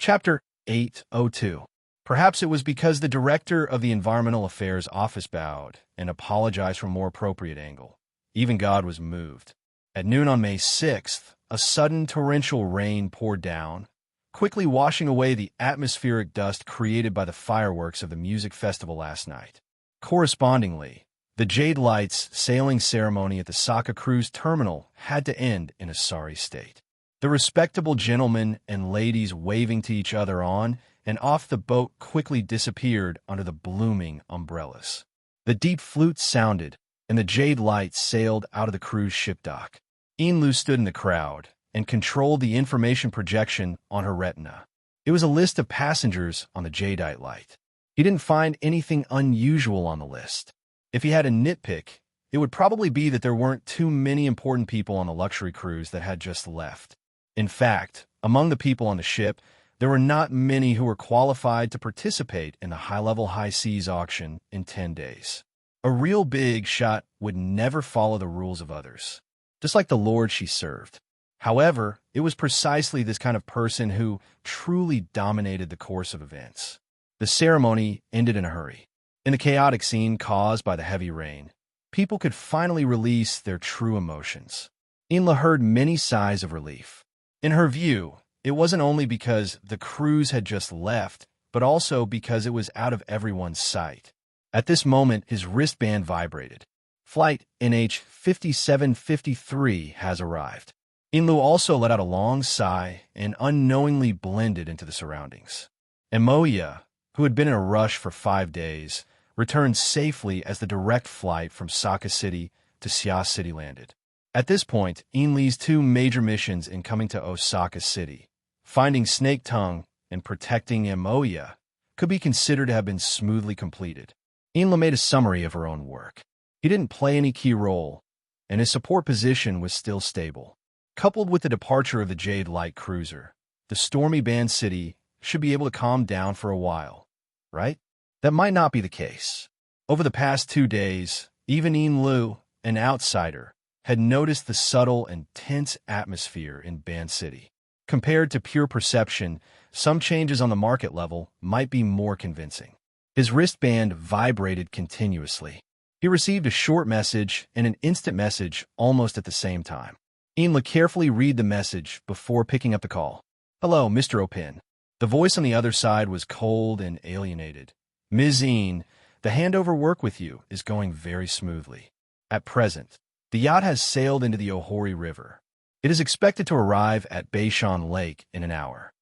Chapter 802. Perhaps it was because the director of the Environmental Affairs office bowed and apologized from a more appropriate angle. Even God was moved. At noon on May 6th, a sudden torrential rain poured down, quickly washing away the atmospheric dust created by the fireworks of the music festival last night. Correspondingly, the Jade Lights sailing ceremony at the Saka Cruise terminal had to end in a sorry state. The respectable gentlemen and ladies waving to each other on and off the boat quickly disappeared under the blooming umbrellas. The deep flutes sounded, and the Jade Lights sailed out of the cruise ship dock. Enlu stood in the crowd and controlled the information projection on her retina. It was a list of passengers on the Jadeite Light. He didn't find anything unusual on the list. If he had a nitpick, it would probably be that there weren't too many important people on the luxury cruise that had just left. In fact, among the people on the ship, there were not many who were qualified to participate in the high-level high seas auction in 10 days. A real big shot would never follow the rules of others, just like the Lord she served. However, it was precisely this kind of person who truly dominated the course of events. The ceremony ended in a hurry. In the chaotic scene caused by the heavy rain, people could finally release their true emotions. Inla heard many sighs of relief. In her view, it wasn't only because the cruise had just left, but also because it was out of everyone's sight. At this moment, his wristband vibrated. Flight NH5753 has arrived. Inlu also let out a long sigh and unknowingly blended into the surroundings. Emoya, who had been in a rush for 5 days, returned safely as the direct flight from Saka City to Xia City landed. At this point, Inli's two major missions in coming to Osaka City, finding Snake Tongue and protecting Emoya, could be considered to have been smoothly completed. Inla made a summary of her own work. He didn't play any key role, and his support position was still stable. Coupled with the departure of the Jade Light cruiser, the stormy Ban City should be able to calm down for a while, right? That might not be the case. Over the past 2 days, even Inlu, an outsider, had noticed the subtle and tense atmosphere in Ban City. Compared to pure perception, some changes on the market level might be more convincing. His wristband vibrated continuously. He received a short message and an instant message almost at the same time. Inla carefully read the message before picking up the call. "Hello, Mr. Opin." The voice on the other side was cold and alienated. "Ms. Een, the handover work with you is going very smoothly. At present, the yacht has sailed into the Ohori River. It is expected to arrive at Beishan Lake in an hour."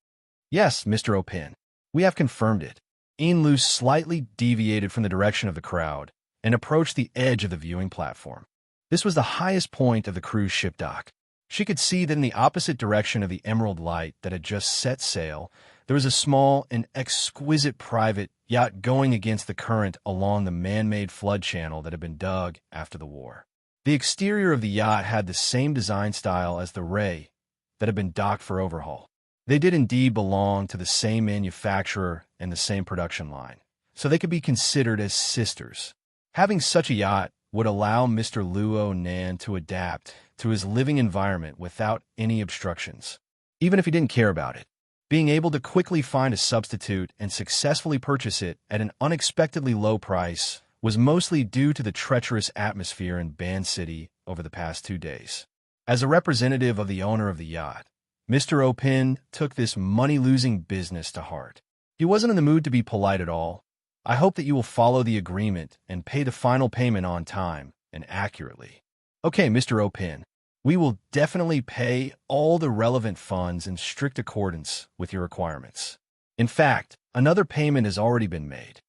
"Yes, Mr. Opin. We have confirmed it." Inlu slightly deviated from the direction of the crowd and approached the edge of the viewing platform. This was the highest point of the cruise ship dock. She could see that in the opposite direction of the Emerald Light that had just set sail, there was a small and exquisite private yacht going against the current along the man-made flood channel that had been dug after the war. The exterior of the yacht had the same design style as the Ray that had been docked for overhaul. They did indeed belong to the same manufacturer and the same production line, so they could be considered as sisters. Having such a yacht would allow Mr. Luo Nan to adapt to his living environment without any obstructions, even if he didn't care about it. Being able to quickly find a substitute and successfully purchase it at an unexpectedly low price was mostly due to the treacherous atmosphere in Ban City over the past 2 days. As a representative of the owner of the yacht, Mr. Opin took this money-losing business to heart. He wasn't in the mood to be polite at all. "I hope that you will follow the agreement and pay the final payment on time and accurately." "Okay, Mr. Opin. We will definitely pay all the relevant funds in strict accordance with your requirements. In fact, another payment has already been made."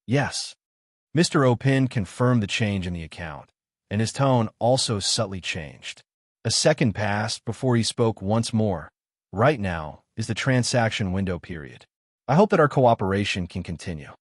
"Yes." Mr. Opin confirmed the change in the account, and his tone also subtly changed. A second passed before he spoke once more. "Right now is the transaction window period. I hope that our cooperation can continue."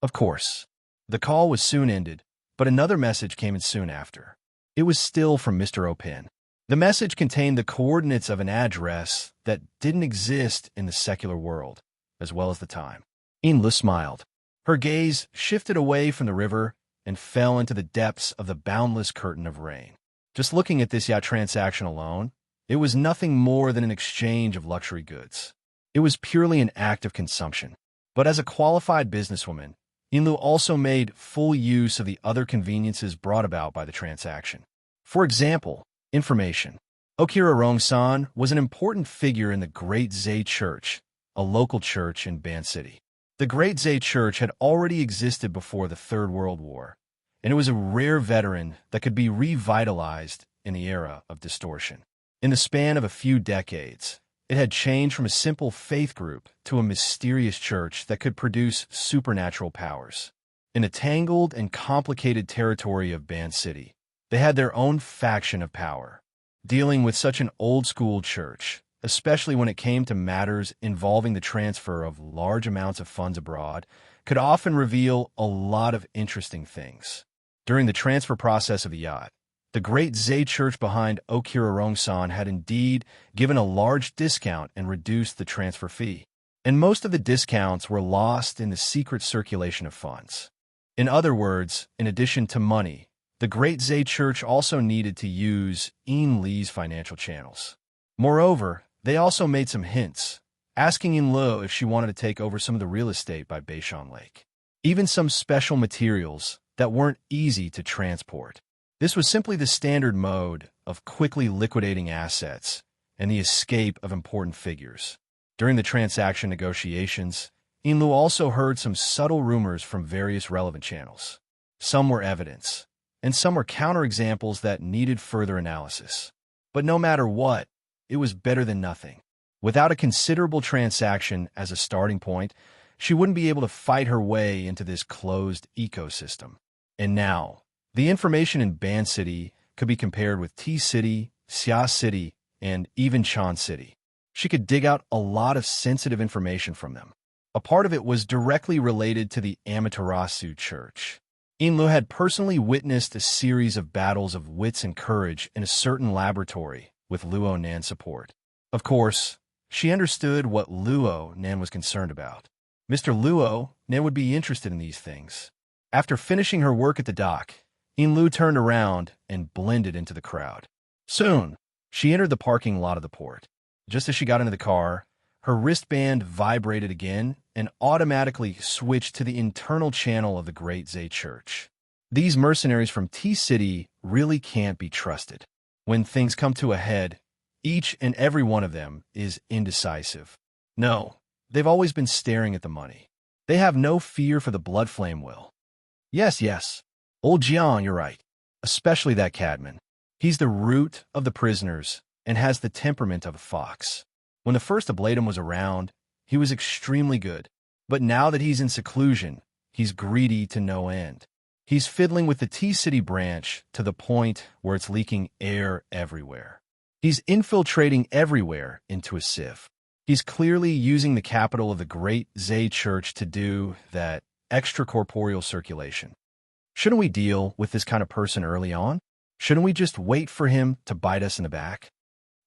Of course. The call was soon ended, but another message came in soon after. It was still from Mr. Opin. The message contained the coordinates of an address that didn't exist in the secular world, as well as the time. Inla smiled. Her gaze shifted away from the river and fell into the depths of the boundless curtain of rain. Just looking at this yacht transaction alone, it was nothing more than an exchange of luxury goods. It was purely an act of consumption. But as a qualified businesswoman, Inlu also made full use of the other conveniences brought about by the transaction. For example, information. Okira Rong-san was an important figure in the Great Zay Church, a local church in Ban City. The Great Zay Church had already existed before the Third World War, and it was a rare veteran that could be revitalized in the era of distortion. In the span of a few decades, it had changed from a simple faith group to a mysterious church that could produce supernatural powers. In the tangled and complicated territory of Ban City, they had their own faction of power. Dealing with such an old-school church, especially when it came to matters involving the transfer of large amounts of funds abroad, could often reveal a lot of interesting things. During the transfer process of the yacht, the Great Zay Church behind Okira Rong-san had indeed given a large discount and reduced the transfer fee, and most of the discounts were lost in the secret circulation of funds. In other words, in addition to money, the Great Zay Church also needed to use In Li's financial channels. Moreover, they also made some hints, asking In Li if she wanted to take over some of the real estate by Beishan Lake, even some special materials that weren't easy to transport. This was simply the standard mode of quickly liquidating assets and the escape of important figures. During the transaction negotiations, In Li also heard some subtle rumors from various relevant channels. Some were evidence, and some were counterexamples that needed further analysis. But no matter what, it was better than nothing. Without a considerable transaction as a starting point, she wouldn't be able to fight her way into this closed ecosystem. And now, the information in Ban City could be compared with T-City, Xia City, and even Chan City. She could dig out a lot of sensitive information from them. A part of it was directly related to the Amaterasu Church. In Li had personally witnessed a series of battles of wits and courage in a certain laboratory with Luo Nan's support. Of course, she understood what Luo Nan was concerned about. Mr. Luo Nan would be interested in these things. After finishing her work at the dock, In Li turned around and blended into the crowd. Soon, she entered the parking lot of the port. Just as she got into the car, her wristband vibrated again and automatically switched to the internal channel of the Great Zay Church. These mercenaries from T-City really can't be trusted. When things come to a head, each and every one of them is indecisive. No, they've always been staring at the money. They have no fear for the blood flame will. Yes, old Jiang, you're right. Especially that Cadman. He's the root of the prisoners and has the temperament of a fox. When the first Ablatum was around, he was extremely good. But now that he's in seclusion, he's greedy to no end. He's fiddling with the T-City branch to the point where it's leaking air everywhere. He's infiltrating everywhere into a sieve. He's clearly using the capital of the Great Zay Church to do that extracorporeal circulation. Shouldn't we deal with this kind of person early on? Shouldn't we just wait for him to bite us in the back?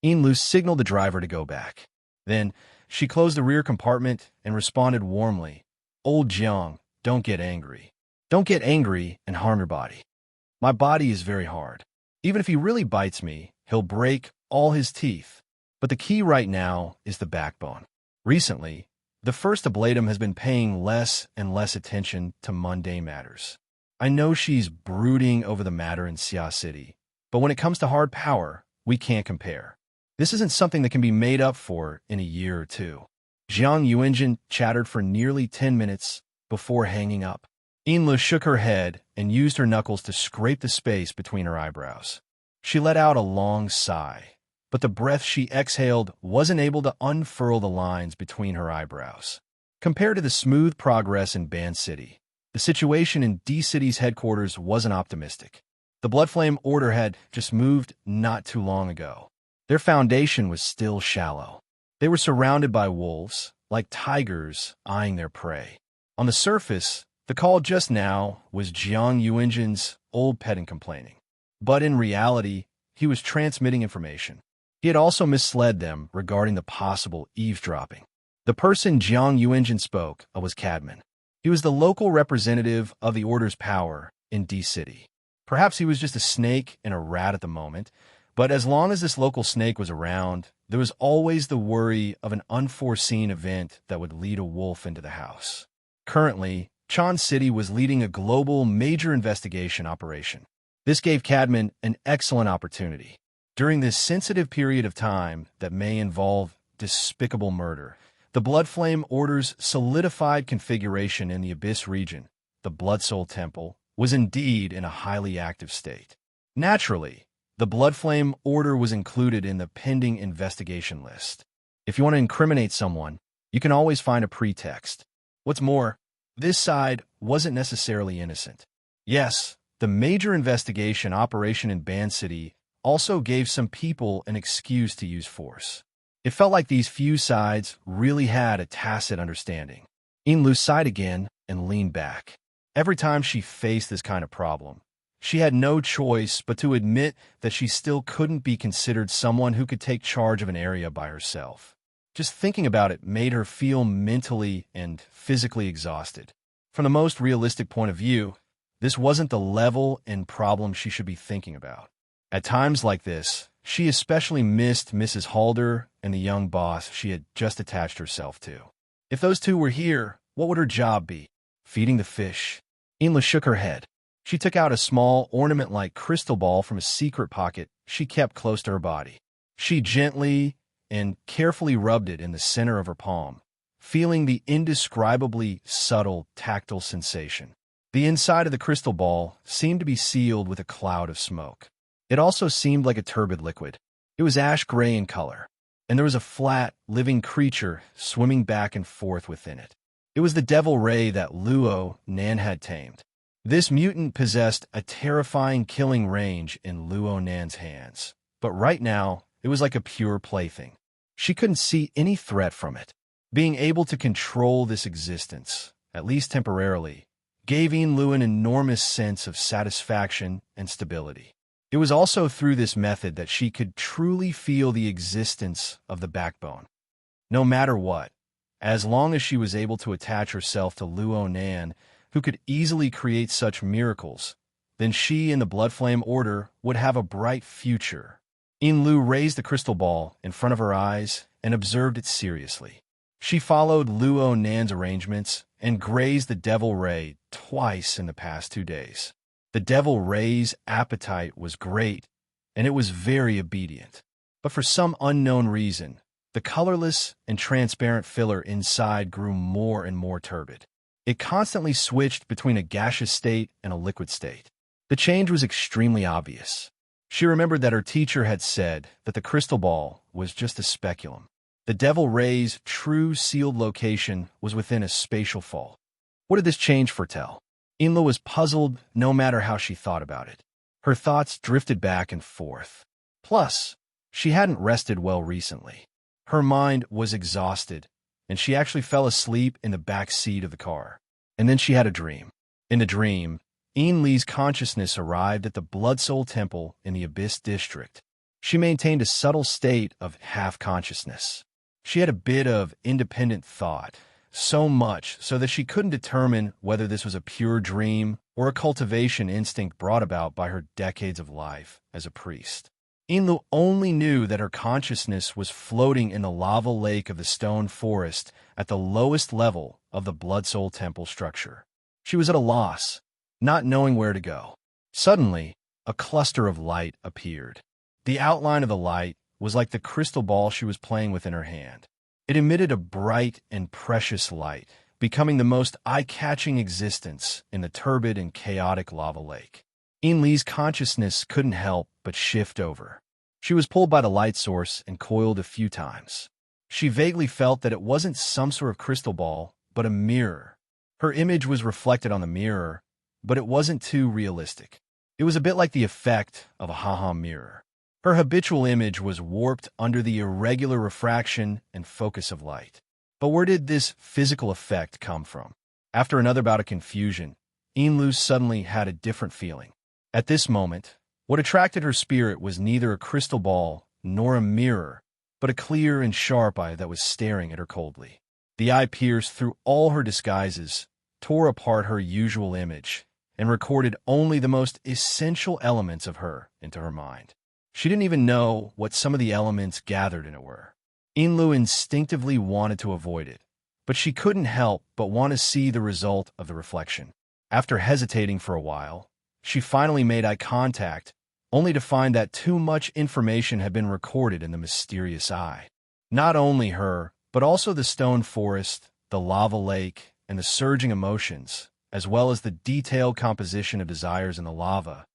In Li signaled the driver to go back. Then, she closed the rear compartment and responded warmly, "Old Jiang, don't get angry. Don't get angry and harm your body. My body is very hard. Even if he really bites me, he'll break all his teeth. But the key right now is the backbone. Recently, the first Ablatum has been paying less and less attention to mundane matters. I know she's brooding over the matter in Xia City, but when it comes to hard power, we can't compare. This isn't something that can be made up for in a year or two." Jiang Yuanjin chattered for nearly 10 minutes before hanging up. In Li shook her head and used her knuckles to scrape the space between her eyebrows. She let out a long sigh, but the breath she exhaled wasn't able to unfurl the lines between her eyebrows. Compared to the smooth progress in Ban City, the situation in D-City's headquarters wasn't optimistic. The Bloodflame Order had just moved not too long ago. Their foundation was still shallow. They were surrounded by wolves, like tigers eyeing their prey. On the surface, the call just now was Jiang Yuanjin's old pedant complaining. But in reality, he was transmitting information. He had also misled them regarding the possible eavesdropping. The person Jiang Yuanjin spoke of was Cadman. He was the local representative of the Order's power in D-City. Perhaps he was just a snake and a rat at the moment, but as long as this local snake was around, there was always the worry of an unforeseen event that would lead a wolf into the house. Currently, Chan City was leading a global major investigation operation. This gave Cadman an excellent opportunity. During this sensitive period of time that may involve despicable murder, the Blood Flame Order's solidified configuration in the Abyss region, the Blood Soul Temple, was indeed in a highly active state. Naturally, the Blood Flame Order was included in the pending investigation list. If you want to incriminate someone, you can always find a pretext. What's more, this side wasn't necessarily innocent. Yes, the major investigation operation in Ban City also gave some people an excuse to use force. It felt like these few sides really had a tacit understanding. Inlu sighed again and leaned back. Every time she faced this kind of problem, she had no choice but to admit that she still couldn't be considered someone who could take charge of an area by herself. Just thinking about it made her feel mentally and physically exhausted. From the most realistic point of view, this wasn't the level and problem she should be thinking about. At times like this, she especially missed Mrs. Halder and the young boss she had just attached herself to. If those two were here, what would her job be? Feeding the fish? Inla shook her head. She took out a small, ornament-like crystal ball from a secret pocket she kept close to her body. She gently and carefully rubbed it in the center of her palm, feeling the indescribably subtle tactile sensation. The inside of the crystal ball seemed to be sealed with a cloud of smoke. It also seemed like a turbid liquid. It was ash-gray in color, and there was a flat, living creature swimming back and forth within it. It was the devil ray that Luo Nan had tamed. This mutant possessed a terrifying killing range in Luo Nan's hands, but right now, it was like a pure plaything. She couldn't see any threat from it. Being able to control this existence, at least temporarily, gave Inlu an enormous sense of satisfaction and stability. It was also through this method that she could truly feel the existence of the backbone. No matter what, as long as she was able to attach herself to Luo Nan, who could easily create such miracles, then she and the Blood Flame Order would have a bright future. Inlu raised the crystal ball in front of her eyes and observed it seriously. She followed Luo Nan's arrangements and grazed the Devil Ray twice in the past 2 days. The Devil Ray's appetite was great, and it was very obedient. But for some unknown reason, the colorless and transparent filler inside grew more and more turbid. It constantly switched between a gaseous state and a liquid state. The change was extremely obvious. She remembered that her teacher had said that the crystal ball was just a speculum. The Devil Ray's true sealed location was within a spatial fault. What did this change foretell? Inla was puzzled no matter how she thought about it. Her thoughts drifted back and forth. Plus, she hadn't rested well recently. Her mind was exhausted, and she actually fell asleep in the back seat of the car. And then she had a dream. In the dream, Li's consciousness arrived at the Blood Soul Temple in the Abyss District. She maintained a subtle state of half-consciousness. She had a bit of independent thought, so much so that she couldn't determine whether this was a pure dream or a cultivation instinct brought about by her decades of life as a priest. Inlu only knew that her consciousness was floating in the lava lake of the stone forest at the lowest level of the Blood Soul Temple structure. She was at a loss, not knowing where to go. Suddenly, a cluster of light appeared. The outline of the light was like the crystal ball she was playing with in her hand. It emitted a bright and precious light, becoming the most eye-catching existence in the turbid and chaotic lava lake. Li's consciousness couldn't help but shift over. She was pulled by the light source and coiled a few times. She vaguely felt that it wasn't some sort of crystal ball, but a mirror. Her image was reflected on the mirror, but it wasn't too realistic. It was a bit like the effect of a ha-ha mirror. Her habitual image was warped under the irregular refraction and focus of light. But where did this physical effect come from? After another bout of confusion, Inlu suddenly had a different feeling. At this moment, what attracted her spirit was neither a crystal ball nor a mirror, but a clear and sharp eye that was staring at her coldly. The eye pierced through all her disguises, tore apart her usual image, and recorded only the most essential elements of her into her mind. She didn't even know what some of the elements gathered in it were. Inlu instinctively wanted to avoid it, but she couldn't help but want to see the result of the reflection. After hesitating for a while, she finally made eye contact, only to find that too much information had been recorded in the mysterious eye. Not only her, but also the stone forest, the lava lake, and the surging emotions, as well as the detailed composition of desires in the lava.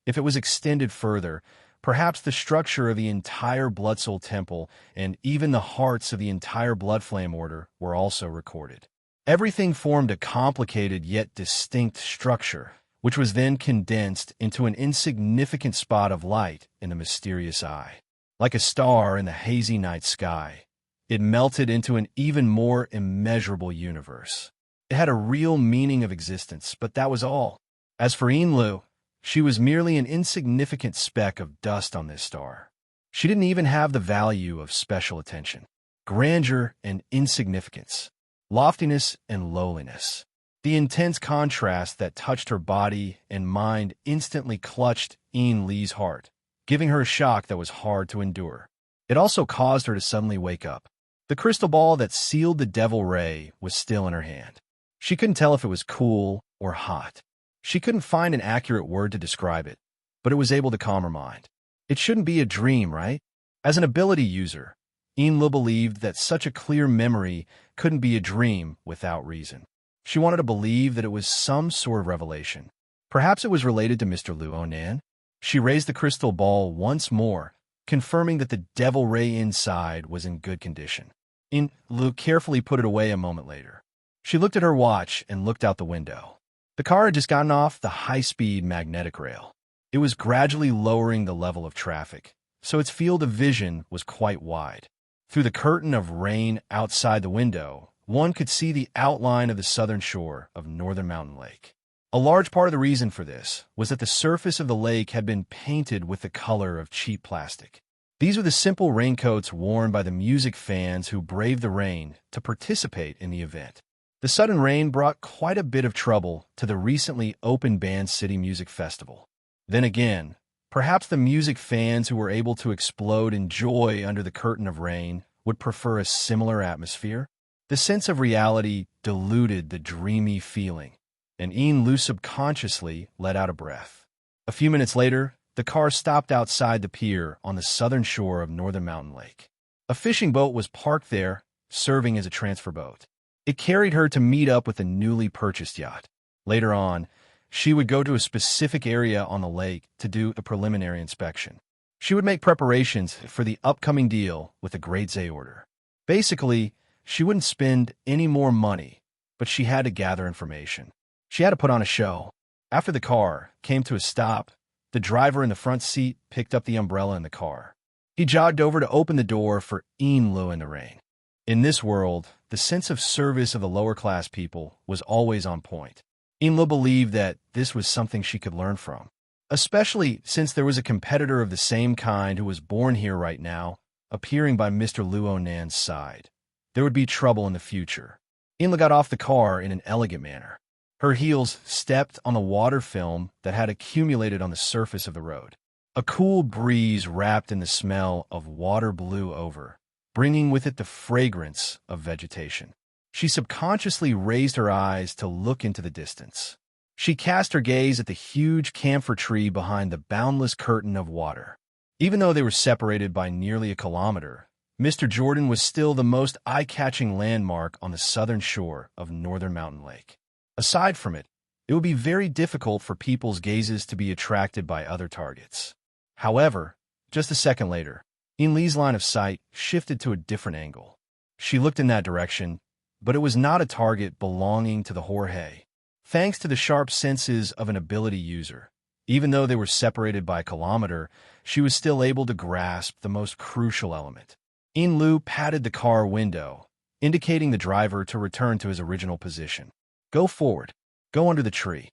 If it was extended further, perhaps the structure of the entire Blood Soul Temple and even the hearts of the entire Blood Flame Order were also recorded. Everything formed a complicated yet distinct structure, which was then condensed into an insignificant spot of light in the mysterious eye. Like a star in the hazy night sky, it melted into an even more immeasurable universe. It had a real meaning of existence, but that was all. As for Inlu, she was merely an insignificant speck of dust on this star. She didn't even have the value of special attention. Grandeur and insignificance, loftiness and lowliness. The intense contrast that touched her body and mind instantly clutched Ian Lee's heart, giving her a shock that was hard to endure. It also caused her to suddenly wake up. The crystal ball that sealed the devil ray was still in her hand. She couldn't tell if it was cool or hot. She couldn't find an accurate word to describe it, but it was able to calm her mind. It shouldn't be a dream, right? As an ability user, Inlu believed that such a clear memory couldn't be a dream without reason. She wanted to believe that it was some sort of revelation. Perhaps it was related to Mr. Luonan. She raised the crystal ball once more, confirming that the devil ray inside was in good condition. Inlu carefully put it away a moment later. She looked at her watch and looked out the window. The car had just gotten off the high-speed magnetic rail. It was gradually lowering the level of traffic, so its field of vision was quite wide. Through the curtain of rain outside the window, one could see the outline of the southern shore of Northern Mountain Lake. A large part of the reason for this was that the surface of the lake had been painted with the color of cheap plastic. These were the simple raincoats worn by the music fans who braved the rain to participate in the event. The sudden rain brought quite a bit of trouble to the recently opened Band City Music Festival. Then again, perhaps the music fans who were able to explode in joy under the curtain of rain would prefer a similar atmosphere. The sense of reality diluted the dreamy feeling, and Inlu subconsciously let out a breath. A few minutes later, the car stopped outside the pier on the southern shore of Northern Mountain Lake. A fishing boat was parked there, serving as a transfer boat. It carried her to meet up with a newly purchased yacht. Later on, she would go to a specific area on the lake to do a preliminary inspection. She would make preparations for the upcoming deal with the Great Zay Order. Basically, she wouldn't spend any more money, but she had to gather information. She had to put on a show. After the car came to a stop, the driver in the front seat picked up the umbrella in the car. He jogged over to open the door for Inlu in the rain. In this world, the sense of service of the lower-class people was always on point. Inlu believed that this was something she could learn from, especially since there was a competitor of the same kind who was born here right now, appearing by Mr. Luonan's side. There would be trouble in the future. Inlu got off the car in an elegant manner. Her heels stepped on the water film that had accumulated on the surface of the road. A cool breeze wrapped in the smell of water blew over, bringing with it the fragrance of vegetation. She subconsciously raised her eyes to look into the distance. She cast her gaze at the huge camphor tree behind the boundless curtain of water. Even though they were separated by nearly a kilometer, Mr. Jordan was still the most eye-catching landmark on the southern shore of Northern Mountain Lake. Aside from it, it would be very difficult for people's gazes to be attracted by other targets. However, just a second later, Inli's line of sight shifted to a different angle. She looked in that direction, but it was not a target belonging to the Jorge. Thanks to the sharp senses of an ability user, even though they were separated by a kilometer, she was still able to grasp the most crucial element. Inlu patted the car window, indicating the driver to return to his original position. Go forward. Go under the tree.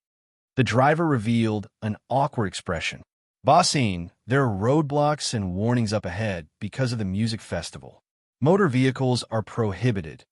The driver revealed an awkward expression. Bossine, there are roadblocks and warnings up ahead because of the music festival. Motor vehicles are prohibited.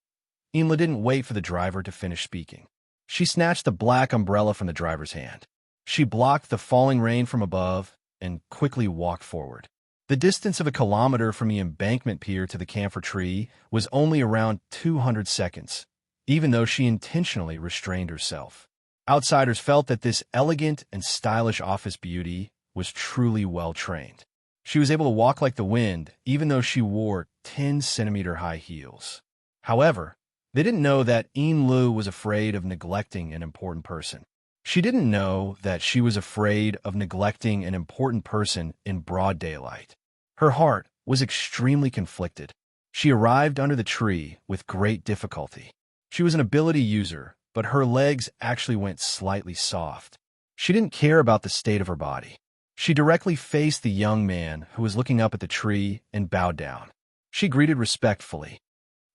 Inla didn't wait for the driver to finish speaking. She snatched the black umbrella from the driver's hand. She blocked the falling rain from above and quickly walked forward. The distance of a kilometer from the embankment pier to the camphor tree was only around 200 seconds, even though she intentionally restrained herself. Outsiders felt that this elegant and stylish office beauty was truly well-trained. She was able to walk like the wind, even though she wore 10-centimeter high heels. However, they didn't know that Lu was afraid of neglecting an important person. She didn't know that she was afraid of neglecting an important person in broad daylight. Her heart was extremely conflicted. She arrived under the tree with great difficulty. She was an ability user, but her legs actually went slightly soft. She didn't care about the state of her body. She directly faced the young man who was looking up at the tree and bowed down. She greeted respectfully.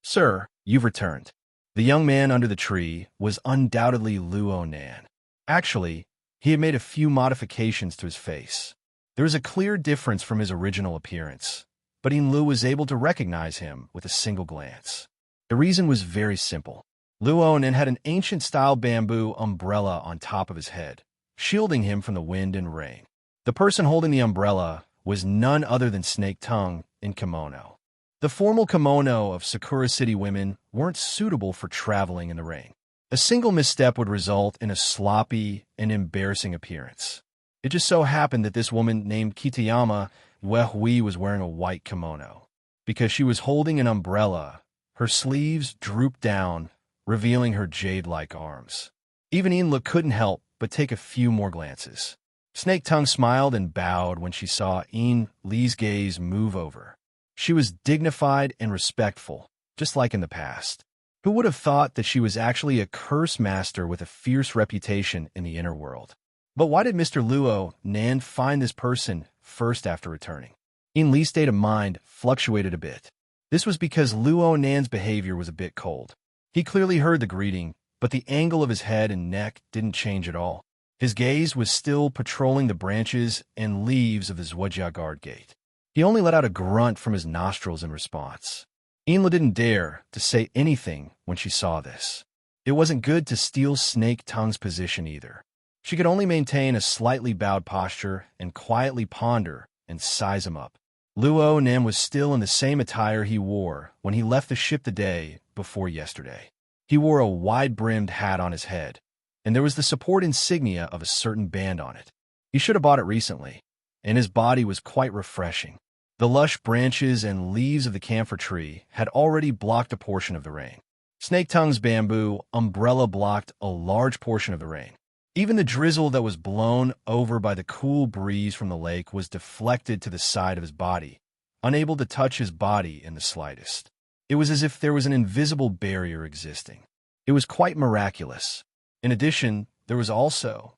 "Sir, you've returned." The young man under the tree was undoubtedly Luo Nan. Actually, he had made a few modifications to his face. There was a clear difference from his original appearance, but Lu was able to recognize him with a single glance. The reason was very simple. Luo Nan had an ancient-style bamboo umbrella on top of his head, shielding him from the wind and rain. The person holding the umbrella was none other than Snake Tongue in kimono. The formal kimono of Sakura City women weren't suitable for traveling in the rain. A single misstep would result in a sloppy and embarrassing appearance. It just so happened that this woman named Kitayama Wehui was wearing a white kimono. Because she was holding an umbrella, her sleeves drooped down, revealing her jade-like arms. Even Inla couldn't help but take a few more glances. Snake Tongue smiled and bowed when she saw Li's gaze move over. She was dignified and respectful, just like in the past. Who would have thought that she was actually a curse master with a fierce reputation in the inner world? But why did Mr. Luo Nan find this person first after returning? Li's state of mind fluctuated a bit. This was because Luo Nan's behavior was a bit cold. He clearly heard the greeting, but the angle of his head and neck didn't change at all. His gaze was still patrolling the branches and leaves of the Zhuojia guard gate. He only let out a grunt from his nostrils in response. Inla didn't dare to say anything when she saw this. It wasn't good to steal Snake Tongue's position either. She could only maintain a slightly bowed posture and quietly ponder and size him up. Luo Nan was still in the same attire he wore when he left the ship the day before yesterday. He wore a wide-brimmed hat on his head, and there was the support insignia of a certain band on it. He should have bought it recently, and his body was quite refreshing. The lush branches and leaves of the camphor tree had already blocked a portion of the rain. Snake Tongue's bamboo umbrella blocked a large portion of the rain. Even the drizzle that was blown over by the cool breeze from the lake was deflected to the side of his body, unable to touch his body in the slightest. It was as if there was an invisible barrier existing. It was quite miraculous. In addition, there was also...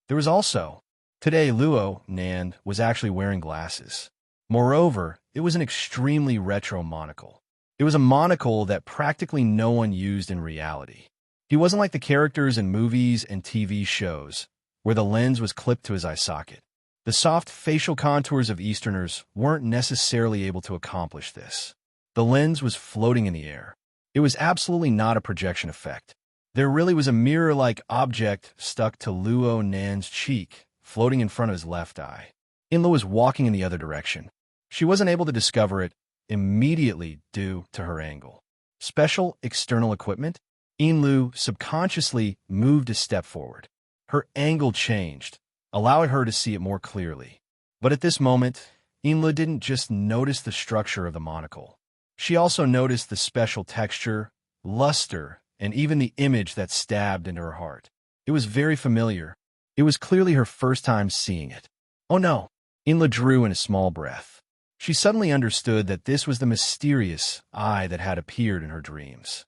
Today, Luo Nan was actually wearing glasses. Moreover, it was an extremely retro monocle. It was a monocle that practically no one used in reality. He wasn't like the characters in movies and TV shows, where the lens was clipped to his eye socket. The soft facial contours of Easterners weren't necessarily able to accomplish this. The lens was floating in the air. It was absolutely not a projection effect. There really was a mirror-like object stuck to Luo Nan's cheek, floating in front of his left eye. Inla was walking in the other direction. She wasn't able to discover it immediately due to her angle. Special external equipment? Inlu subconsciously moved a step forward. Her angle changed, allowing her to see it more clearly. But at this moment, Inla didn't just notice the structure of the monocle. She also noticed the special texture, luster, and even the image that stabbed into her heart. It was very familiar. It was clearly her first time seeing it. Oh no! Inla drew in a small breath. She suddenly understood that this was the mysterious eye that had appeared in her dreams.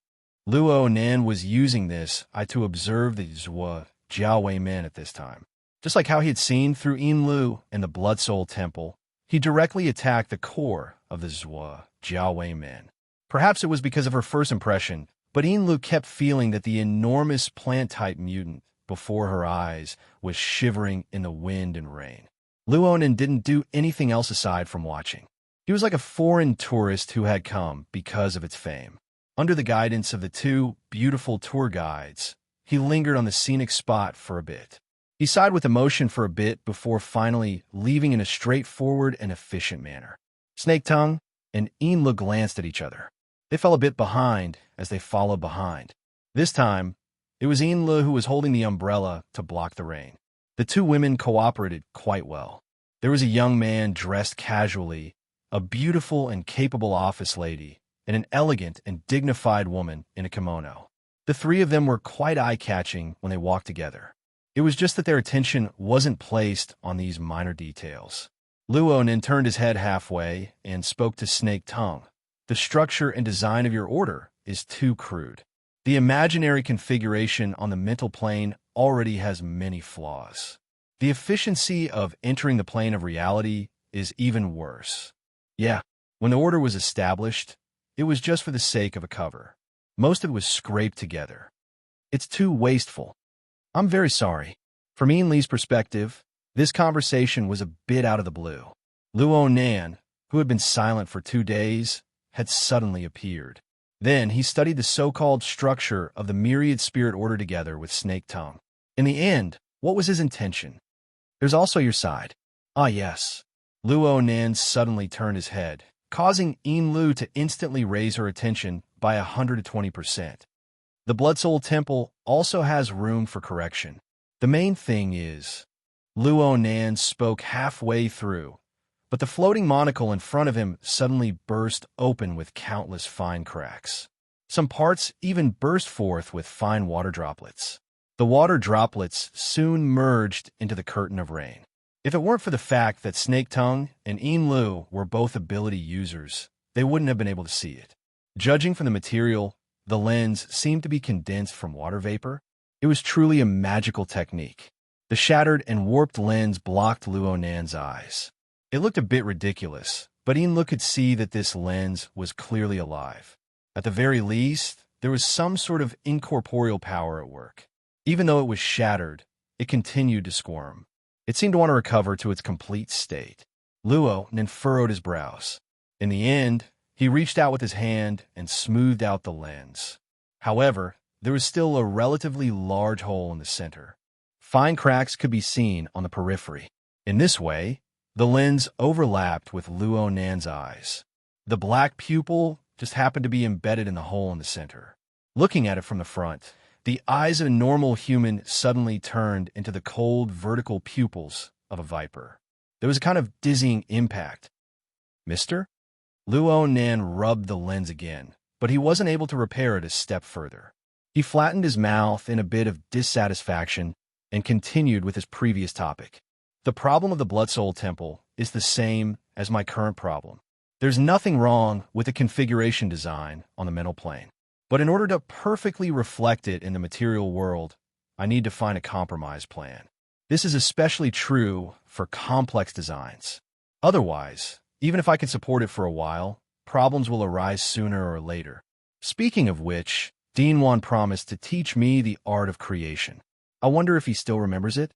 Luo Nan was using this eye to observe the Jiaowei men at this time. Just like how he had seen through Inlu and the Blood Soul Temple, he directly attacked the core of the Jiaowei men. Perhaps it was because of her first impression, but Inlu kept feeling that the enormous plant-type mutant before her eyes was shivering in the wind and rain. Luonan didn't do anything else aside from watching. He was like a foreign tourist who had come because of its fame. Under the guidance of the two beautiful tour guides, he lingered on the scenic spot for a bit. He He sighed with emotion for a bit before finally leaving in a straightforward and efficient manner. Snake Tongue and Enlu glanced at each other. They fell a bit behind as they followed behind. This time, it was Enlu who was holding the umbrella to block the rain. The two women cooperated quite well. There was a young man dressed casually, a beautiful and capable office lady, and an elegant and dignified woman in a kimono. The three of them were quite eye-catching when they walked together. It was just that their attention wasn't placed on these minor details. Luonin turned his head halfway and spoke to Snake Tongue. The structure and design of your order is too crude. The imaginary configuration on the mental plane already has many flaws. The efficiency of entering the plane of reality is even worse. Yeah, when the order was established, it was just for the sake of a cover. Most of it was scraped together. It's too wasteful. I'm very sorry. From Ian Lee's perspective, this conversation was a bit out of the blue. Luo Nan, who had been silent for 2 days, had suddenly appeared. Then he studied the so-called structure of the myriad spirit order together with Snake Tongue. In the end, what was his intention? There's also your side. Ah, yes. Luo Nan suddenly turned his head, causing Ian Lu to instantly raise her attention by 120%. The Blood Soul Temple also has room for correction. The main thing is, Luo Nan spoke halfway through, but the floating monocle in front of him suddenly burst open with countless fine cracks. Some parts even burst forth with fine water droplets. The water droplets soon merged into the curtain of rain. If it weren't for the fact that Snake Tongue and Ian Lu were both ability users, they wouldn't have been able to see it. Judging from the material, the lens seemed to be condensed from water vapor. It was truly a magical technique. The shattered and warped lens blocked Luo Nan's eyes. It looked a bit ridiculous, but Ian Lu could see that this lens was clearly alive. At the very least, there was some sort of incorporeal power at work. Even though it was shattered, it continued to squirm. It seemed to want to recover to its complete state. Luo Nan furrowed his brows. In the end, he reached out with his hand and smoothed out the lens. However, there was still a relatively large hole in the center. Fine cracks could be seen on the periphery. In this way, the lens overlapped with Luo Nan's eyes. The black pupil just happened to be embedded in the hole in the center. Looking at it from the front, the eyes of a normal human suddenly turned into the cold vertical pupils of a viper. There was a kind of dizzying impact. Mister? Luo Nan rubbed the lens again, but he wasn't able to repair it a step further. He flattened his mouth in a bit of dissatisfaction and continued with his previous topic. The problem of the Blood Soul Temple is the same as my current problem. There's nothing wrong with the configuration design on the mental plane. But in order to perfectly reflect it in the material world, I need to find a compromise plan. This is especially true for complex designs. Otherwise, even if I can support it for a while, problems will arise sooner or later. Speaking of which, Dean Wan promised to teach me the art of creation. I wonder if he still remembers it?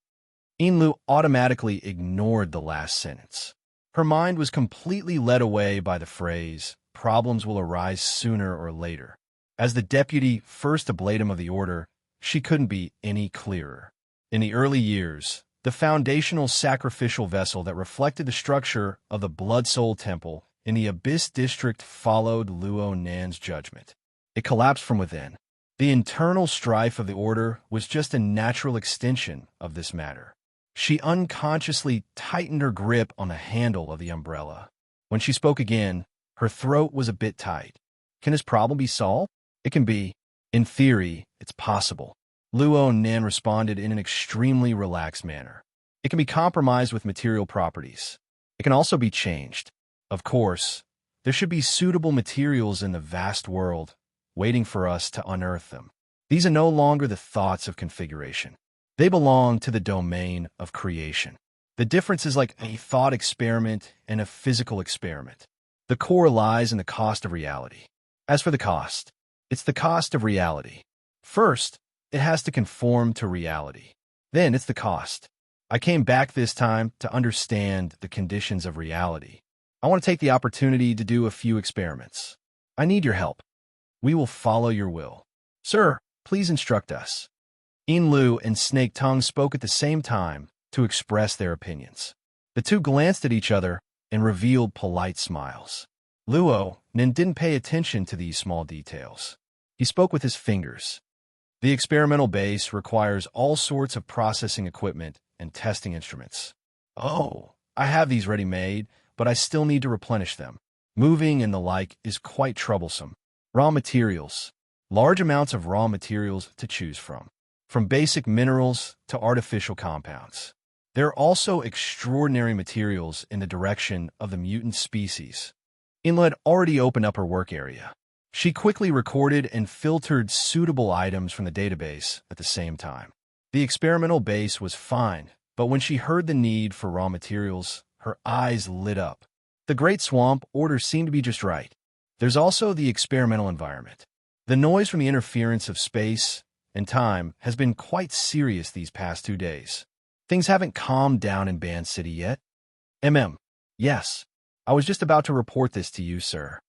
Inlu automatically ignored the last sentence. Her mind was completely led away by the phrase, problems will arise sooner or later. As the deputy first ablatum of the order, she couldn't be any clearer. In the early years, the foundational sacrificial vessel that reflected the structure of the Blood Soul Temple in the Abyss District followed Luo Nan's judgment. It collapsed from within. The internal strife of the order was just a natural extension of this matter. She unconsciously tightened her grip on the handle of the umbrella. When she spoke again, her throat was a bit tight. Can this problem be solved? It can be. In theory, it's possible. Luo Nan responded in an extremely relaxed manner. It can be compromised with material properties. It can also be changed. Of course, there should be suitable materials in the vast world, waiting for us to unearth them. These are no longer the thoughts of configuration. They belong to the domain of creation. The difference is like a thought experiment and a physical experiment. The core lies in the cost of reality. As for the cost, it's the cost of reality. First, it has to conform to reality. Then it's the cost. I came back this time to understand the conditions of reality. I want to take the opportunity to do a few experiments. I need your help. We will follow your will. Sir, please instruct us. Inlu and Snake Tongue spoke at the same time to express their opinions. The two glanced at each other and revealed polite smiles. Luo Nin didn't pay attention to these small details. He spoke with his fingers. The experimental base requires all sorts of processing equipment and testing instruments. Oh, I have these ready-made, but I still need to replenish them. Moving and the like is quite troublesome. Raw materials. Large amounts of raw materials to choose from basic minerals to artificial compounds. There are also extraordinary materials in the direction of the mutant species. Inla had already opened up her work area. She quickly recorded and filtered suitable items from the database at the same time. The experimental base was fine, but when she heard the need for raw materials, her eyes lit up. The Great Swamp order seemed to be just right. There's also the experimental environment. The noise from the interference of space and time has been quite serious these past 2 days. Things haven't calmed down in Band City yet. Yes. I was just about to report this to you, sir.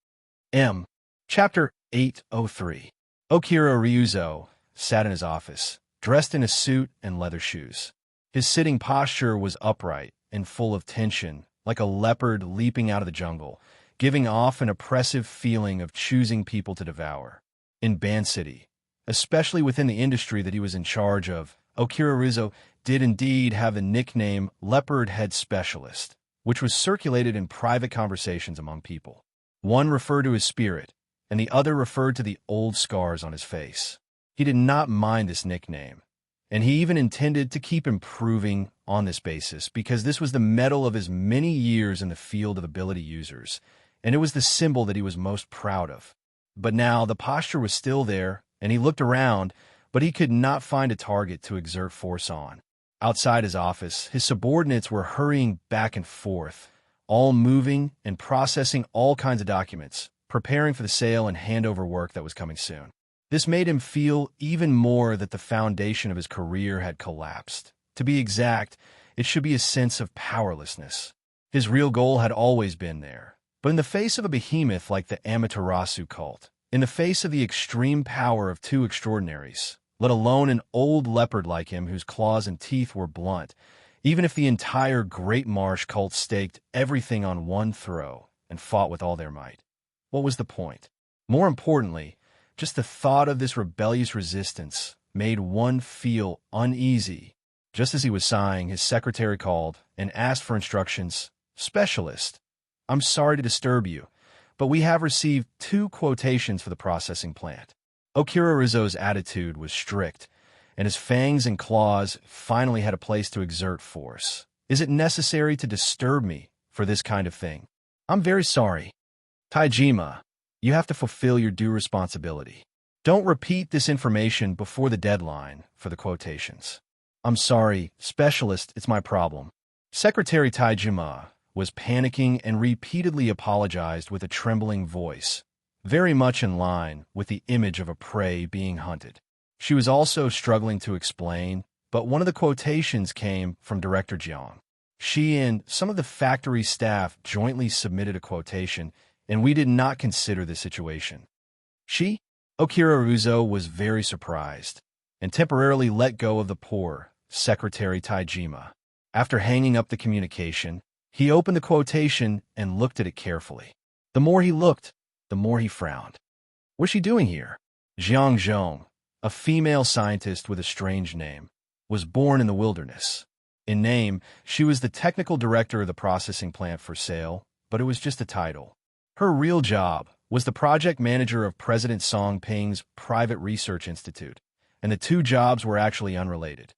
Chapter 803. Okira Ryuzo sat in his office, dressed in a suit and leather shoes. His sitting posture was upright and full of tension, like a leopard leaping out of the jungle, giving off an oppressive feeling of choosing people to devour. In Band City, especially within the industry that he was in charge of, Okira Ryuzo did indeed have the nickname Leopard Head Specialist, which was circulated in private conversations among people. One referred to his spirit, and the other referred to the old scars on his face. He did not mind this nickname, and he even intended to keep improving on this basis because this was the medal of his many years in the field of ability users, and it was the symbol that he was most proud of. But now the posture was still there, and he looked around, but he could not find a target to exert force on. Outside his office, his subordinates were hurrying back and forth, all moving and processing all kinds of documents, preparing for the sale and handover work that was coming soon. This made him feel even more that the foundation of his career had collapsed. To be exact, it should be a sense of powerlessness. His real goal had always been there. But in the face of a behemoth like the Amaterasu cult, in the face of the extreme power of two extraordinaries, let alone an old leopard like him whose claws and teeth were blunt, even if the entire Great Marsh cult staked everything on one throw and fought with all their might, what was the point? More importantly, just the thought of this rebellious resistance made one feel uneasy. Just as he was sighing, his secretary called and asked for instructions. Specialist, I'm sorry to disturb you, but we have received 2 quotations for the processing plant. Okira Ryuzo's attitude was strict, and his fangs and claws finally had a place to exert force. Is it necessary to disturb me for this kind of thing? I'm very sorry. Taijima, you have to fulfill your due responsibility. Don't repeat this information before the deadline for the quotations. I'm sorry, Specialist, it's my problem. Secretary Taijima was panicking and repeatedly apologized with a trembling voice, very much in line with the image of a prey being hunted. She was also struggling to explain, but one of the quotations came from Director Jiang. She and some of the factory staff jointly submitted a quotation, and we did not consider the situation. Okira Ryuzo was very surprised, and temporarily let go of the poor Secretary Taijima. After hanging up the communication, he opened the quotation and looked at it carefully. The more he looked, the more he frowned. What's she doing here? Jiang Zhong, a female scientist with a strange name, was born in the wilderness. In name, she was the technical director of the processing plant for sale, but it was just a title. Her real job was the project manager of President Song Ping's private research institute, and the 2 jobs were actually unrelated.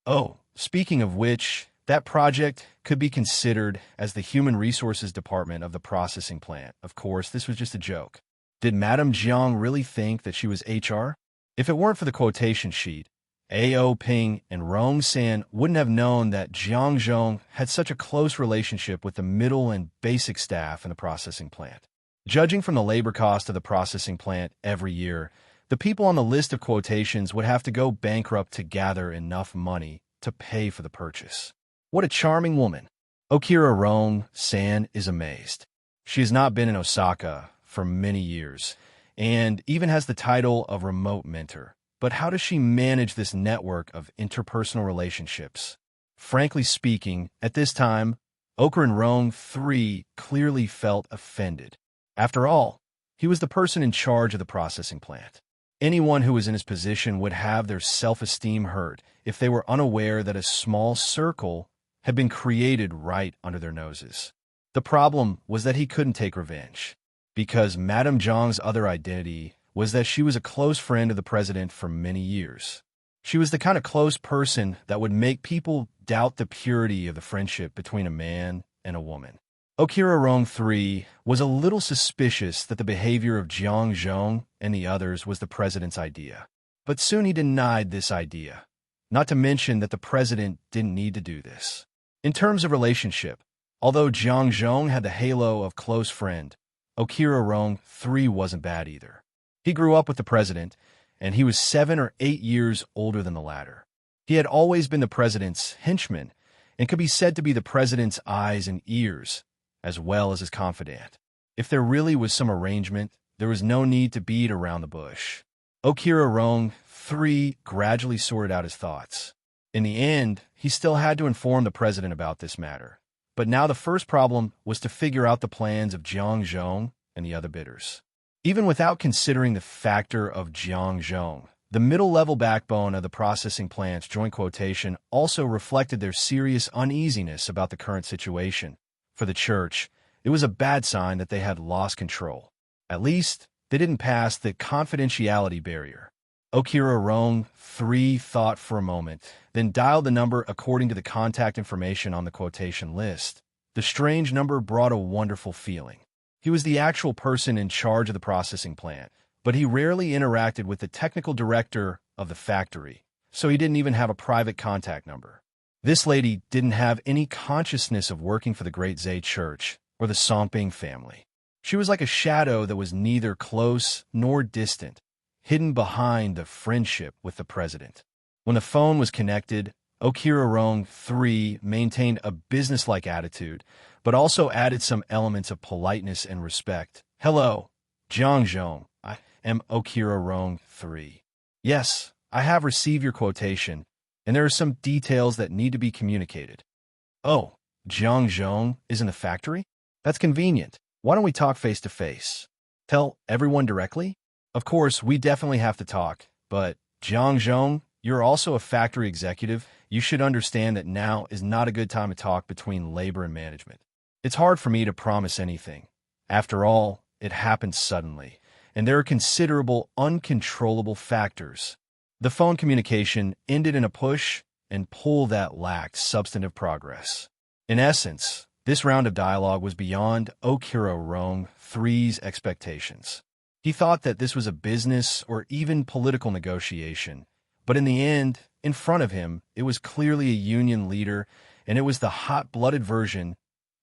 Oh, speaking of which, that project could be considered as the human resources department of the processing plant. Of course, this was just a joke. Did Madame Jiang really think that she was HR? If it weren't for the quotation sheet, A.O. Ping and Rong San wouldn't have known that Jiang Zhong had such a close relationship with the middle and basic staff in the processing plant. Judging from the labor cost of the processing plant every year, the people on the list of quotations would have to go bankrupt to gather enough money to pay for the purchase. What a charming woman. Okira Rong San is amazed. She has not been in Osaka for many years, and even has the title of remote mentor. But how does she manage this network of interpersonal relationships? Frankly speaking, at this time, Okran Rong III clearly felt offended. After all, he was the person in charge of the processing plant. Anyone who was in his position would have their self-esteem hurt if they were unaware that a small circle had been created right under their noses. The problem was that he couldn't take revenge, because Madame Zhang's other identity was that she was a close friend of the president for many years. She was the kind of close person that would make people doubt the purity of the friendship between a man and a woman. Okira Rong III was a little suspicious that the behavior of Jiang Zhong and the others was the president's idea. But soon he denied this idea, not to mention that the president didn't need to do this. In terms of relationship, although Jiang Zhong had the halo of close friend, Okira Rong III wasn't bad either. He grew up with the president, and he was 7 or 8 years older than the latter. He had always been the president's henchman and could be said to be the president's eyes and ears, as well as his confidant. If there really was some arrangement, there was no need to beat around the bush. Okira Rong III gradually sorted out his thoughts. In the end, he still had to inform the president about this matter. But now the first problem was to figure out the plans of Jiang Zhong and the other bidders. Even without considering the factor of Jiang Zhong, the middle-level backbone of the processing plant's joint quotation also reflected their serious uneasiness about the current situation. For the church, it was a bad sign that they had lost control. At least, they didn't pass the confidentiality barrier. Okira Rong III thought for a moment, then dialed the number according to the contact information on the quotation list. The strange number brought a wonderful feeling. He was the actual person in charge of the processing plant, but he rarely interacted with the technical director of the factory, so he didn't even have a private contact number. This lady didn't have any consciousness of working for the Great Zay Church or the Somping family. She was like a shadow that was neither close nor distant, hidden behind the friendship with the president. When the phone was connected, Okira Rong III maintained a businesslike attitude, but also added some elements of politeness and respect. "Hello, Jiang Zhong. I am Okira Rong III. Yes, I have received your quotation, and there are some details that need to be communicated." "Oh, Jiang Zhong is in the factory? That's convenient. Why don't we talk face to face? Tell everyone directly? Of course, we definitely have to talk, but Jiang Zhong, you're also a factory executive. You should understand that now is not a good time to talk between labor and management. It's hard for me to promise anything. After all, it happened suddenly, and there are considerable uncontrollable factors." The phone communication ended in a push and pull that lacked substantive progress. In essence, this round of dialogue was beyond Okira Rong III's expectations. He thought that this was a business or even political negotiation, but in the end, in front of him, it was clearly a union leader, and it was the hot-blooded version.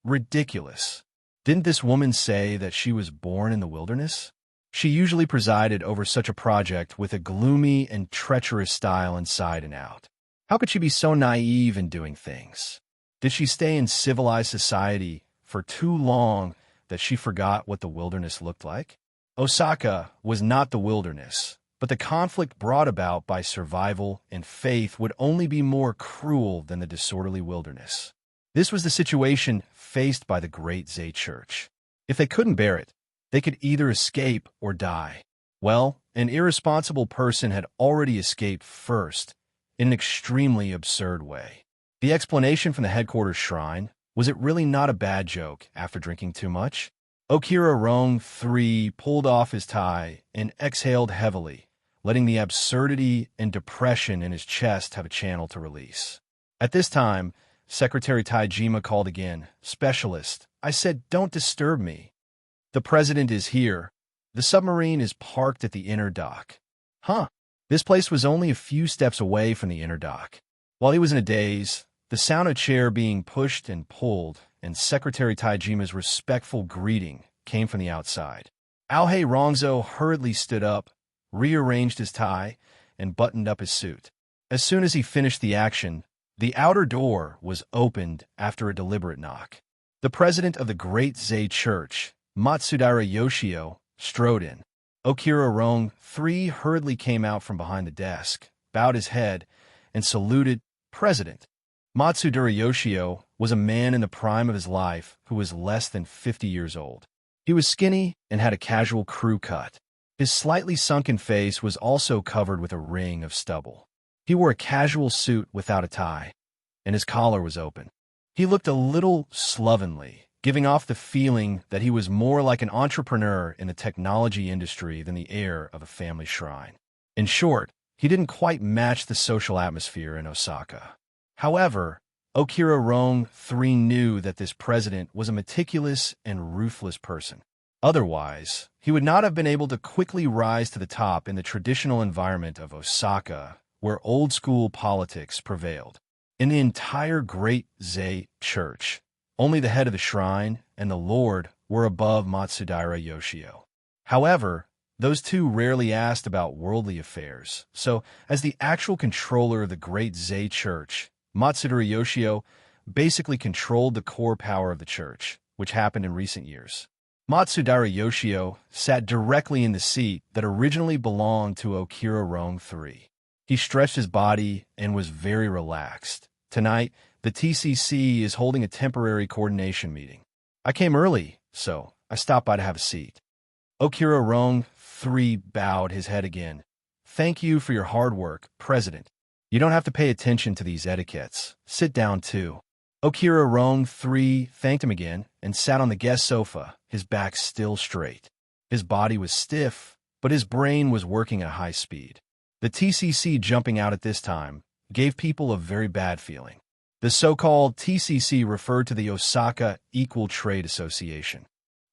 Ridiculous. Didn't this woman say that she was born in the wilderness? She usually presided over such a project with a gloomy and treacherous style inside and out. How could she be so naive in doing things? Did she stay in civilized society for too long that she forgot what the wilderness looked like? Osaka was not the wilderness, but the conflict brought about by survival and faith would only be more cruel than the disorderly wilderness. This was the situation faced by the Great Zay Church. If they couldn't bear it, they could either escape or die. Well, an irresponsible person had already escaped first, in an extremely absurd way. The explanation from the headquarters shrine, was it really not a bad joke after drinking too much? Okira Rong III pulled off his tie and exhaled heavily, letting the absurdity and depression in his chest have a channel to release. At this time, Secretary Taijima called again. "Specialist, I said don't disturb me. The president is here. The submarine is parked at the inner dock." Huh. This place was only a few steps away from the inner dock. While he was in a daze, the sound of a chair being pushed and pulled, and Secretary Taijima's respectful greeting came from the outside. Aohei Rongzhou hurriedly stood up, rearranged his tie, and buttoned up his suit. As soon as he finished the action, the outer door was opened after a deliberate knock. The president of the Great Zay Church, Matsudaira Yoshio, strode in. Okira Rong III hurriedly came out from behind the desk, bowed his head, and saluted President. Matsudara Yoshio was a man in the prime of his life who was less than 50 years old. He was skinny and had a casual crew cut. His slightly sunken face was also covered with a ring of stubble. He wore a casual suit without a tie, and his collar was open. He looked a little slovenly, giving off the feeling that he was more like an entrepreneur in the technology industry than the heir of a family shrine. In short, he didn't quite match the social atmosphere in Osaka. However, Okira Rong III knew that this president was a meticulous and ruthless person. Otherwise, he would not have been able to quickly rise to the top in the traditional environment of Osaka, where old-school politics prevailed. In the entire Great Zei Church, only the head of the shrine and the Lord were above Matsudara Yoshio. However, those two rarely asked about worldly affairs, so as the actual controller of the Great Zei Church, Matsudara Yoshio basically controlled the core power of the church, which happened in recent years. Matsudara Yoshio sat directly in the seat that originally belonged to Okira Rong III. He stretched his body and was very relaxed. Tonight, the TCC is holding a temporary coordination meeting. I came early, so I stopped by to have a seat. Okira Rong III bowed his head again. Thank you for your hard work, President. You don't have to pay attention to these etiquettes. Sit down, too. Okira Rong III thanked him again and sat on the guest sofa, his back still straight. His body was stiff, but his brain was working at high speed. The TCC jumping out at this time gave people a very bad feeling. The so-called TCC referred to the Osaka Equal Trade Association.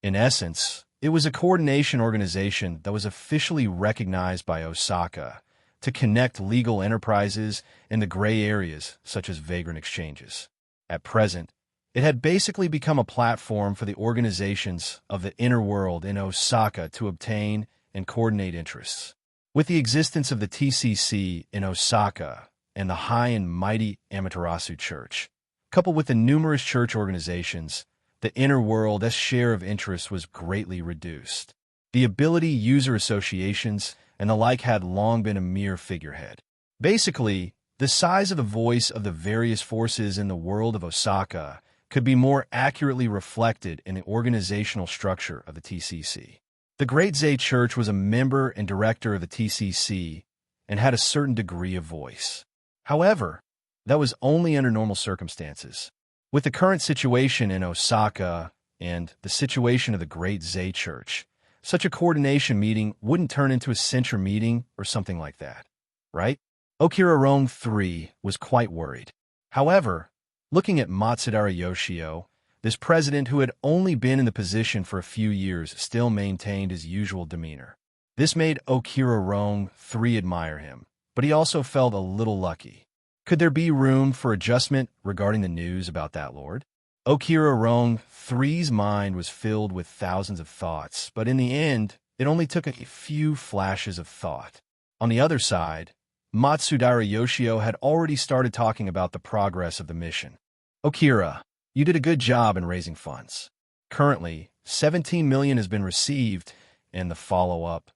In essence, it was a coordination organization that was officially recognized by Osaka to connect legal enterprises in the gray areas such as vagrant exchanges. At present, it had basically become a platform for the organizations of the inner world in Osaka to obtain and coordinate interests. With the existence of the TCC in Osaka and the high and mighty Amaterasu Church, coupled with the numerous church organizations, the inner world's share of interest was greatly reduced. The ability user associations and the like had long been a mere figurehead. Basically, the size of the voice of the various forces in the world of Osaka could be more accurately reflected in the organizational structure of the TCC. The Great Zei Church was a member and director of the TCC and had a certain degree of voice. However, that was only under normal circumstances. With the current situation in Osaka and the situation of the Great Zei Church, such a coordination meeting wouldn't turn into a censure meeting or something like that, right? Okira Rong III was quite worried. However, looking at Matsudara Yoshio, this president who had only been in the position for a few years still maintained his usual demeanor. This made Okira Rong III admire him, but he also felt a little lucky. Could there be room for adjustment regarding the news about that lord? Okira Rong III's mind was filled with thousands of thoughts, but in the end, it only took a few flashes of thought. On the other side, Matsudara Yoshio had already started talking about the progress of the mission. Okira, you did a good job in raising funds. Currently, 17 million has been received, and the follow-up.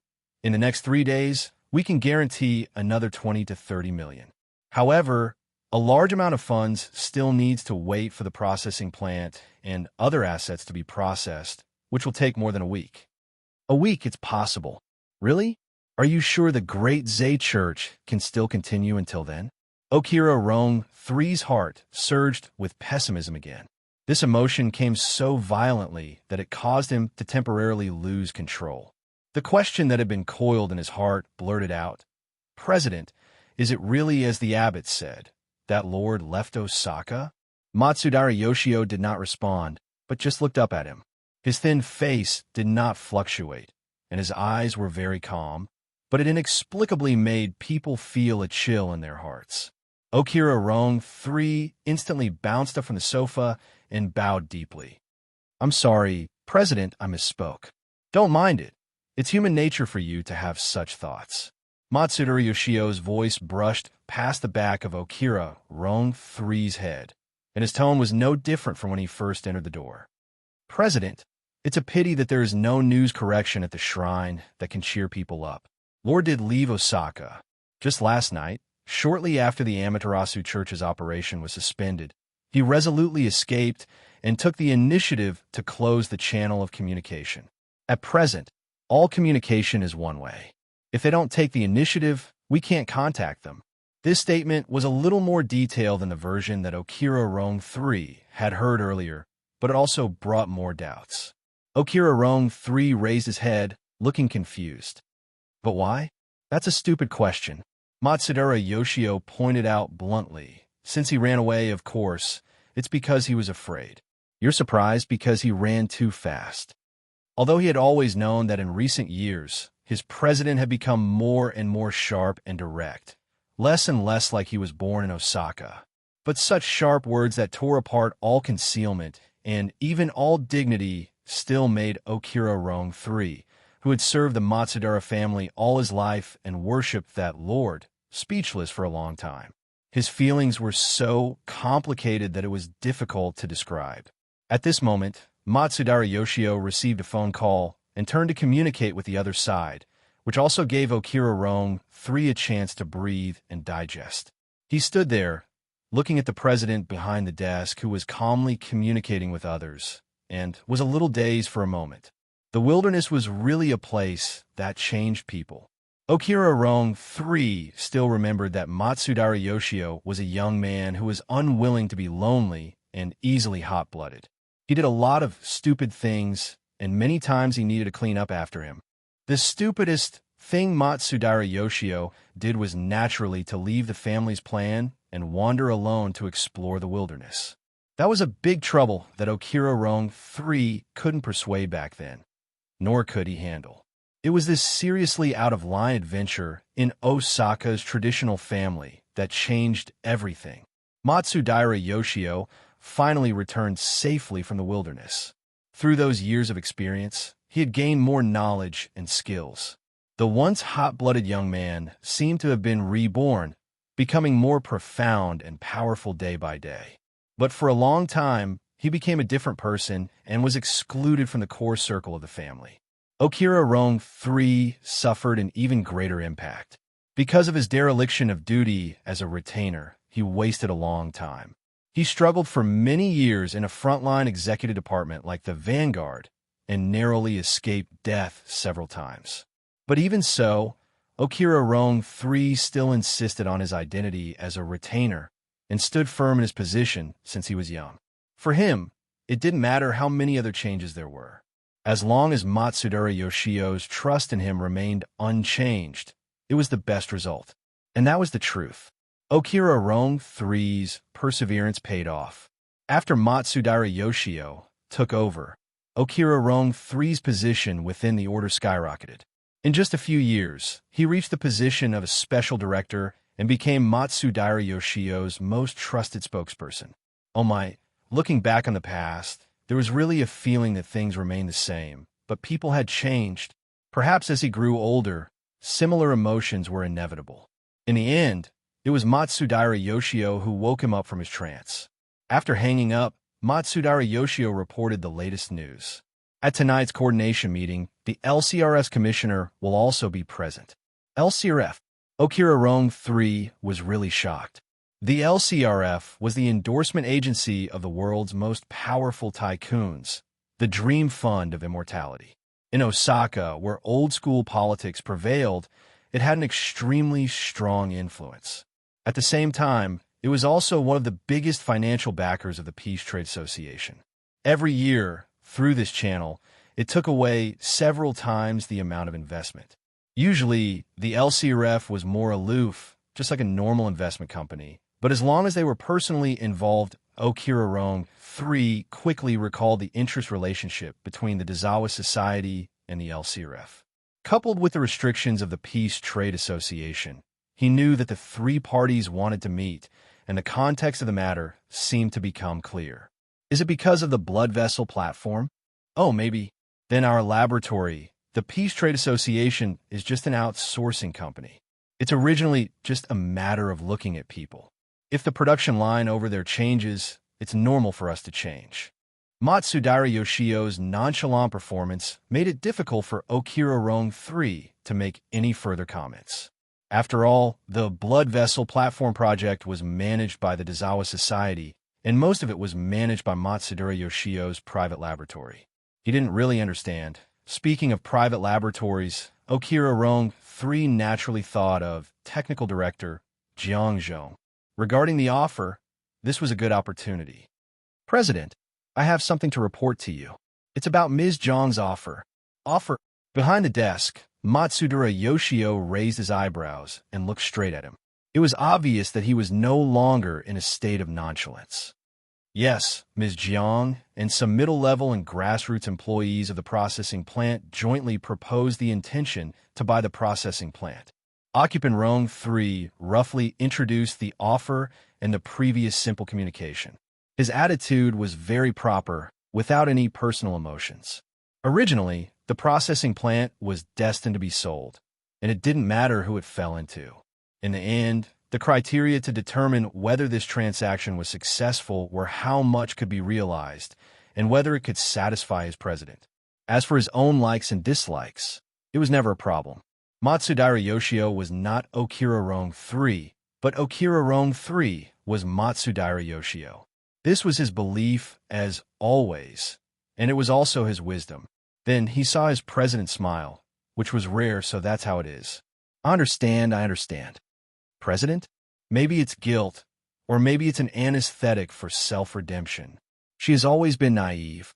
In the next 3 days, we can guarantee another 20 to 30 million. However, a large amount of funds still needs to wait for the processing plant and other assets to be processed, which will take more than a week. A week, it's possible. Really? Are you sure the Great Zei Church can still continue until then? Okira Rong III's heart surged with pessimism again. This emotion came so violently that it caused him to temporarily lose control. The question that had been coiled in his heart blurted out, President, is it really as the abbot said? That lord left Osaka? Matsudara Yoshio did not respond, but just looked up at him. His thin face did not fluctuate, and his eyes were very calm, but it inexplicably made people feel a chill in their hearts. Okira Rong III instantly bounced up from the sofa and bowed deeply. I'm sorry, President, I misspoke. Don't mind it. It's human nature for you to have such thoughts. Matsudara Yoshio's voice brushed past the back of Okira Rong III's head, and his tone was no different from when he first entered the door. President, It's a pity that there is no news correction at the shrine that can cheer people up. Lord did leave Osaka. Just last night, shortly after the Amaterasu Church's operation was suspended, he resolutely escaped and took the initiative to close the channel of communication. At present, all communication is one way. If they don't take the initiative, we can't contact them. This statement was a little more detailed than the version that Okira Rong III had heard earlier, but it also brought more doubts. Okira Rong III raised his head, looking confused. But why? That's a stupid question. Matsudara Yoshio pointed out bluntly. Since he ran away, of course, it's because he was afraid. You're surprised because he ran too fast. Although he had always known that in recent years, his president had become more and more sharp and direct, less and less like he was born in Osaka. But such sharp words that tore apart all concealment and even all dignity still made Okira Rong III, who had served the Matsudara family all his life and worshipped that lord, speechless for a long time. His feelings were so complicated that it was difficult to describe. At this moment, Matsudara Yoshio received a phone call and turned to communicate with the other side, which also gave Okira Rong III a chance to breathe and digest. He stood there, looking at the president behind the desk who was calmly communicating with others, and was a little dazed for a moment. The wilderness was really a place that changed people. Okira Rong III still remembered that Matsudara Yoshio was a young man who was unwilling to be lonely and easily hot-blooded. He did a lot of stupid things, and many times he needed to clean up after him. The stupidest thing Matsudara Yoshio did was naturally to leave the family's plan and wander alone to explore the wilderness. That was a big trouble that Okira Rong III couldn't persuade back then, nor could he handle. It was this seriously out-of-line adventure in Osaka's traditional family that changed everything. Matsudara Yoshio finally returned safely from the wilderness. Through those years of experience, he had gained more knowledge and skills. The once hot-blooded young man seemed to have been reborn, becoming more profound and powerful day by day. But for a long time, he became a different person and was excluded from the core circle of the family. Okira Rong III suffered an even greater impact. Because of his dereliction of duty as a retainer, he wasted a long time. He struggled for many years in a frontline executive department like the Vanguard and narrowly escaped death several times. But even so, Okira Rong III still insisted on his identity as a retainer and stood firm in his position since he was young. For him, it didn't matter how many other changes there were. As long as Matsudara Yoshio's trust in him remained unchanged, it was the best result. And that was the truth. Okira Rong III's perseverance paid off. After Matsudara Yoshio took over, Okira Rong III's position within the order skyrocketed. In just a few years, he reached the position of a special director and became Matsudara Yoshio's most trusted spokesperson. Oh my, looking back on the past, there was really a feeling that things remained the same, but people had changed. Perhaps as he grew older, similar emotions were inevitable. In the end, it was Matsudara Yoshio who woke him up from his trance. After hanging up, Matsudara Yoshio reported the latest news. At tonight's coordination meeting, the LCRF's commissioner will also be present. LCRF. Okira Rong III was really shocked. The LCRF was the endorsement agency of the world's most powerful tycoons, the Dream Fund of Immortality. In Osaka, where old-school politics prevailed, it had an extremely strong influence. At the same time, it was also one of the biggest financial backers of the Peace Trade Association. Every year, through this channel, it took away several times the amount of investment. Usually, the LCRF was more aloof, just like a normal investment company, but as long as they were personally involved, Okira Rong III quickly recalled the interest relationship between the Dazawa Society and the LCRF. Coupled with the restrictions of the Peace Trade Association, he knew that the three parties wanted to meet, and the context of the matter seemed to become clear. Is it because of the blood vessel platform? Oh, maybe. Then our laboratory, the Peace Trade Association, is just an outsourcing company. It's originally just a matter of looking at people. If the production line over there changes, it's normal for us to change. Matsudaira Yoshio's nonchalant performance made it difficult for Okira Rong 3 to make any further comments. After all, the Blood Vessel platform project was managed by the Dazawa Society, and most of it was managed by Matsudaira Yoshio's private laboratory. He didn't really understand. Speaking of private laboratories, Okira Rong 3 naturally thought of technical director Jiang Zhong. Regarding the offer, this was a good opportunity. President, I have something to report to you. It's about Ms. Zhang's offer. Offer? Behind the desk, Matsudaira Yoshio raised his eyebrows and looked straight at him. It was obvious that he was no longer in a state of nonchalance. Yes, Ms. Jiang and some middle-level and grassroots employees of the processing plant jointly proposed the intention to buy the processing plant. Occupant Rong 3 roughly introduced the offer and the previous simple communication. His attitude was very proper, without any personal emotions. Originally, the processing plant was destined to be sold, and it didn't matter who it fell into. In the end, the criteria to determine whether this transaction was successful were how much could be realized and whether it could satisfy his president. As for his own likes and dislikes, it was never a problem. Matsudaira Yoshio was not Okira Rong 3, but Okira Rong 3 was Matsudaira Yoshio. This was his belief, as always, and it was also his wisdom. Then he saw his president smile, which was rare, so that's how it is. I understand. President? Maybe it's guilt, or maybe it's an anesthetic for self-redemption. She has always been naive.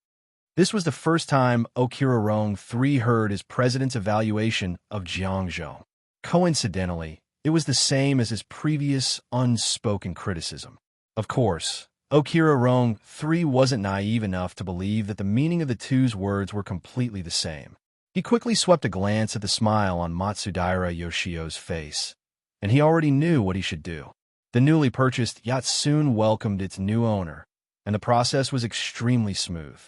This was the first time Okira Rong 3 heard his president's evaluation of Jiang Zhong. Coincidentally, it was the same as his previous unspoken criticism. Of course, Okira Rong 3 wasn't naive enough to believe that the meaning of the two's words were completely the same. He quickly swept a glance at the smile on Matsudaira Yoshio's face, and he already knew what he should do. The newly purchased yacht soon welcomed its new owner, and the process was extremely smooth.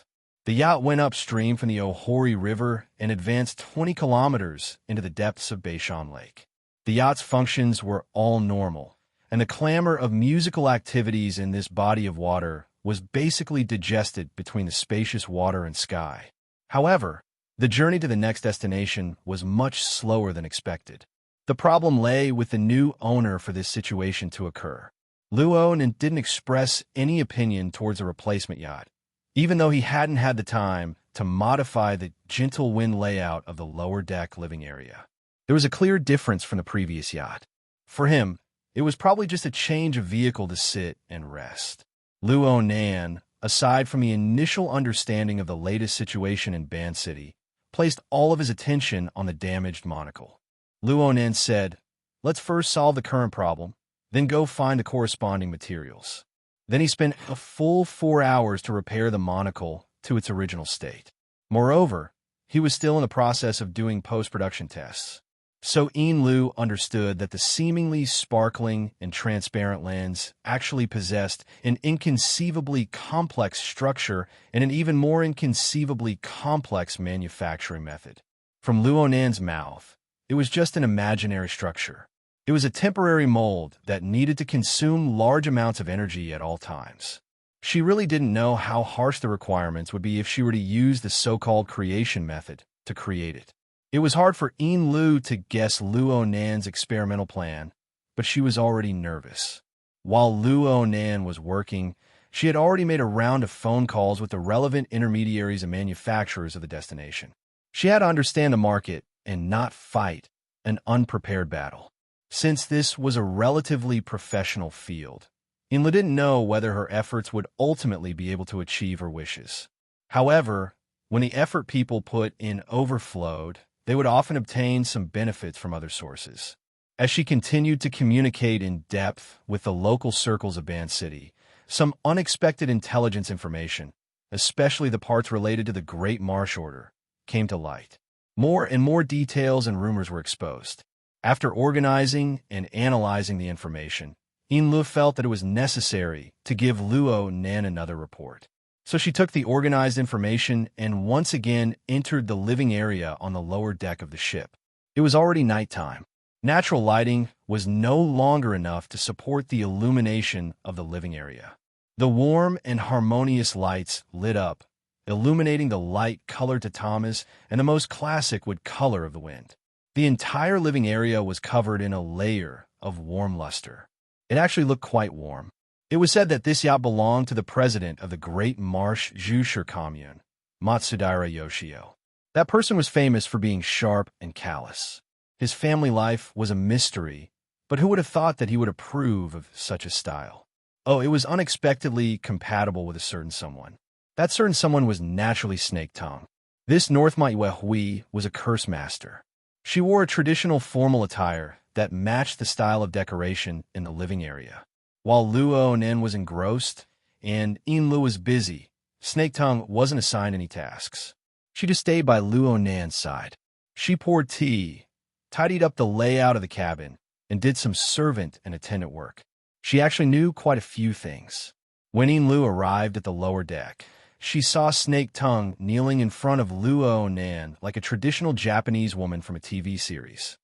The yacht went upstream from the Ohori River and advanced 20 kilometers into the depths of Beishan Lake. The yacht's functions were all normal, and the clamor of musical activities in this body of water was basically digested between the spacious water and sky. However, the journey to the next destination was much slower than expected. The problem lay with the new owner for this situation to occur. Luo didn't express any opinion towards a replacement yacht, even though he hadn't had the time to modify the gentle wind layout of the lower deck living area. There was a clear difference from the previous yacht. For him, it was probably just a change of vehicle to sit and rest. Luo Nan, aside from the initial understanding of the latest situation in Ban City, placed all of his attention on the damaged monocle. Luo Nan said, "Let's first solve the current problem, then go find the corresponding materials." Then he spent a full 4 hours to repair the monocle to its original state. Moreover, he was still in the process of doing post-production tests. So Yin Lu understood that the seemingly sparkling and transparent lens actually possessed an inconceivably complex structure and an even more inconceivably complex manufacturing method. From Luo Nan's mouth, it was just an imaginary structure. It was a temporary mold that needed to consume large amounts of energy at all times. She really didn't know how harsh the requirements would be if she were to use the so-called creation method to create it. It was hard for Yin Lu to guess Luo Nan's experimental plan, but she was already nervous. While Luo Nan was working, she had already made a round of phone calls with the relevant intermediaries and manufacturers of the destination. She had to understand the market and not fight an unprepared battle. Since this was a relatively professional field, Yin Lu didn't know whether her efforts would ultimately be able to achieve her wishes. However, when the effort people put in overflowed, they would often obtain some benefits from other sources. As she continued to communicate in depth with the local circles of Ban City, some unexpected intelligence information, especially the parts related to the Great Marsh Order, came to light. More and more details and rumors were exposed. After organizing and analyzing the information, Yin Lu felt that it was necessary to give Luo Nan another report. So she took the organized information and once again entered the living area on the lower deck of the ship. It was already nighttime. Natural lighting was no longer enough to support the illumination of the living area. The warm and harmonious lights lit up, illuminating the light-colored tatamas and the most classic wood color of the wind. The entire living area was covered in a layer of warm luster. It actually looked quite warm. It was said that this yacht belonged to the president of the Great Marsh Jusher Commune, Matsudaira Yoshio. That person was famous for being sharp and callous. His family life was a mystery, but who would have thought that he would approve of such a style? Oh, it was unexpectedly compatible with a certain someone. That certain someone was naturally snake-tongued. This Northmite Wehui was a curse master. She wore a traditional formal attire that matched the style of decoration in the living area. While Luo Nen was engrossed and Inlu was busy, Snake-Tongue wasn't assigned any tasks. She just stayed by Luo Nan's side. She poured tea, tidied up the layout of the cabin, and did some servant and attendant work. She actually knew quite a few things. When Inlu arrived at the lower deck, she saw Snake-Tongue kneeling in front of Luo Nan like a traditional Japanese woman from a TV series.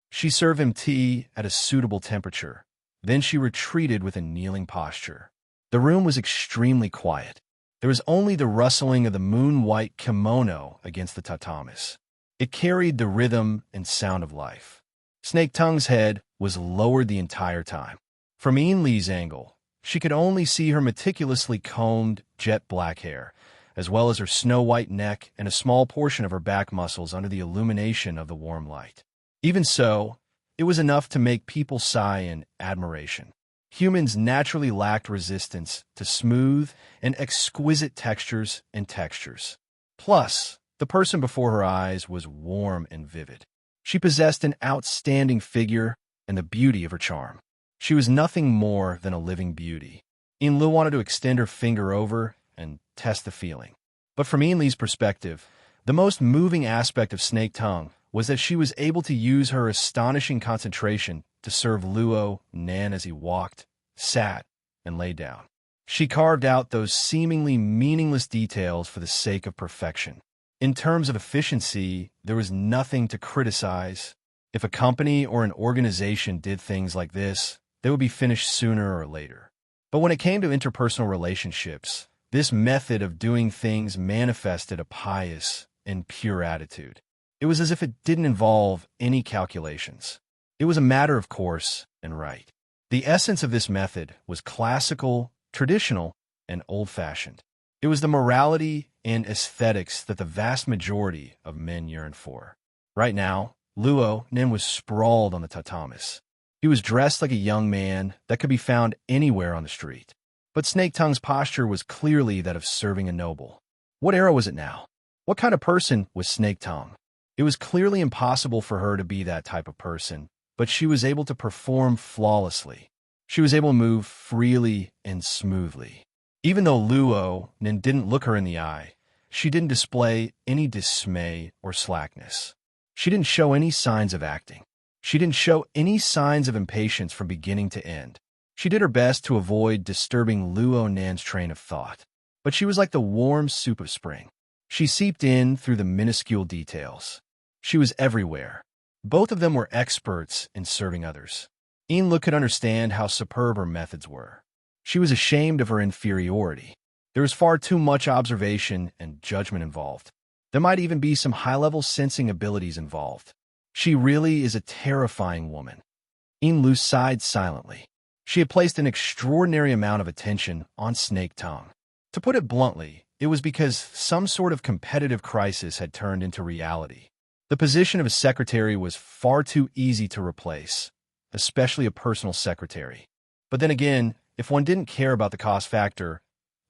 She served him tea at a suitable temperature. Then she retreated with a kneeling posture. The room was extremely quiet. There was only the rustling of the moon-white kimono against the tatamis. It carried the rhythm and sound of life. Snake-Tongue's head was lowered the entire time. From Ian Lee's angle, she could only see her meticulously combed, jet-black hair, as well as her snow-white neck and a small portion of her back muscles under the illumination of the warm light. Even so, it was enough to make people sigh in admiration. Humans naturally lacked resistance to smooth and exquisite textures and textures. Plus, the person before her eyes was warm and vivid. She possessed an outstanding figure and the beauty of her charm. She was nothing more than a living beauty. Inlu wanted to extend her finger over and test the feeling. But from Inli's perspective, the most moving aspect of Snake-Tongue was that she was able to use her astonishing concentration to serve Luo Nan as he walked, sat, and lay down. She carved out those seemingly meaningless details for the sake of perfection. In terms of efficiency, there was nothing to criticize. If a company or an organization did things like this, they would be finished sooner or later. But when it came to interpersonal relationships, this method of doing things manifested a pious and pure attitude. It was as if it didn't involve any calculations. It was a matter of course and right. The essence of this method was classical, traditional, and old-fashioned. It was the morality and aesthetics that the vast majority of men yearn for. Right now, Luo Nen was sprawled on the tatamis. He was dressed like a young man that could be found anywhere on the street. But Snake-Tongue's posture was clearly that of serving a noble. What era was it now? What kind of person was Snake-Tongue? It was clearly impossible for her to be that type of person, but she was able to perform flawlessly. She was able to move freely and smoothly. Even though Luo Nen didn't look her in the eye, she didn't display any dismay or slackness. She didn't show any signs of acting. She didn't show any signs of impatience from beginning to end. She did her best to avoid disturbing Luo Nan's train of thought. But she was like the warm soup of spring. She seeped in through the minuscule details. She was everywhere. Both of them were experts in serving others. Inlu could understand how superb her methods were. She was ashamed of her inferiority. There was far too much observation and judgment involved. There might even be some high-level sensing abilities involved. She really is a terrifying woman. Inlu sighed silently. She had placed an extraordinary amount of attention on Snake-Tongue. To put it bluntly, it was because some sort of competitive crisis had turned into reality. The position of a secretary was far too easy to replace, especially a personal secretary. But then again, if one didn't care about the cost factor,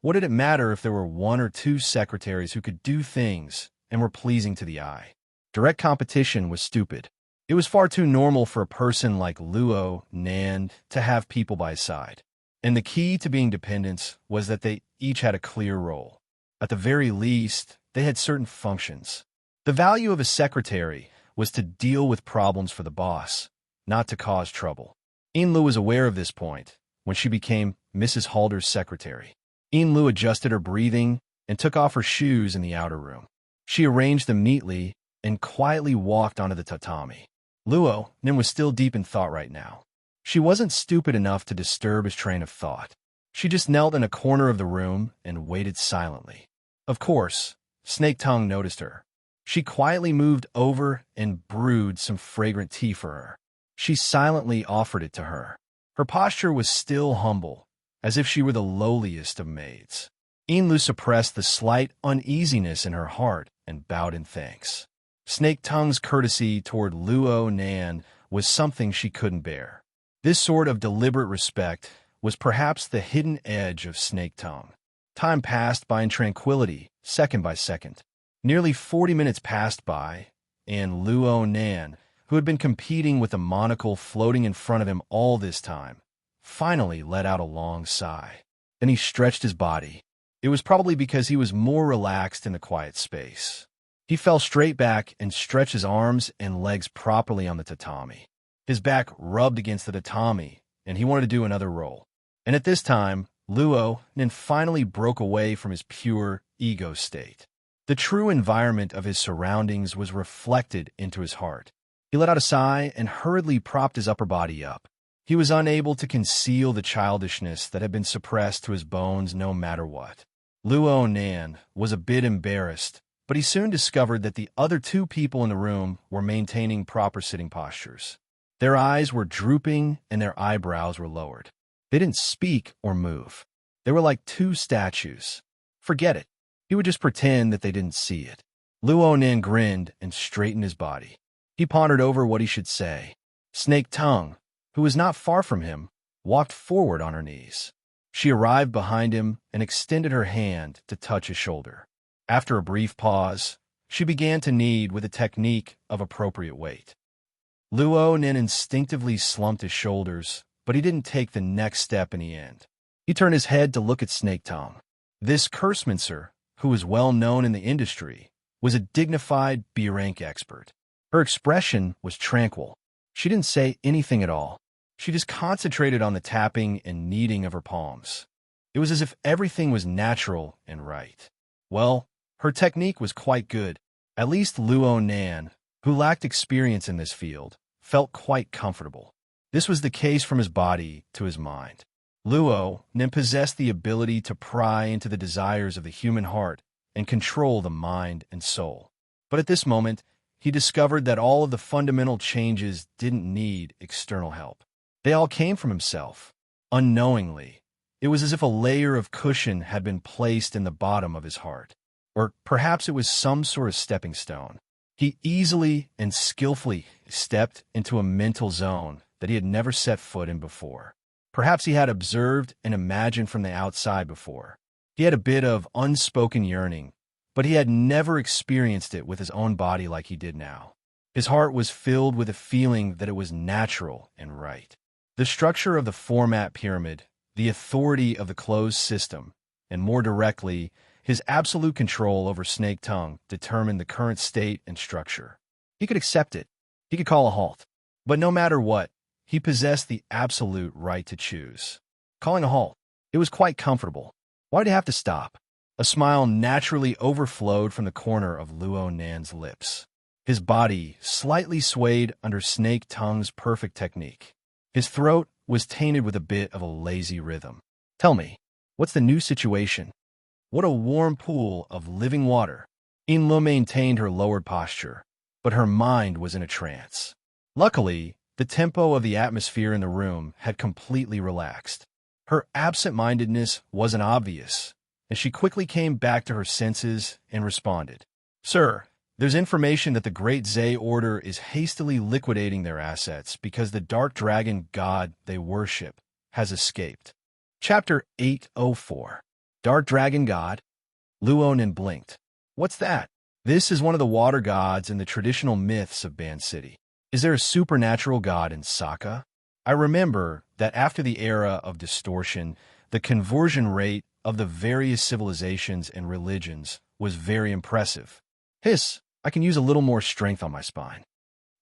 what did it matter if there were one or two secretaries who could do things and were pleasing to the eye? Direct competition was stupid. It was far too normal for a person like Luo Nan to have people by his side. And the key to being dependents was that they each had a clear role. At the very least, they had certain functions. The value of a secretary was to deal with problems for the boss, not to cause trouble. Inlu was aware of this point when she became Mrs. Halder's secretary. Inlu adjusted her breathing and took off her shoes in the outer room. She arranged them neatly and quietly walked onto the tatami. Luo Nin was still deep in thought right now. She wasn't stupid enough to disturb his train of thought. She just knelt in a corner of the room and waited silently. Of course, Snake Tongue noticed her. She quietly moved over and brewed some fragrant tea for her. She silently offered it to her. Her posture was still humble, as if she were the lowliest of maids. Inlu suppressed the slight uneasiness in her heart and bowed in thanks. Snake Tongue's courtesy toward Luo Nan was something she couldn't bear. This sort of deliberate respect was perhaps the hidden edge of Snake Tongue. Time passed by in tranquility, second by second. Nearly 40 minutes passed by, and Luo Nan, who had been competing with a monocle floating in front of him all this time, finally let out a long sigh. Then he stretched his body. It was probably because he was more relaxed in the quiet space. He fell straight back and stretched his arms and legs properly on the tatami. His back rubbed against the tatami, and he wanted to do another roll. And at this time, Luo Nan finally broke away from his pure ego state. The true environment of his surroundings was reflected into his heart. He let out a sigh and hurriedly propped his upper body up. He was unable to conceal the childishness that had been suppressed to his bones no matter what. Luo Nan was a bit embarrassed, but he soon discovered that the other two people in the room were maintaining proper sitting postures. Their eyes were drooping and their eyebrows were lowered. They didn't speak or move. They were like two statues. Forget it. He would just pretend that they didn't see it. Luo Nan grinned and straightened his body. He pondered over what he should say. Snake Tongue, who was not far from him, walked forward on her knees. She arrived behind him and extended her hand to touch his shoulder. After a brief pause, she began to knead with a technique of appropriate weight. Luo Nan instinctively slumped his shoulders, but he didn't take the next step in the end. He turned his head to look at Snake Tongue. This cursemancer, who was well known in the industry, was a dignified B-rank expert. Her expression was tranquil. She didn't say anything at all. She just concentrated on the tapping and kneading of her palms. It was as if everything was natural and right. Well, her technique was quite good. At least Luo Nan, who lacked experience in this field, felt quite comfortable. This was the case from his body to his mind. Luo Nan possessed the ability to pry into the desires of the human heart and control the mind and soul. But at this moment, he discovered that all of the fundamental changes didn't need external help. They all came from himself. Unknowingly, it was as if a layer of cushion had been placed in the bottom of his heart. Or perhaps it was some sort of stepping stone. He easily and skillfully stepped into a mental zone that he had never set foot in before. Perhaps he had observed and imagined from the outside before. He had a bit of unspoken yearning, but he had never experienced it with his own body like he did now. His heart was filled with a feeling that it was natural and right. The structure of the format pyramid, the authority of the closed system, and more directly, his absolute control over Snake Tongue determined the current state and structure. He could accept it. He could call a halt. But no matter what, he possessed the absolute right to choose. Calling a halt, it was quite comfortable. Why did he have to stop? A smile naturally overflowed from the corner of Luo Nan's lips. His body slightly swayed under Snake Tongue's perfect technique. His throat was tainted with a bit of a lazy rhythm. Tell me, what's the new situation? What a warm pool of living water. Inlu maintained her lowered posture, but her mind was in a trance. Luckily, the tempo of the atmosphere in the room had completely relaxed. Her absent-mindedness wasn't obvious, and she quickly came back to her senses and responded. Sir, there's information that the Great Zay Order is hastily liquidating their assets because the dark dragon god they worship has escaped. Chapter 804. Dark Dragon God? Luo Nan blinked. What's that? This is one of the water gods in the traditional myths of Ban City. Is there a supernatural god in Sokka? I remember that after the era of distortion, the conversion rate of the various civilizations and religions was very impressive. Hiss, I can use a little more strength on my spine.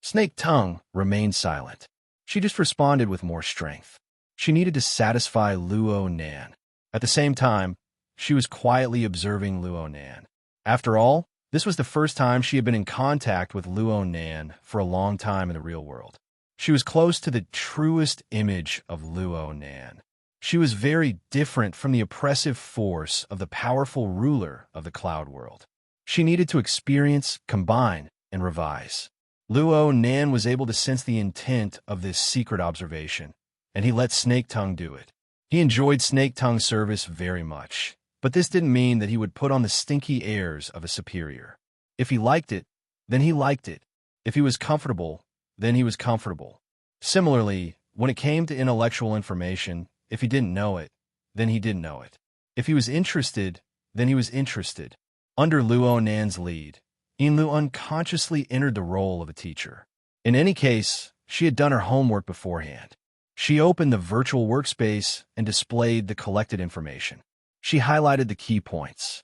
Snake Tongue remained silent. She just responded with more strength. She needed to satisfy Luo Nan. At the same time, she was quietly observing Luo Nan. After all, this was the first time she had been in contact with Luo Nan for a long time in the real world. She was close to the truest image of Luo Nan. She was very different from the oppressive force of the powerful ruler of the cloud world. She needed to experience, combine, and revise. Luo Nan was able to sense the intent of this secret observation, and he let Snake Tongue do it. He enjoyed Snake Tongue's service very much, but this didn't mean that he would put on the stinky airs of a superior. If he liked it, then he liked it. If he was comfortable, then he was comfortable. Similarly, when it came to intellectual information, if he didn't know it, then he didn't know it. If he was interested, then he was interested. Under Luo Nan's lead, Yinlu unconsciously entered the role of a teacher. In any case, she had done her homework beforehand. She opened the virtual workspace and displayed the collected information. She highlighted the key points.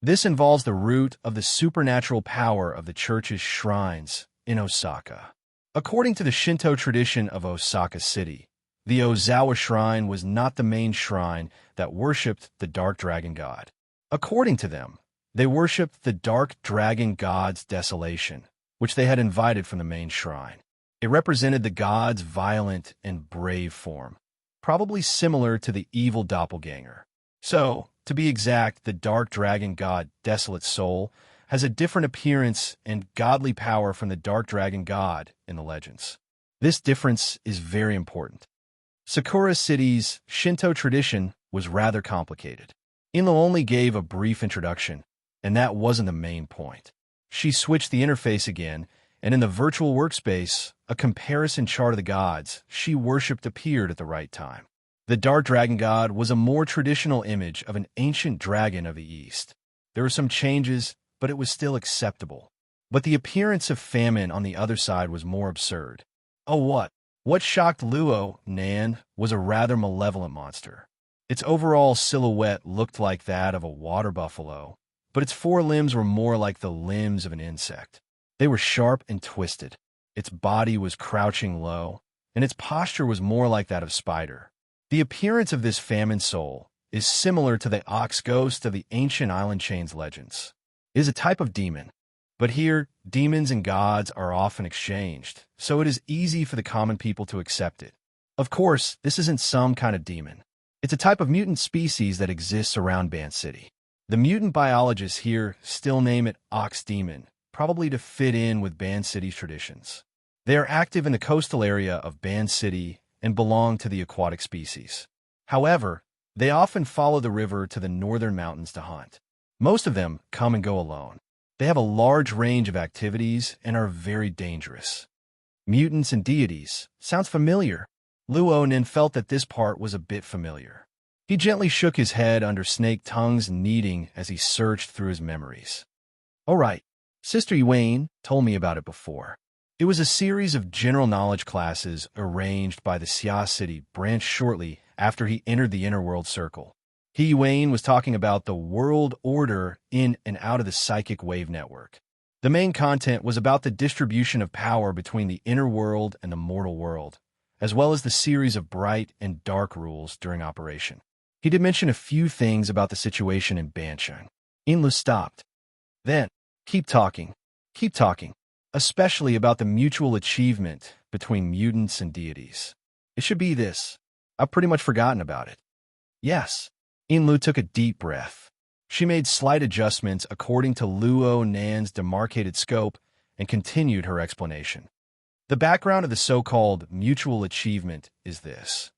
This involves the root of the supernatural power of the church's shrines in Osaka. According to the Shinto tradition of Osaka City, the Ozawa Shrine was not the main shrine that worshipped the Dark Dragon God. According to them, they worshipped the Dark Dragon God's desolation, which they had invited from the main shrine. It represented the god's violent and brave form, probably similar to the evil doppelganger. So, to be exact, the Dark Dragon God Desolate Soul has a different appearance and godly power from the Dark Dragon God in the legends. This difference is very important. Sakura City's Shinto tradition was rather complicated. Yinlu only gave a brief introduction, and that wasn't the main point. She switched the interface again, and in the virtual workspace, a comparison chart of the gods she worshipped appeared at the right time. The Dark Dragon God was a more traditional image of an ancient dragon of the East. There were some changes, but it was still acceptable. But the appearance of famine on the other side was more absurd. Oh what? What shocked Luo Nan was a rather malevolent monster. Its overall silhouette looked like that of a water buffalo, but its forelimbs were more like the limbs of an insect. They were sharp and twisted. Its body was crouching low, and its posture was more like that of spider. The appearance of this famine soul is similar to the ox ghost of the ancient island chains legends. It is a type of demon. But here, demons and gods are often exchanged, so it is easy for the common people to accept it. Of course, this isn't some kind of demon. It's a type of mutant species that exists around Ban City. The mutant biologists here still name it ox demon, probably to fit in with Ban City's traditions. They are active in the coastal area of Ban City and belong to the aquatic species. However, they often follow the river to the northern mountains to hunt. Most of them come and go alone. They have a large range of activities and are very dangerous. Mutants and deities. Sounds familiar. Luo Nin felt that this part was a bit familiar. He gently shook his head under Snake Tongue's kneading as he searched through his memories. All right, Sister Yuane told me about it before. It was a series of general knowledge classes arranged by the Xia City branch shortly after he entered the Inner World Circle. Yuane was talking about the world order in and out of the psychic wave network. The main content was about the distribution of power between the inner world and the mortal world, as well as the series of bright and dark rules during operation. He did mention a few things about the situation in Bansheng. Yinlu stopped. Then, keep talking, especially about the mutual achievement between mutants and deities. It should be this. I've pretty much forgotten about it. Yes. Yinlu took a deep breath. She made slight adjustments according to Luo Nan's demarcated scope and continued her explanation. The background of the so-called mutual achievement is this.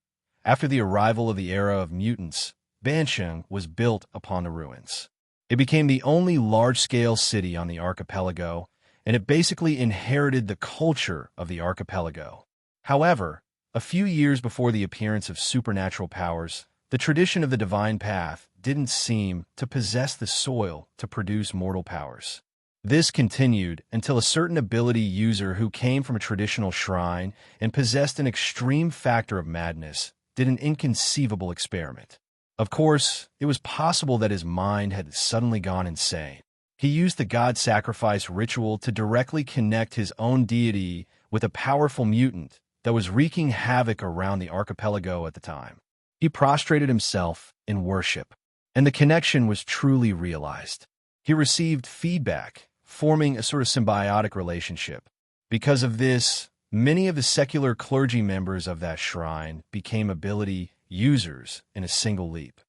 After the arrival of the era of mutants, Bansheng was built upon the ruins. It became the only large-scale city on the archipelago, and it basically inherited the culture of the archipelago. However, a few years before the appearance of supernatural powers, the tradition of the divine path didn't seem to possess the soil to produce mortal powers. This continued until a certain ability user who came from a traditional shrine and possessed an extreme factor of madness did an inconceivable experiment. Of course, it was possible that his mind had suddenly gone insane. He used the god sacrifice ritual to directly connect his own deity with a powerful mutant that was wreaking havoc around the archipelago at the time. He prostrated himself in worship, and the connection was truly realized. He received feedback, forming a sort of symbiotic relationship. Because of this, many of the secular clergy members of that shrine became ability users in a single leap.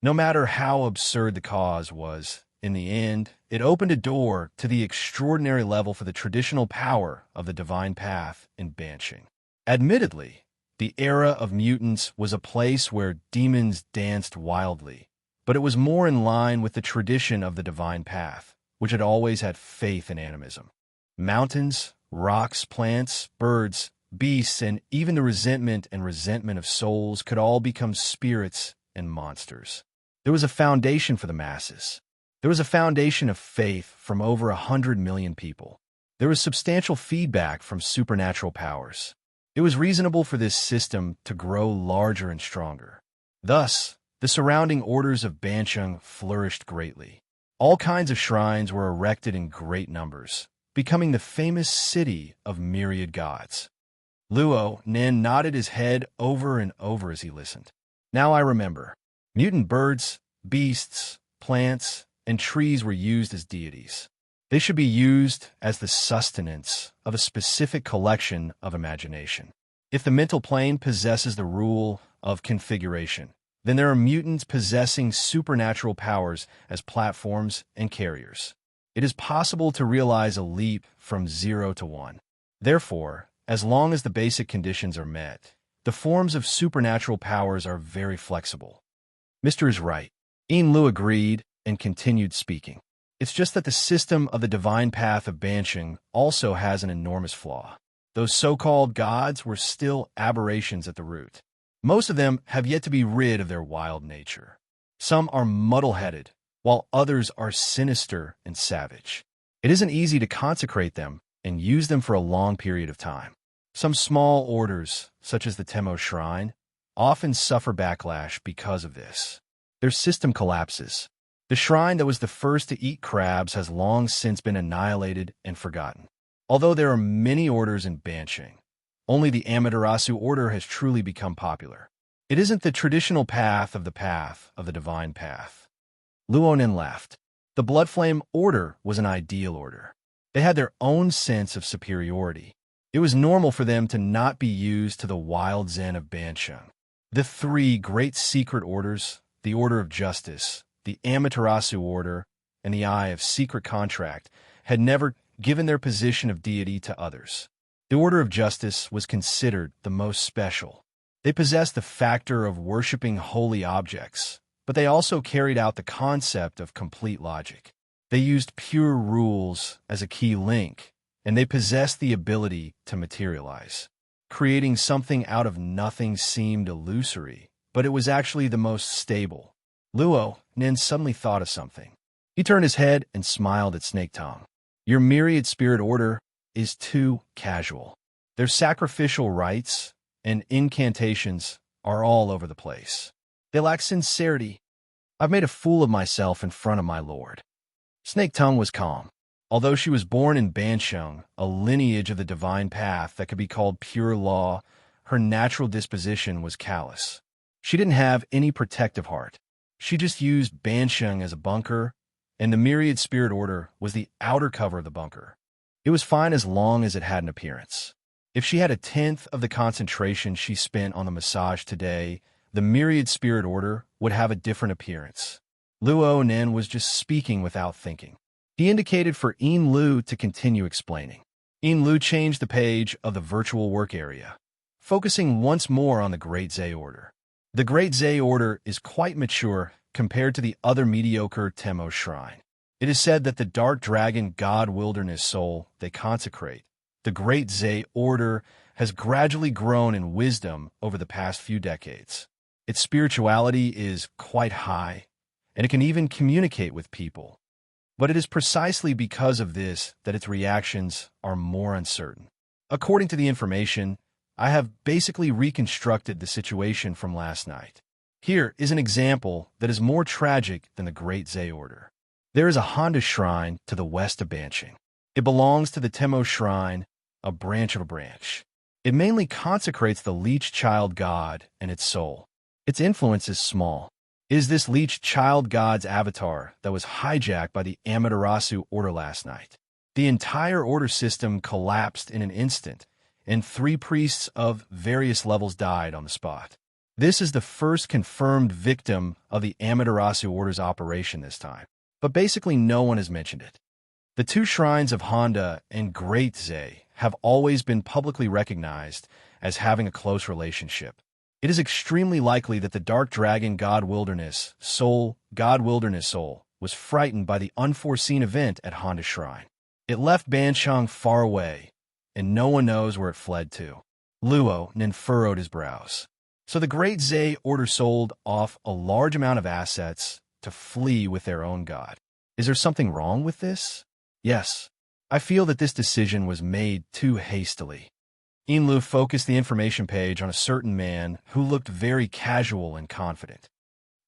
No matter how absurd the cause was, in the end, it opened a door to the extraordinary level for the traditional power of the divine path in Banshing. Admittedly, the era of mutants was a place where demons danced wildly, but it was more in line with the tradition of the divine path, which had always had faith in animism. Mountains, rocks, plants, birds, beasts, and even the resentment of souls could all become spirits and monsters. There was a foundation for the masses. There was a foundation of faith from over 100 million people. There was substantial feedback from supernatural powers. It was reasonable for this system to grow larger and stronger. Thus, the surrounding orders of Bansheng flourished greatly. All kinds of shrines were erected in great numbers, becoming the famous city of myriad gods. Luo Nen nodded his head over and over as he listened. Now I remember. Mutant birds, beasts, plants, and trees were used as deities. They should be used as the sustenance of a specific collection of imagination. If the mental plane possesses the rule of configuration, then there are mutants possessing supernatural powers as platforms and carriers. It is possible to realize a leap from 0 to 1. Therefore, as long as the basic conditions are met, the forms of supernatural powers are very flexible. Mr. is right. Yin Lu agreed and continued speaking. It's just that the system of the divine path of Bansheng also has an enormous flaw. Those so-called gods were still aberrations at the root. Most of them have yet to be rid of their wild nature. Some are muddle-headed, while others are sinister and savage. It isn't easy to consecrate them and use them for a long period of time. Some small orders, such as the Temo Shrine, often suffer backlash because of this. Their system collapses. The shrine that was the first to eat crabs has long since been annihilated and forgotten. Although there are many orders in Bansheng, only the Amaterasu order has truly become popular. It isn't the traditional path of the divine path. Luonin laughed. The Bloodflame order was an ideal order. They had their own sense of superiority. It was normal for them to not be used to the wild zen of Bansheng. The three great secret orders, the Order of Justice, the Amaterasu order, and the Eye of Secret Contract, had never given their position of deity to others. The Order of Justice was considered the most special. They possessed the factor of worshipping holy objects, but they also carried out the concept of complete logic. They used pure rules as a key link, and they possessed the ability to materialize. Creating something out of nothing seemed illusory, but it was actually the most stable. Luo Nen suddenly thought of something. He turned his head and smiled at Snake Tongue. Your myriad spirit order is too casual. Their sacrificial rites and incantations are all over the place. They lack sincerity. I've made a fool of myself in front of my lord. Snake Tongue was calm. Although she was born in Bansheng, a lineage of the divine path that could be called pure law, her natural disposition was callous. She didn't have any protective heart. She just used Bansheng as a bunker, and the myriad spirit order was the outer cover of the bunker. It was fine as long as it had an appearance. If she had a tenth of the concentration she spent on the massage today, the myriad spirit order would have a different appearance. Luo Nen was just speaking without thinking. He indicated for Yin Lu to continue explaining. Yin Lu changed the page of the virtual work area, focusing once more on the Great Zay Order. The Great Zay Order is quite mature compared to the other mediocre Temo Shrine. It is said that the Dark Dragon God Wilderness Soul they consecrate, the Great Zay Order, has gradually grown in wisdom over the past few decades. Its spirituality is quite high, and it can even communicate with people. But it is precisely because of this that its reactions are more uncertain. According to the information, I have basically reconstructed the situation from last night. Here is an example that is more tragic than the Great Zay Order. There is a Honda Shrine to the west of Bansheng. It belongs to the Temo Shrine, a branch of a branch. It mainly consecrates the Leech Child God and its soul. Its influence is small. It is this Leech Child God's avatar that was hijacked by the Amaterasu order last night. The entire order system collapsed in an instant, and 3 priests of various levels died on the spot. This is the first confirmed victim of the Amaterasu Order's operation this time, but basically no one has mentioned it. The two shrines of Honda and Great Zay have always been publicly recognized as having a close relationship. It is extremely likely that the Dark Dragon God Wilderness Soul, was frightened by the unforeseen event at Honda Shrine. It left Bansheng far away, and no one knows where it fled to. Luo then furrowed his brows. So the Great Zay Order sold off a large amount of assets to flee with their own god. Is there something wrong with this? Yes. I feel that this decision was made too hastily. Inlu focused the information page on a certain man who looked very casual and confident.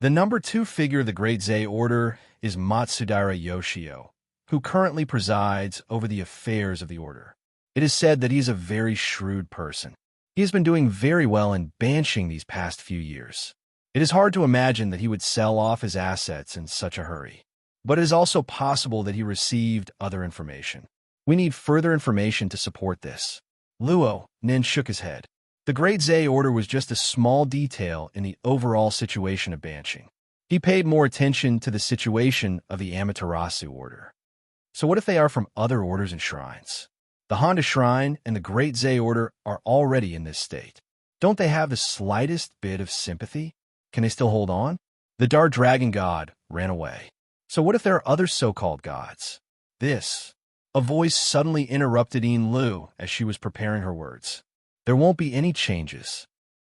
The number 2 figure of the Great Zay Order is Matsudaira Yoshio, who currently presides over the affairs of the order. It is said that he is a very shrewd person. He has been doing very well in Bansheng these past few years. It is hard to imagine that he would sell off his assets in such a hurry. But it is also possible that he received other information. We need further information to support this. Luo then shook his head. The Great Zay Order was just a small detail in the overall situation of Bansheng. He paid more attention to the situation of the Amaterasu Order. So what if they are from other orders and shrines? The Honda Shrine and the Great Zay Order are already in this state. Don't they have the slightest bit of sympathy? Can they still hold on? The Dark Dragon God ran away. So what if there are other so-called gods? A voice suddenly interrupted Yin Lu as she was preparing her words. There won't be any changes.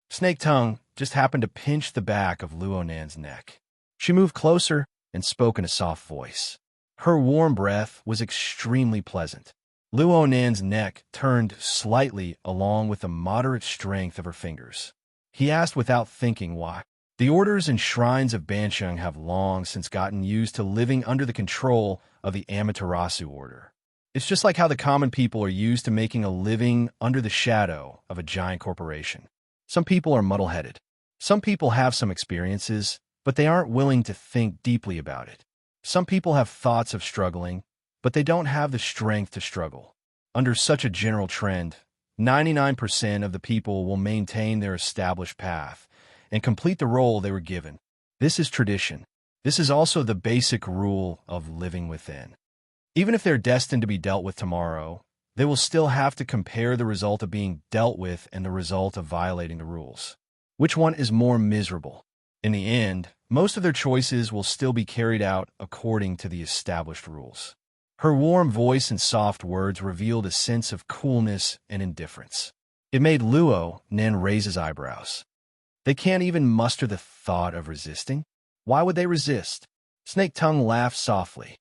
Snake Tongue just happened to pinch the back of Luo Nan's neck. She moved closer and spoke in a soft voice. Her warm breath was extremely pleasant. Luo Nan's neck turned slightly along with the moderate strength of her fingers. He asked without thinking why. The orders and shrines of Bansheng have long since gotten used to living under the control of the Amaterasu Order. It's just like how the common people are used to making a living under the shadow of a giant corporation. Some people are muddle-headed. Some people have some experiences, but they aren't willing to think deeply about it. Some people have thoughts of struggling, but they don't have the strength to struggle. Under such a general trend, 99% of the people will maintain their established path and complete the role they were given. This is tradition. This is also the basic rule of living within. Even if they're destined to be dealt with tomorrow, they will still have to compare the result of being dealt with and the result of violating the rules. Which one is more miserable? In the end, most of their choices will still be carried out according to the established rules. Her warm voice and soft words revealed a sense of coolness and indifference. It made Luo Nan raise his eyebrows. They can't even muster the thought of resisting? Why would they resist? Snake Tongue laughed softly.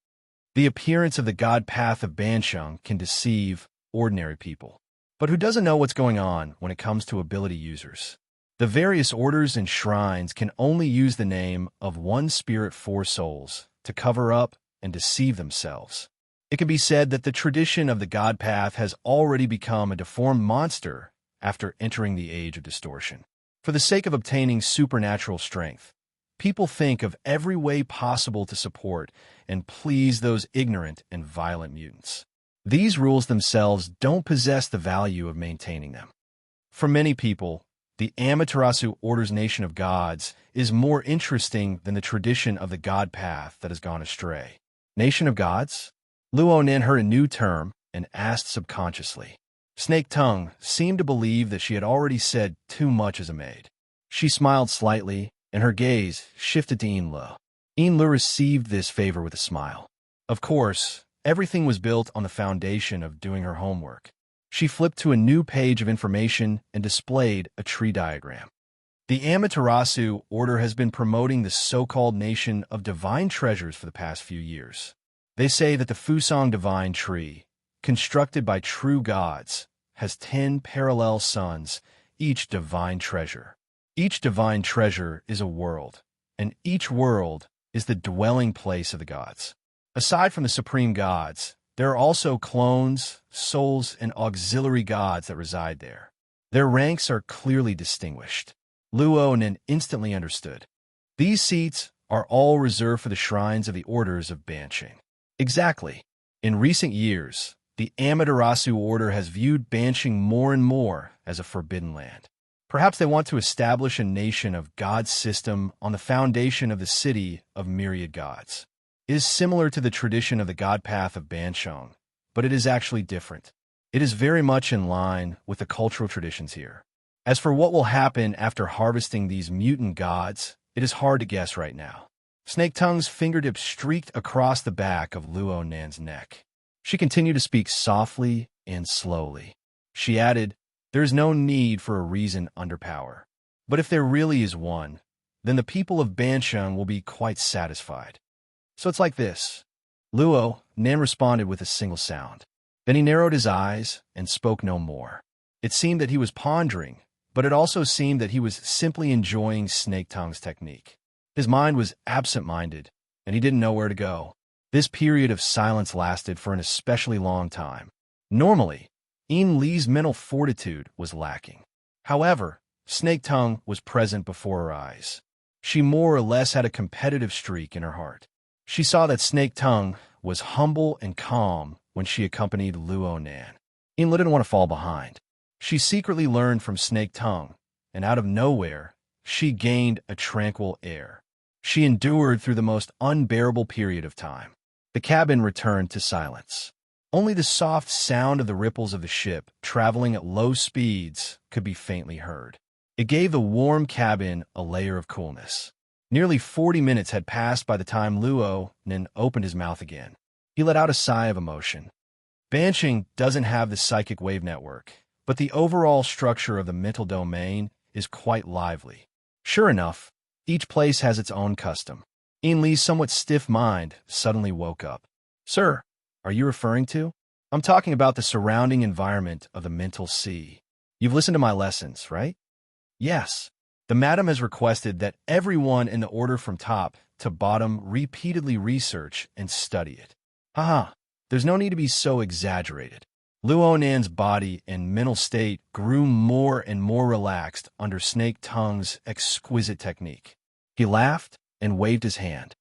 The appearance of the god path of Bansheng can deceive ordinary people. But who doesn't know what's going on when it comes to ability users? The various orders and shrines can only use the name of one spirit for souls to cover up and deceive themselves. It can be said that the tradition of the god path has already become a deformed monster after entering the age of distortion. For the sake of obtaining supernatural strength, people think of every way possible to support and please those ignorant and violent mutants. These rules themselves don't possess the value of maintaining them. For many people, the Amaterasu Order's nation of gods is more interesting than the tradition of the god path that has gone astray. Nation of gods? Luo Nin heard a new term and asked subconsciously. Snake Tongue seemed to believe that she had already said too much as a maid. She smiled slightly, and her gaze shifted to Yinlu. Yinlu received this favor with a smile. Of course, everything was built on the foundation of doing her homework. She flipped to a new page of information and displayed a tree diagram. The Amaterasu Order has been promoting the so-called nation of divine treasures for the past few years. They say that the Fusang Divine Tree, constructed by true gods, has 10 parallel suns, each divine treasure. Each divine treasure is a world, and each world is the dwelling place of the gods. Aside from the supreme gods, there are also clones, souls, and auxiliary gods that reside there. Their ranks are clearly distinguished. Luo Nin instantly understood. These seats are all reserved for the shrines of the orders of Bansheng. Exactly. In recent years, the Amaterasu Order has viewed Bansheng more and more as a forbidden land. Perhaps they want to establish a nation of God's system on the foundation of the city of myriad gods. It is similar to the tradition of the god path of Banshong, but it is actually different. It is very much in line with the cultural traditions here. As for what will happen after harvesting these mutant gods, it is hard to guess right now. Snake Tongue's fingertips streaked across the back of Luo Nan's neck. She continued to speak softly and slowly. She added, "There is no need for a reason under power. But if there really is one, then the people of Bansheng will be quite satisfied." So it's like this. Luo Nan responded with a single sound. Then he narrowed his eyes and spoke no more. It seemed that he was pondering, but it also seemed that he was simply enjoying Snake Tongue's technique. His mind was absent-minded, and he didn't know where to go. This period of silence lasted for an especially long time. Normally, Yin Li's mental fortitude was lacking. However, Snake Tongue was present before her eyes. She more or less had a competitive streak in her heart. She saw that Snake Tongue was humble and calm when she accompanied Luo Nan. Yin Li didn't want to fall behind. She secretly learned from Snake Tongue, and out of nowhere, she gained a tranquil air. She endured through the most unbearable period of time. The cabin returned to silence. Only the soft sound of the ripples of the ship, traveling at low speeds, could be faintly heard. It gave the warm cabin a layer of coolness. Nearly 40 minutes had passed by the time Luo Nan opened his mouth again. He let out a sigh of emotion. Banshing doesn't have the psychic wave network, but the overall structure of the mental domain is quite lively. Sure enough, each place has its own custom. Yin Li's somewhat stiff mind suddenly woke up. "Sir, are you referring to?" "I'm talking about the surrounding environment of the mental sea. You've listened to my lessons, right?" "Yes. The madam has requested that everyone in the order from top to bottom repeatedly research and study it." "Haha, there's no need to be so exaggerated." Luo Nan's body and mental state grew more and more relaxed under Snake Tongue's exquisite technique. He laughed and waved his hand.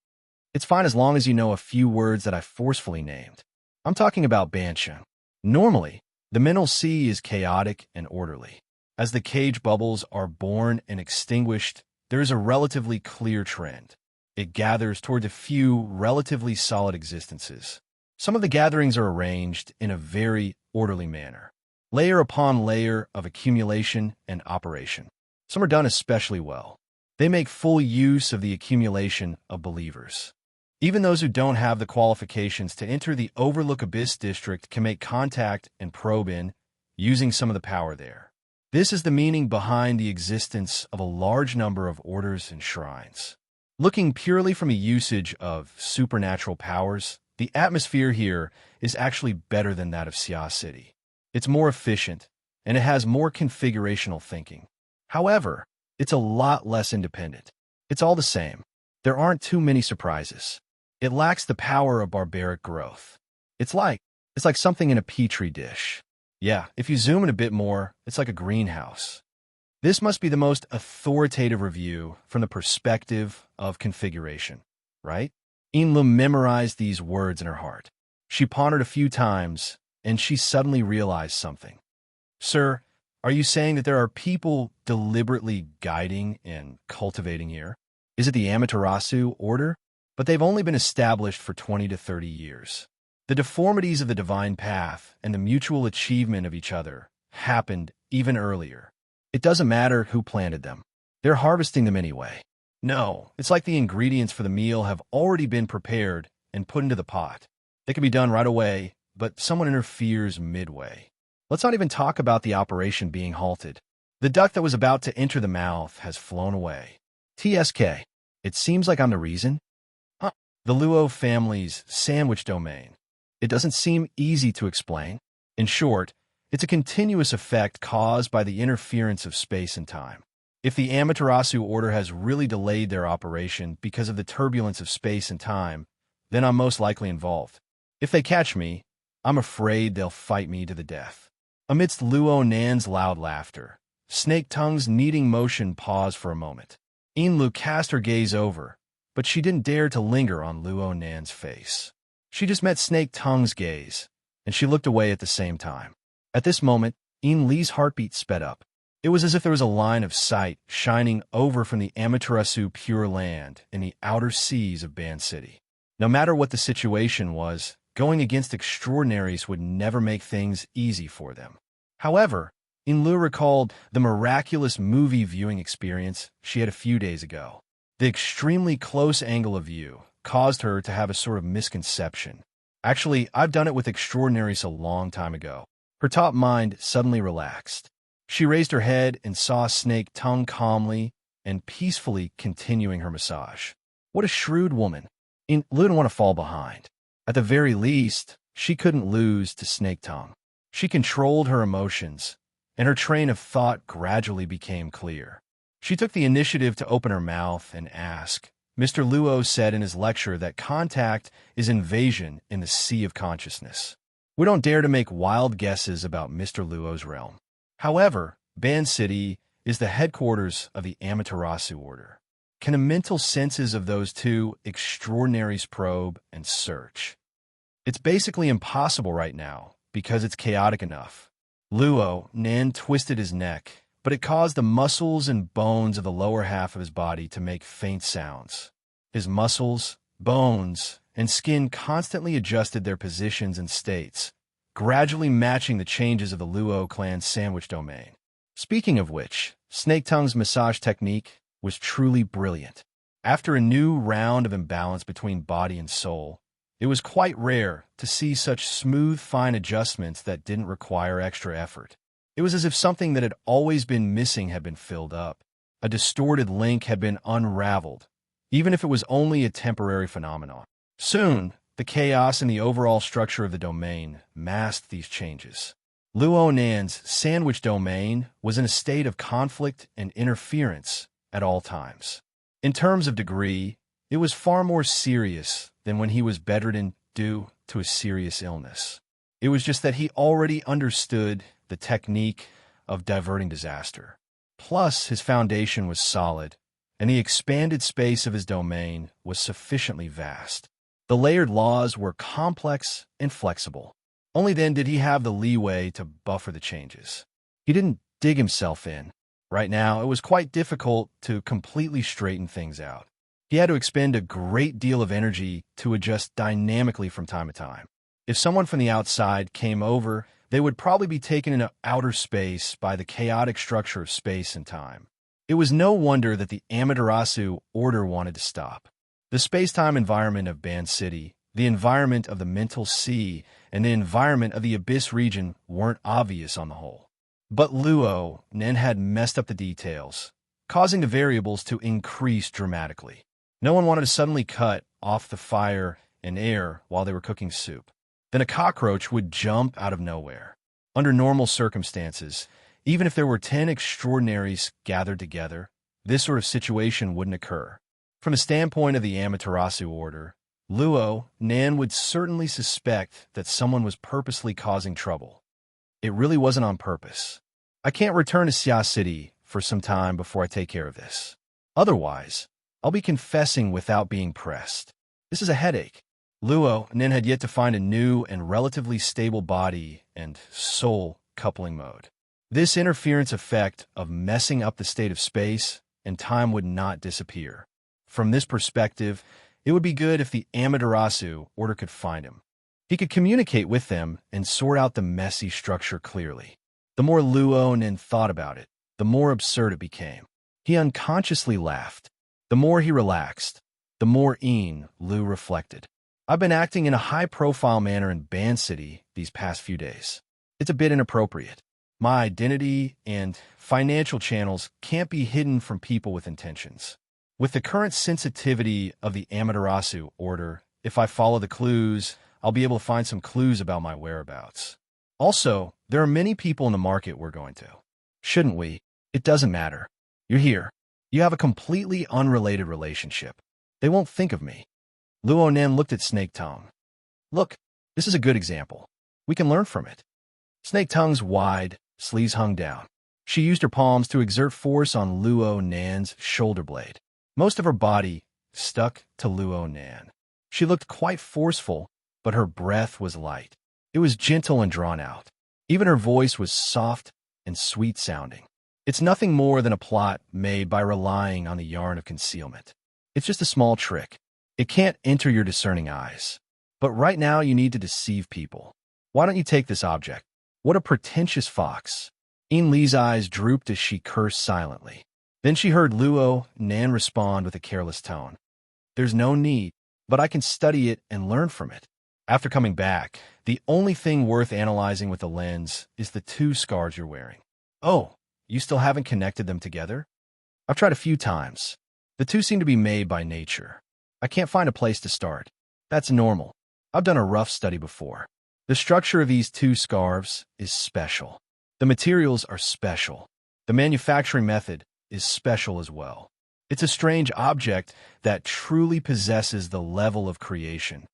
"It's fine as long as you know a few words that I forcefully named. I'm talking about Bansheng. Normally, the mental sea is chaotic and orderly. As the cage bubbles are born and extinguished, there is a relatively clear trend. It gathers toward a few relatively solid existences. Some of the gatherings are arranged in a very orderly manner, layer upon layer of accumulation and operation. Some are done especially well. They make full use of the accumulation of believers. Even those who don't have the qualifications to enter the Overlook Abyss District can make contact and probe in, using some of the power there. This is the meaning behind the existence of a large number of orders and shrines. Looking purely from a usage of supernatural powers, the atmosphere here is actually better than that of Xia City. It's more efficient, and it has more configurational thinking. However, it's a lot less independent. It's all the same. There aren't too many surprises. It lacks the power of barbaric growth. It's like something in a petri dish. Yeah, if you zoom in a bit more, it's like a greenhouse. This must be the most authoritative review from the perspective of configuration, right? Yin Li memorized these words in her heart. She pondered a few times, and she suddenly realized something. "Sir, are you saying that there are people deliberately guiding and cultivating here? Is it the Amaterasu order? But they've only been established for 20 to 30 years. The deformities of the divine path and the mutual achievement of each other happened even earlier. It doesn't matter who planted them. They're harvesting them anyway. No, it's like the ingredients for the meal have already been prepared and put into the pot. They can be done right away, but someone interferes midway. Let's not even talk about the operation being halted. The duck that was about to enter the mouth has flown away. TSK, it seems like I'm the reason. Huh. The Luo family's sandwich domain. It doesn't seem easy to explain. In short, it's a continuous effect caused by the interference of space and time. If the Amaterasu order has really delayed their operation because of the turbulence of space and time, then I'm most likely involved. If they catch me, I'm afraid they'll fight me to the death." Amidst Luo Nan's loud laughter, Snake Tongue's kneading motion paused for a moment. Yin Li cast her gaze over, but she didn't dare to linger on Luo Nan's face. She just met Snake Tongue's gaze, and she looked away at the same time. At this moment, Yin Li's heartbeat sped up. It was as if there was a line of sight shining over from the Amaterasu Pure Land in the outer seas of Ban City. No matter what the situation was, going against extraordinaries would never make things easy for them. However, Inlu recalled the miraculous movie viewing experience she had a few days ago. The extremely close angle of view caused her to have a sort of misconception. Actually, I've done it with extraordinaries a long time ago. Her top mind suddenly relaxed. She raised her head and saw Snake Tongue calmly and peacefully continuing her massage. What a shrewd woman. Lu didn't want to fall behind. At the very least, she couldn't lose to Snake Tongue. She controlled her emotions, and her train of thought gradually became clear. She took the initiative to open her mouth and ask. Mr. Luo said in his lecture that contact is invasion in the sea of consciousness. We don't dare to make wild guesses about Mr. Luo's realm. However, Ban City is the headquarters of the Amaterasu Order. Can the mental senses of those two extraordinaries probe and search? It's basically impossible right now because it's chaotic enough. Luo Nan twisted his neck, but it caused the muscles and bones of the lower half of his body to make faint sounds. His muscles, bones, and skin constantly adjusted their positions and states, gradually matching the changes of the Luo clan's sandwich domain. Speaking of which, Snake Tongue's massage technique was truly brilliant. After a new round of imbalance between body and soul, it was quite rare to see such smooth, fine adjustments that didn't require extra effort. It was as if something that had always been missing had been filled up. A distorted link had been unraveled, even if it was only a temporary phenomenon. Soon, the chaos in the overall structure of the domain masked these changes. Luo Nan's sandwich domain was in a state of conflict and interference at all times. In terms of degree, it was far more serious than when he was bedridden due to a serious illness. It was just that he already understood the technique of diverting disaster. Plus, his foundation was solid, and the expanded space of his domain was sufficiently vast. The layered laws were complex and flexible. Only then did he have the leeway to buffer the changes. He didn't dig himself in. Right now, it was quite difficult to completely straighten things out. He had to expend a great deal of energy to adjust dynamically from time to time. If someone from the outside came over, they would probably be taken into outer space by the chaotic structure of space and time. It was no wonder that the Amaterasu Order wanted to stop. The space-time environment of Ban City, the environment of the mental sea, and the environment of the Abyss region weren't obvious on the whole. But Luo Nen had messed up the details, causing the variables to increase dramatically. No one wanted to suddenly cut off the fire and air while they were cooking soup. Then a cockroach would jump out of nowhere. Under normal circumstances, even if there were 10 extraordinaries gathered together, this sort of situation wouldn't occur. From the standpoint of the Amaterasu Order, Luo Nan would certainly suspect that someone was purposely causing trouble. It really wasn't on purpose. I can't return to Xia City for some time before I take care of this. Otherwise, I'll be confessing without being pressed. This is a headache. Luo Nan had yet to find a new and relatively stable body and soul coupling mode. This interference effect of messing up the state of space and time would not disappear. From this perspective, it would be good if the Amaterasu Order could find him. He could communicate with them and sort out the messy structure clearly. The more Luo Nan thought about it, the more absurd it became. He unconsciously laughed. The more he relaxed, the more Lu reflected. I've been acting in a high-profile manner in Ban City these past few days. It's a bit inappropriate. My identity and financial channels can't be hidden from people with intentions. With the current sensitivity of the Amaterasu Order, if I follow the clues, I'll be able to find some clues about my whereabouts. Also, there are many people in the market we're going to. Shouldn't we? It doesn't matter. You're here. You have a completely unrelated relationship. They won't think of me. Luo Nan looked at Snake Tongue. Look, this is a good example. We can learn from it. Snake Tongue's wide sleeves hung down. She used her palms to exert force on Luo Nan's shoulder blade. Most of her body stuck to Luo Nan. She looked quite forceful, but her breath was light. It was gentle and drawn out. Even her voice was soft and sweet-sounding. It's nothing more than a plot made by relying on the yarn of concealment. It's just a small trick. It can't enter your discerning eyes. But right now you need to deceive people. Why don't you take this object? What a pretentious fox. Ian Lee's eyes drooped as she cursed silently. Then she heard Luo Nan respond with a careless tone. There's no need, but I can study it and learn from it. After coming back, the only thing worth analyzing with the lens is the 2 scars you're wearing. Oh, you still haven't connected them together? I've tried a few times. The 2 seem to be made by nature. I can't find a place to start. That's normal. I've done a rough study before. The structure of these 2 scarves is special. The materials are special. The manufacturing method is special as well. It's a strange object that truly possesses the level of creation.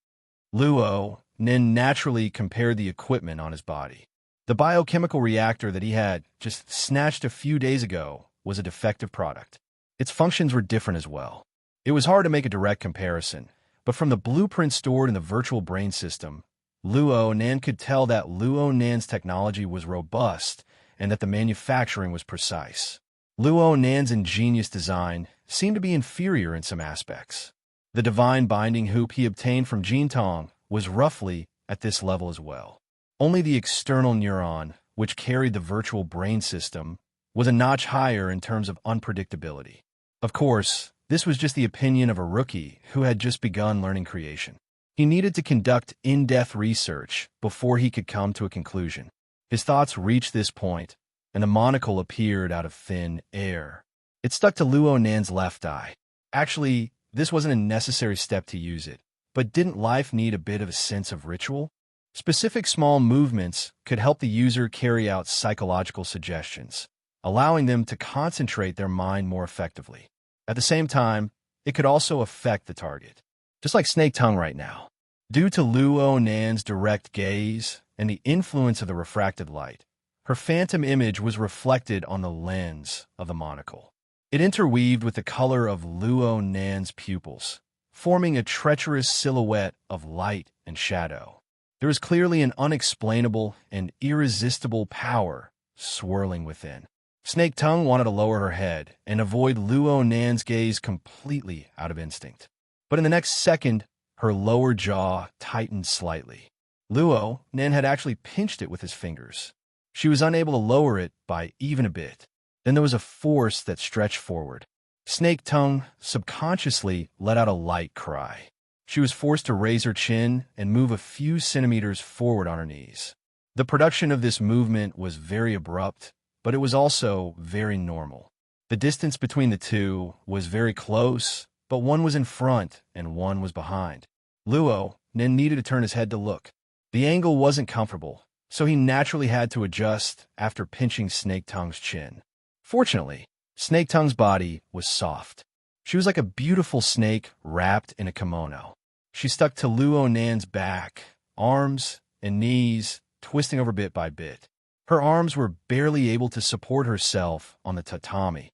Luo Nin naturally compared the equipment on his body. The biochemical reactor that he had just snatched a few days ago was a defective product. Its functions were different as well. It was hard to make a direct comparison, but from the blueprint stored in the virtual brain system, Luo Nan could tell that Luo Nan's technology was robust and that the manufacturing was precise. Luo Nan's ingenious design seemed to be inferior in some aspects. The divine binding hoop he obtained from Jintong was roughly at this level as well. Only the external neuron, which carried the virtual brain system, was a notch higher in terms of unpredictability. Of course, this was just the opinion of a rookie who had just begun learning creation. He needed to conduct in-depth research before he could come to a conclusion. His thoughts reached this point, and a monocle appeared out of thin air. It stuck to Luo Nan's left eye. Actually, this wasn't a necessary step to use it, but didn't life need a bit of a sense of ritual? Specific small movements could help the user carry out psychological suggestions, allowing them to concentrate their mind more effectively. At the same time, it could also affect the target. Just like Snake Tongue right now. Due to Luo Nan's direct gaze and the influence of the refracted light, her phantom image was reflected on the lens of the monocle. It interweaved with the color of Luo Nan's pupils, forming a treacherous silhouette of light and shadow. There was clearly an unexplainable and irresistible power swirling within. Snake Tongue wanted to lower her head and avoid Luo Nan's gaze completely out of instinct. But in the next second, her lower jaw tightened slightly. Luo Nan had actually pinched it with his fingers. She was unable to lower it by even a bit. Then there was a force that stretched forward. Snake Tongue subconsciously let out a light cry. She was forced to raise her chin and move a few centimeters forward on her knees. The production of this movement was very abrupt, but it was also very normal. The distance between the 2 was very close, but one was in front and one was behind. Luo Nin needed to turn his head to look. The angle wasn't comfortable, so he naturally had to adjust after pinching Snake Tongue's chin. Fortunately, Snake Tongue's body was soft. She was like a beautiful snake wrapped in a kimono. She stuck to Luo Nan's back, arms and knees, twisting over bit by bit. Her arms were barely able to support herself on the tatami,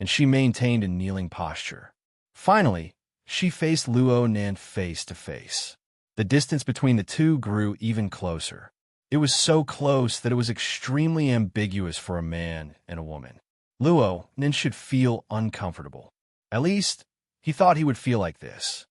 and she maintained a kneeling posture. Finally, she faced Luo Nan face to face. The distance between the 2 grew even closer. It was so close that it was extremely ambiguous for a man and a woman. Luo Nan should feel uncomfortable. At least, he thought he would feel like this.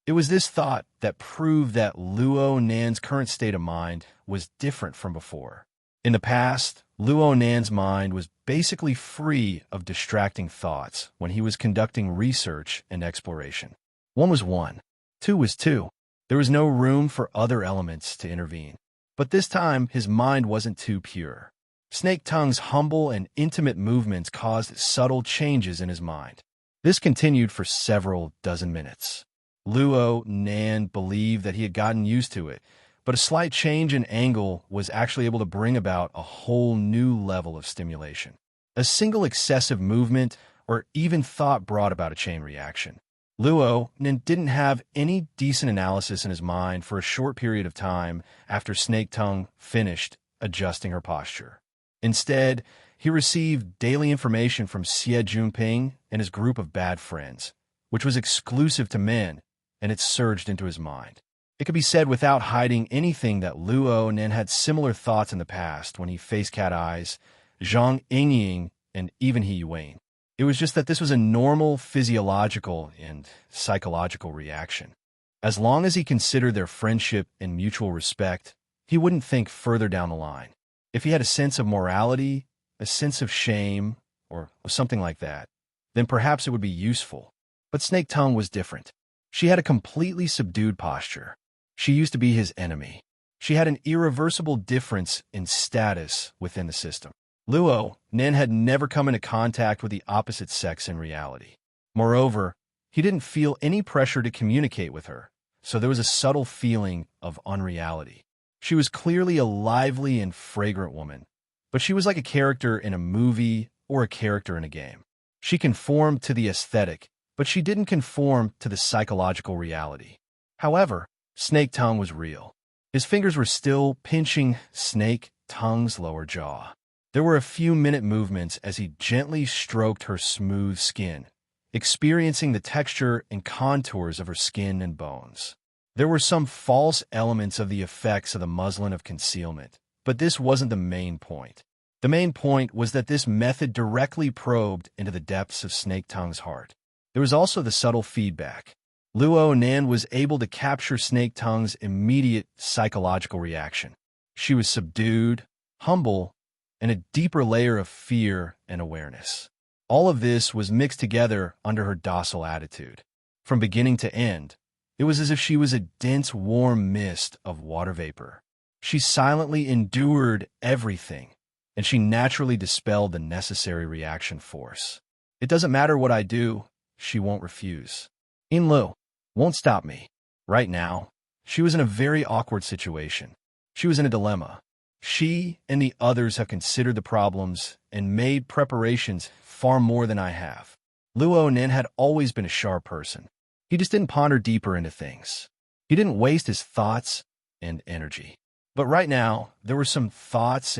It was this thought that proved that Luo Nan's current state of mind was different from before. In the past, Luo Nan's mind was basically free of distracting thoughts when he was conducting research and exploration. 1 was 1. 2 was 2. There was no room for other elements to intervene. But this time, his mind wasn't too pure. Snake Tongue's humble and intimate movements caused subtle changes in his mind. This continued for several dozen minutes. Luo Nan believed that he had gotten used to it, but a slight change in angle was actually able to bring about a whole new level of stimulation. A single excessive movement or even thought brought about a chain reaction. Luo Nan didn't have any decent analysis in his mind for a short period of time after Snake Tongue finished adjusting her posture. Instead, he received daily information from Xie Junping and his group of bad friends, which was exclusive to men, and it surged into his mind. It could be said without hiding anything that Luo Nan had similar thoughts in the past when he faced Cat Eyes, Zhang Yingying, and even He Yuan. It was just that this was a normal physiological and psychological reaction. As long as he considered their friendship and mutual respect, he wouldn't think further down the line. If he had a sense of morality, a sense of shame, or something like that, then perhaps it would be useful. But Snake Tongue was different. She had a completely subdued posture. She used to be his enemy. She had an irreversible difference in status within the system. Luo Nen had never come into contact with the opposite sex in reality. Moreover, he didn't feel any pressure to communicate with her, so there was a subtle feeling of unreality. She was clearly a lively and fragrant woman, but she was like a character in a movie or a character in a game. She conformed to the aesthetic, but she didn't conform to the psychological reality. However, Snake Tongue was real. His fingers were still pinching Snake Tongue's lower jaw. There were a few minute movements as he gently stroked her smooth skin, experiencing the texture and contours of her skin and bones. There were some false elements of the effects of the muslin of concealment, but this wasn't the main point. The main point was that this method directly probed into the depths of Snake Tongue's heart. There was also the subtle feedback. Luo Nan was able to capture Snake Tongue's immediate psychological reaction. She was subdued, humble, and a deeper layer of fear and awareness. All of this was mixed together under her docile attitude. From beginning to end, it was as if she was a dense, warm mist of water vapor. She silently endured everything, and she naturally dispelled the necessary reaction force. It doesn't matter what I do, she won't refuse. Inlu won't stop me. Right now, she was in a very awkward situation. She was in a dilemma. She and the others have considered the problems and made preparations far more than I have. Luo Nen had always been a sharp person. He just didn't ponder deeper into things. He didn't waste his thoughts and energy. But right now, there were some thoughts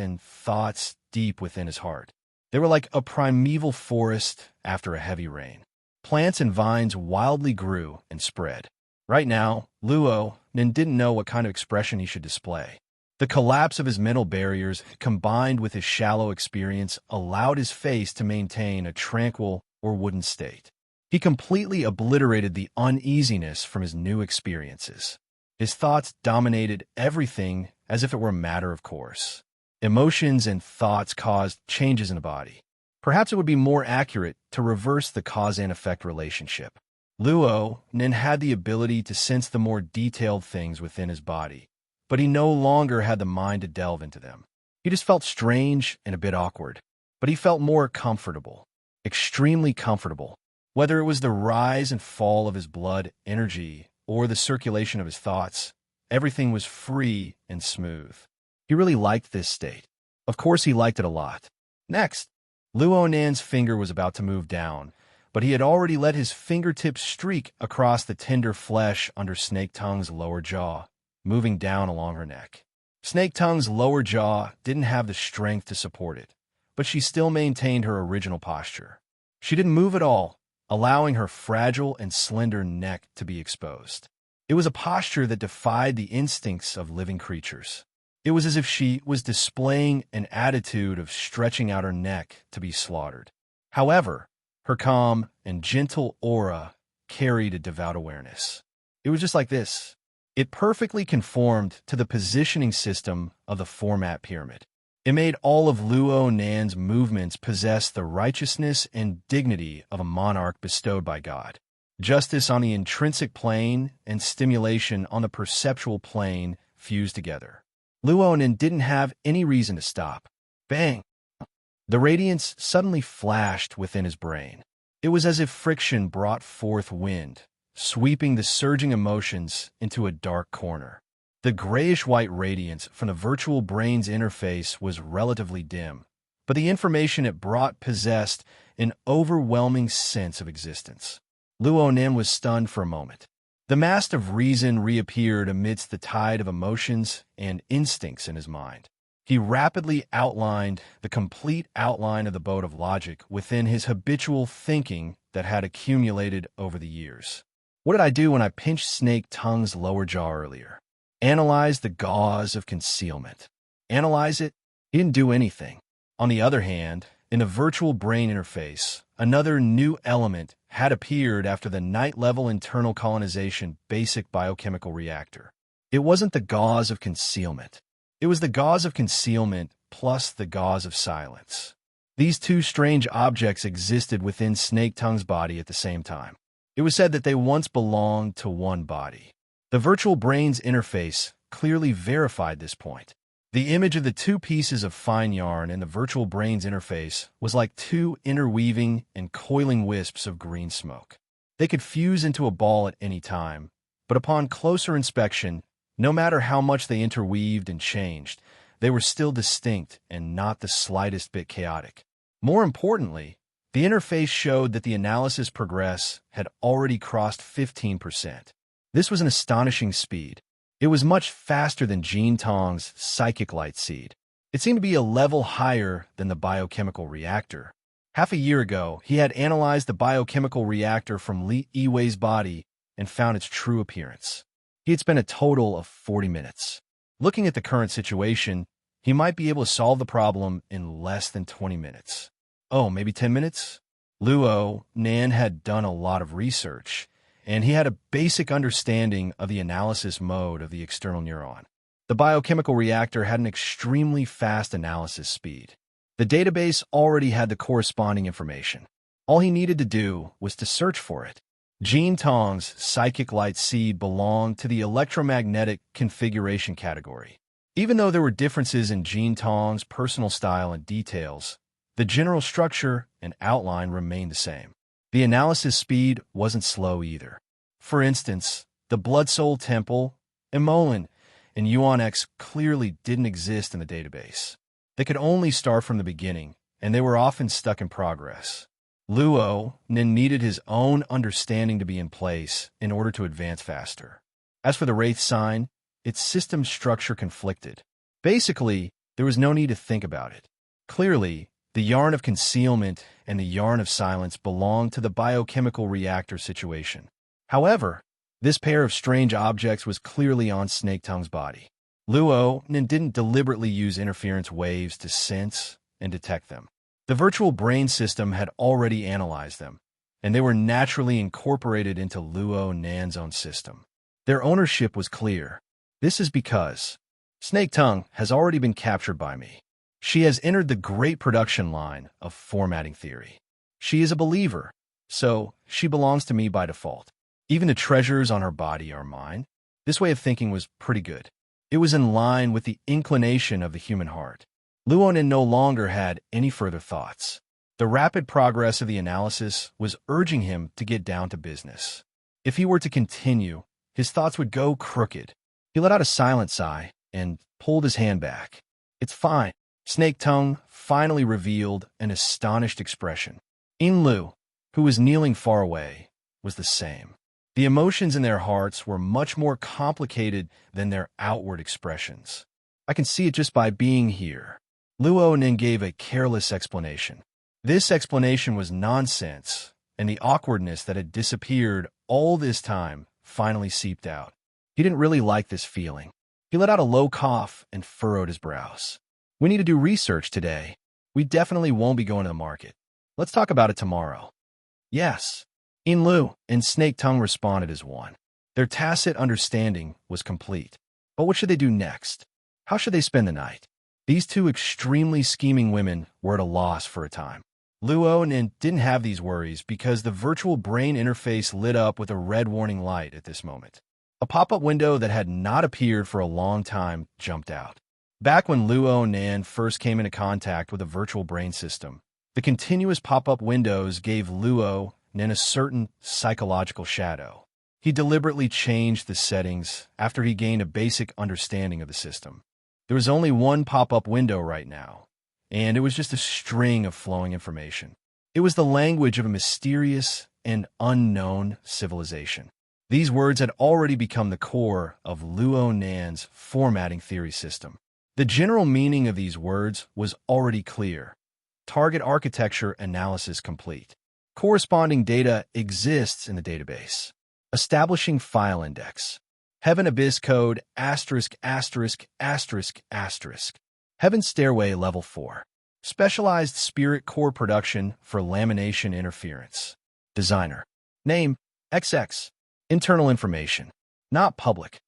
deep within his heart. They were like a primeval forest after a heavy rain. Plants and vines wildly grew and spread. Right now, Luo Nen didn't know what kind of expression he should display. The collapse of his mental barriers, combined with his shallow experience, allowed his face to maintain a tranquil or wooden state. He completely obliterated the uneasiness from his new experiences. His thoughts dominated everything as if it were a matter of course. Emotions and thoughts caused changes in the body. Perhaps it would be more accurate to reverse the cause and effect relationship. Luo Nen had the ability to sense the more detailed things within his body, but he no longer had the mind to delve into them. He just felt strange and a bit awkward, but he felt more comfortable, extremely comfortable. Whether it was the rise and fall of his blood energy or the circulation of his thoughts, everything was free and smooth. He really liked this state. Of course, he liked it a lot. Next, Luo Nan's finger was about to move down, but he had already let his fingertips streak across the tender flesh under Snake Tongue's lower jaw, moving down along her neck. Snake Tongue's lower jaw didn't have the strength to support it, but she still maintained her original posture. She didn't move at all, allowing her fragile and slender neck to be exposed. It was a posture that defied the instincts of living creatures. It was as if she was displaying an attitude of stretching out her neck to be slaughtered. However, her calm and gentle aura carried a devout awareness. It was just like this. It perfectly conformed to the positioning system of the format pyramid. It made all of Luo Nan's movements possess the righteousness and dignity of a monarch bestowed by God. Justice on the intrinsic plane and stimulation on the perceptual plane fused together. Luo Nan didn't have any reason to stop. Bang! The radiance suddenly flashed within his brain. It was as if friction brought forth wind, sweeping the surging emotions into a dark corner. The grayish-white radiance from the virtual brain's interface was relatively dim, but the information it brought possessed an overwhelming sense of existence. Luo Nan was stunned for a moment. The mast of reason reappeared amidst the tide of emotions and instincts in his mind. He rapidly outlined the complete outline of the boat of logic within his habitual thinking that had accumulated over the years. What did I do when I pinched Snake Tongue's lower jaw earlier? Analyze the gauze of concealment. Analyze it? He didn't do anything. On the other hand, in the virtual brain interface, another new element had appeared after the night-level internal colonization basic biochemical reactor. It wasn't the gauze of concealment. It was the gauze of concealment plus the gauze of silence. These two strange objects existed within Snake Tongue's body at the same time. It was said that they once belonged to one body. The virtual brain's interface clearly verified this point. The image of the two pieces of fine yarn in the virtual brain's interface was like two interweaving and coiling wisps of green smoke. They could fuse into a ball at any time, but upon closer inspection, no matter how much they interweaved and changed, they were still distinct and not the slightest bit chaotic. More importantly, the interface showed that the analysis progress had already crossed 15%. This was an astonishing speed. It was much faster than Jean Tong's psychic light seed. It seemed to be a level higher than the biochemical reactor. Half a year ago, he had analyzed the biochemical reactor from Li Yiwei's body and found its true appearance. He had spent a total of 40 minutes. Looking at the current situation, he might be able to solve the problem in less than 20 minutes. Oh, maybe 10 minutes? Luo Nan had done a lot of research, and he had a basic understanding of the analysis mode of the external neuron. The biochemical reactor had an extremely fast analysis speed. The database already had the corresponding information. All he needed to do was to search for it. Jean Tong's psychic light seed belonged to the electromagnetic configuration category. Even though there were differences in Jean Tong's personal style and details, the general structure and outline remained the same. The analysis speed wasn't slow either. For instance, the Blood Soul Temple, Emolin, and Yuan X clearly didn't exist in the database. They could only start from the beginning, and they were often stuck in progress. Luo Nin needed his own understanding to be in place in order to advance faster. As for the Wraith sign, its system structure conflicted. Basically, there was no need to think about it. Clearly, the yarn of concealment and the yarn of silence belonged to the biochemical reactor situation. However, this pair of strange objects was clearly on Snake Tongue's body. Luo Nin didn't deliberately use interference waves to sense and detect them. The virtual brain system had already analyzed them, and they were naturally incorporated into Luo Nan's own system. Their ownership was clear. This is because Snake Tongue has already been captured by me. She has entered the great production line of formatting theory. She is a believer, so she belongs to me by default. Even the treasures on her body are mine. This way of thinking was pretty good. It was in line with the inclination of the human heart. Luonin no longer had any further thoughts. The rapid progress of the analysis was urging him to get down to business. If he were to continue, his thoughts would go crooked. He let out a silent sigh and pulled his hand back. It's fine. Snake Tongue finally revealed an astonished expression. Inlu, who was kneeling far away, was the same. The emotions in their hearts were much more complicated than their outward expressions. I can see it just by being here. Luo Nin gave a careless explanation. This explanation was nonsense, and the awkwardness that had disappeared all this time finally seeped out. He didn't really like this feeling. He let out a low cough and furrowed his brows. We need to do research today. We definitely won't be going to the market. Let's talk about it tomorrow. Yes. Inlu and Snake Tongue responded as one. Their tacit understanding was complete. But what should they do next? How should they spend the night? These two extremely scheming women were at a loss for a time. Luo Nin didn't have these worries because the virtual brain interface lit up with a red warning light at this moment. A pop-up window that had not appeared for a long time jumped out. Back when Luo Nin first came into contact with a virtual brain system, the continuous pop-up windows gave Luo Nin a certain psychological shadow. He deliberately changed the settings after he gained a basic understanding of the system. There was only one pop-up window right now, and it was just a string of flowing information. It was the language of a mysterious and unknown civilization. These words had already become the core of Luo Nan's formatting theory system. The general meaning of these words was already clear. Target architecture analysis complete. Corresponding data exists in the database. Establishing file index. Heaven Abyss code ********. Heaven Stairway level 4. Specialized spirit core production for lamination interference. Designer. Name, XX. Internal information. Not public.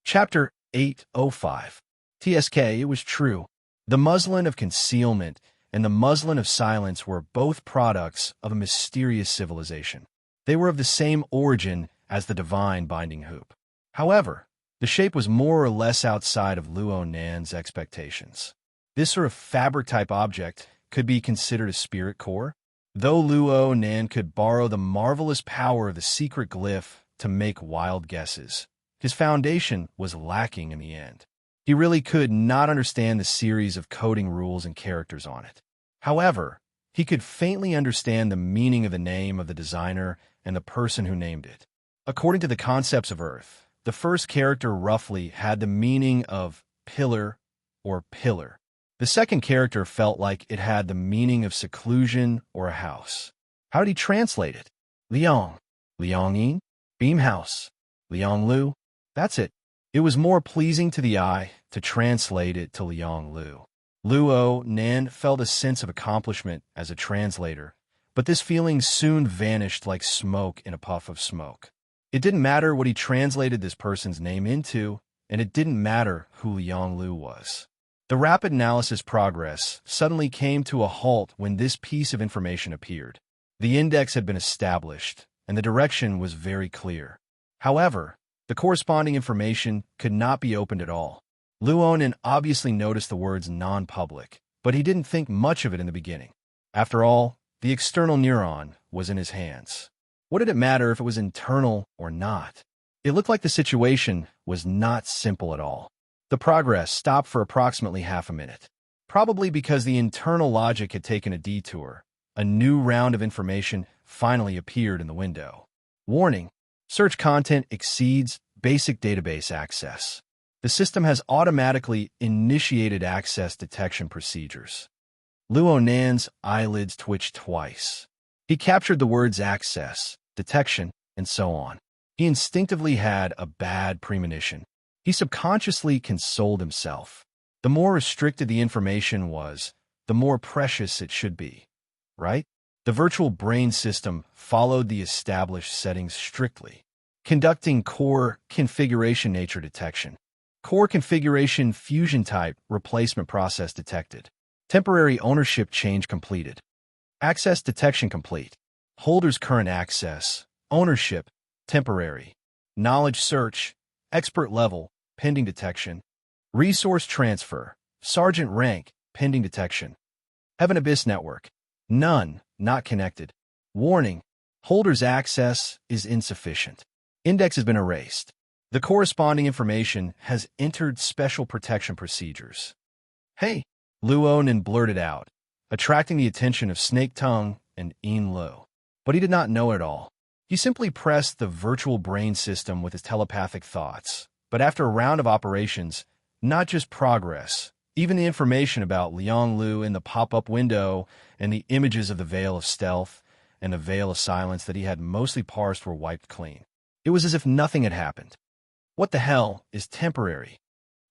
Chapter 805. TSK, it was true. The muslin of concealment and the muslin of silence were both products of a mysterious civilization. They were of the same origin as the divine binding hoop. However, the shape was more or less outside of Luo Nan's expectations. This sort of fabric-type object could be considered a spirit core. Though Luo Nan could borrow the marvelous power of the secret glyph to make wild guesses, his foundation was lacking in the end. He really could not understand the series of coding rules and characters on it. However, he could faintly understand the meaning of the name of the designer and the person who named it. According to the concepts of Earth, the first character roughly had the meaning of pillar or pillar. The second character felt like it had the meaning of seclusion or a house. How did he translate it? Liang. Liangyin? Beam house. Liang Lu? That's it. It was more pleasing to the eye to translate it to Liang Lu. Luo Nan felt a sense of accomplishment as a translator, but this feeling soon vanished like smoke in a puff of smoke. It didn't matter what he translated this person's name into, and it didn't matter who Liang Lu was. The rapid analysis progress suddenly came to a halt when this piece of information appeared. The index had been established, and the direction was very clear. However, the corresponding information could not be opened at all. Luonan obviously noticed the words non-public, but he didn't think much of it in the beginning. After all, the external neuron was in his hands. What did it matter if it was internal or not? It looked like the situation was not simple at all. The progress stopped for approximately half a minute. Probably because the internal logic had taken a detour, a new round of information finally appeared in the window. Warning: search content exceeds basic database access. The system has automatically initiated access detection procedures. Luo Nan's eyelids twitched twice. He captured the words access, detection, and so on. He instinctively had a bad premonition. He subconsciously consoled himself. The more restricted the information was, the more precious it should be, right? The virtual brain system followed the established settings strictly, conducting core configuration nature detection. Core configuration fusion type replacement process detected. Temporary ownership change completed. Access detection complete. Holder's current access. Ownership temporary. Knowledge search. Expert level pending detection. Resource transfer. Sergeant rank pending detection. Heaven Abyss network. None, not connected. Warning: holder's access is insufficient. Index has been erased. The corresponding information has entered special protection procedures. Hey, Luonan blurted out, attracting the attention of Snake Tongue and Yin Lu. But he did not know it all. He simply pressed the virtual brain system with his telepathic thoughts. But after a round of operations, not just progress, even the information about Liang Lu in the pop-up window and the images of the Veil of Stealth and the Veil of Silence that he had mostly parsed were wiped clean. It was as if nothing had happened. What the hell is temporary?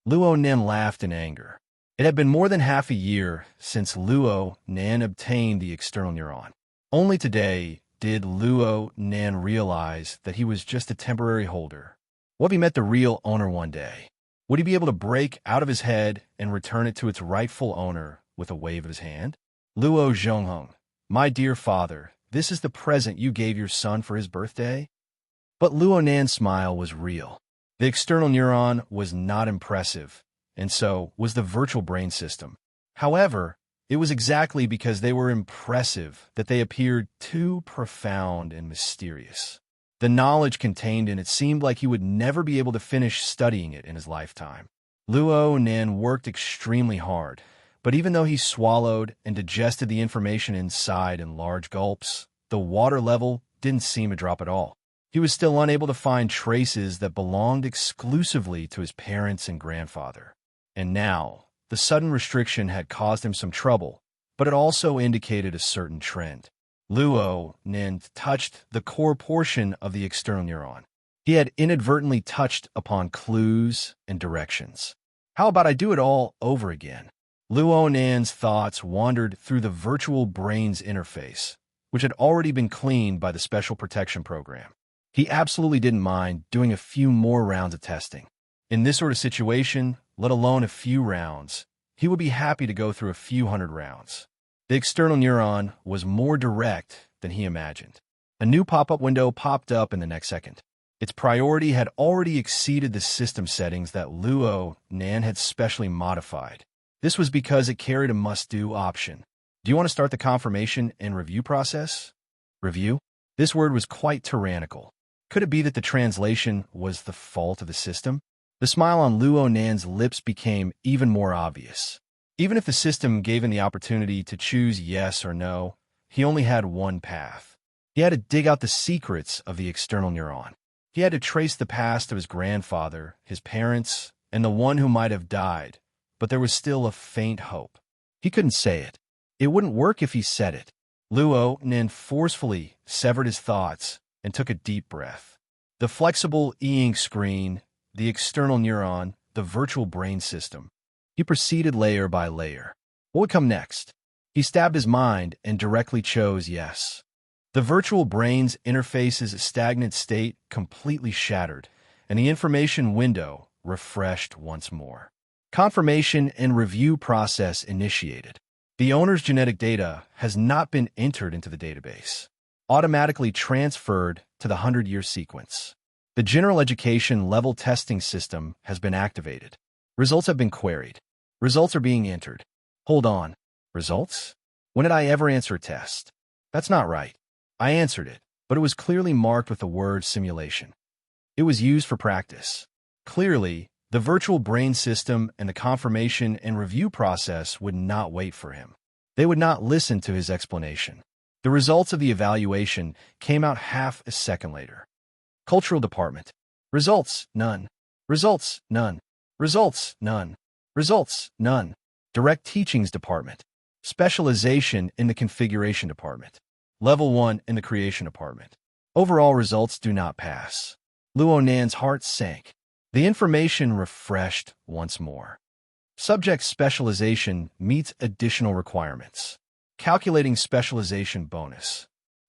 Luo Nan laughed in anger. It had been more than half a year since Luo Nan obtained the external neuron. Only today did Luo Nan realize that he was just a temporary holder. What if he met the real owner one day? Would he be able to break out of his head and return it to its rightful owner with a wave of his hand? Luo Zhongheng, my dear father, this is the present you gave your son for his birthday? But Luo Nan's smile was real. The external neuron was not impressive, and so was the virtual brain system. However, it was exactly because they were impressive that they appeared too profound and mysterious. The knowledge contained in it seemed like he would never be able to finish studying it in his lifetime. Luo Nan worked extremely hard, but even though he swallowed and digested the information inside in large gulps, the water level didn't seem to drop at all. He was still unable to find traces that belonged exclusively to his parents and grandfather. And now, the sudden restriction had caused him some trouble, but it also indicated a certain trend. Luo Nan touched the core portion of the external neuron. He had inadvertently touched upon clues and directions. How about I do it all over again? Luo Nan's thoughts wandered through the virtual brain's interface, which had already been cleaned by the Special Protection Program. He absolutely didn't mind doing a few more rounds of testing. In this sort of situation, let alone a few rounds, he would be happy to go through a few hundred rounds. The external neuron was more direct than he imagined. A new pop-up window popped up in the next second. Its priority had already exceeded the system settings that Luo Nan had specially modified. This was because it carried a must-do option. Do you want to start the confirmation and review process? Review? This word was quite tyrannical. Could it be that the translation was the fault of the system? The smile on Luo Nan's lips became even more obvious. Even if the system gave him the opportunity to choose yes or no, he only had one path. He had to dig out the secrets of the external neuron. He had to trace the past of his grandfather, his parents, and the one who might have died, but there was still a faint hope. He couldn't say it. It wouldn't work if he said it. Luo Nan forcefully severed his thoughts and took a deep breath. The flexible e-ink screen, the external neuron, the virtual brain system. He proceeded layer by layer. What would come next? He stabbed his mind and directly chose yes. The virtual brain's interface's stagnant state completely shattered, and the information window refreshed once more. Confirmation and review process initiated. The owner's genetic data has not been entered into the database. Automatically transferred to the 100-year sequence. The general education level testing system has been activated. Results have been queried. Results are being entered. Hold on. Results? When did I ever answer a test? That's not right. I answered it, but it was clearly marked with the word simulation. It was used for practice. Clearly, the virtual brain system and the confirmation and review process would not wait for him. They would not listen to his explanation. The results of the evaluation came out half a second later. Cultural Department. Results, none. Results, none. Results, none. Results, none. Direct Teachings Department. Specialization in the Configuration Department. Level 1 in the Creation Department. Overall results do not pass. Luo Nan's heart sank. The information refreshed once more. Subject specialization meets additional requirements. Calculating specialization bonus.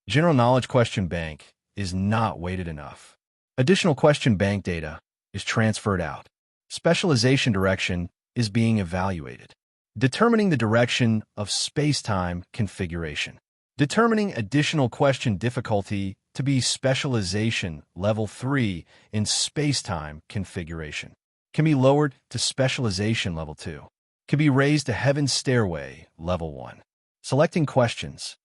General knowledge question bank is not weighted enough. Additional question bank data is transferred out. Specialization direction is being evaluated. Determining the direction of space-time configuration. Determining additional question difficulty to be specialization level 3 in space-time configuration. Can be lowered to specialization level 2. Can be raised to Heaven's Stairway level 1. Selecting questions.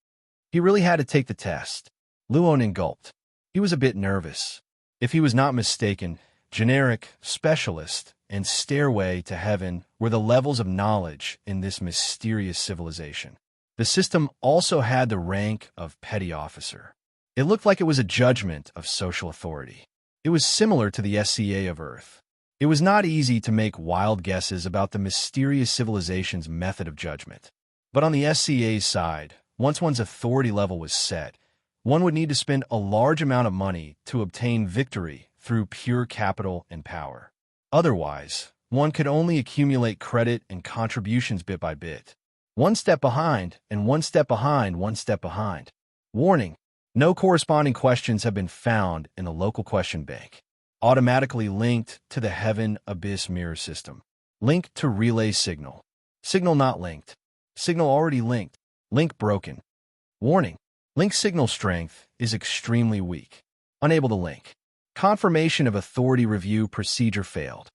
He really had to take the test. Luo Nan gulped. He was a bit nervous. If he was not mistaken, generic, specialist, and stairway to heaven were the levels of knowledge in this mysterious civilization. The system also had the rank of petty officer. It looked like it was a judgment of social authority. It was similar to the SCA of Earth. It was not easy to make wild guesses about the mysterious civilization's method of judgment. But on the SCA's side, once one's authority level was set, one would need to spend a large amount of money to obtain victory through pure capital and power. Otherwise, one could only accumulate credit and contributions bit by bit. One step behind, and one step behind, one step behind. Warning: no corresponding questions have been found in the local question bank. Automatically linked to the Heaven Abyss Mirror System. Link to relay signal. Signal not linked. Signal already linked. Link broken. Warning: link signal strength is extremely weak. Unable to link. Confirmation of authority review procedure failed.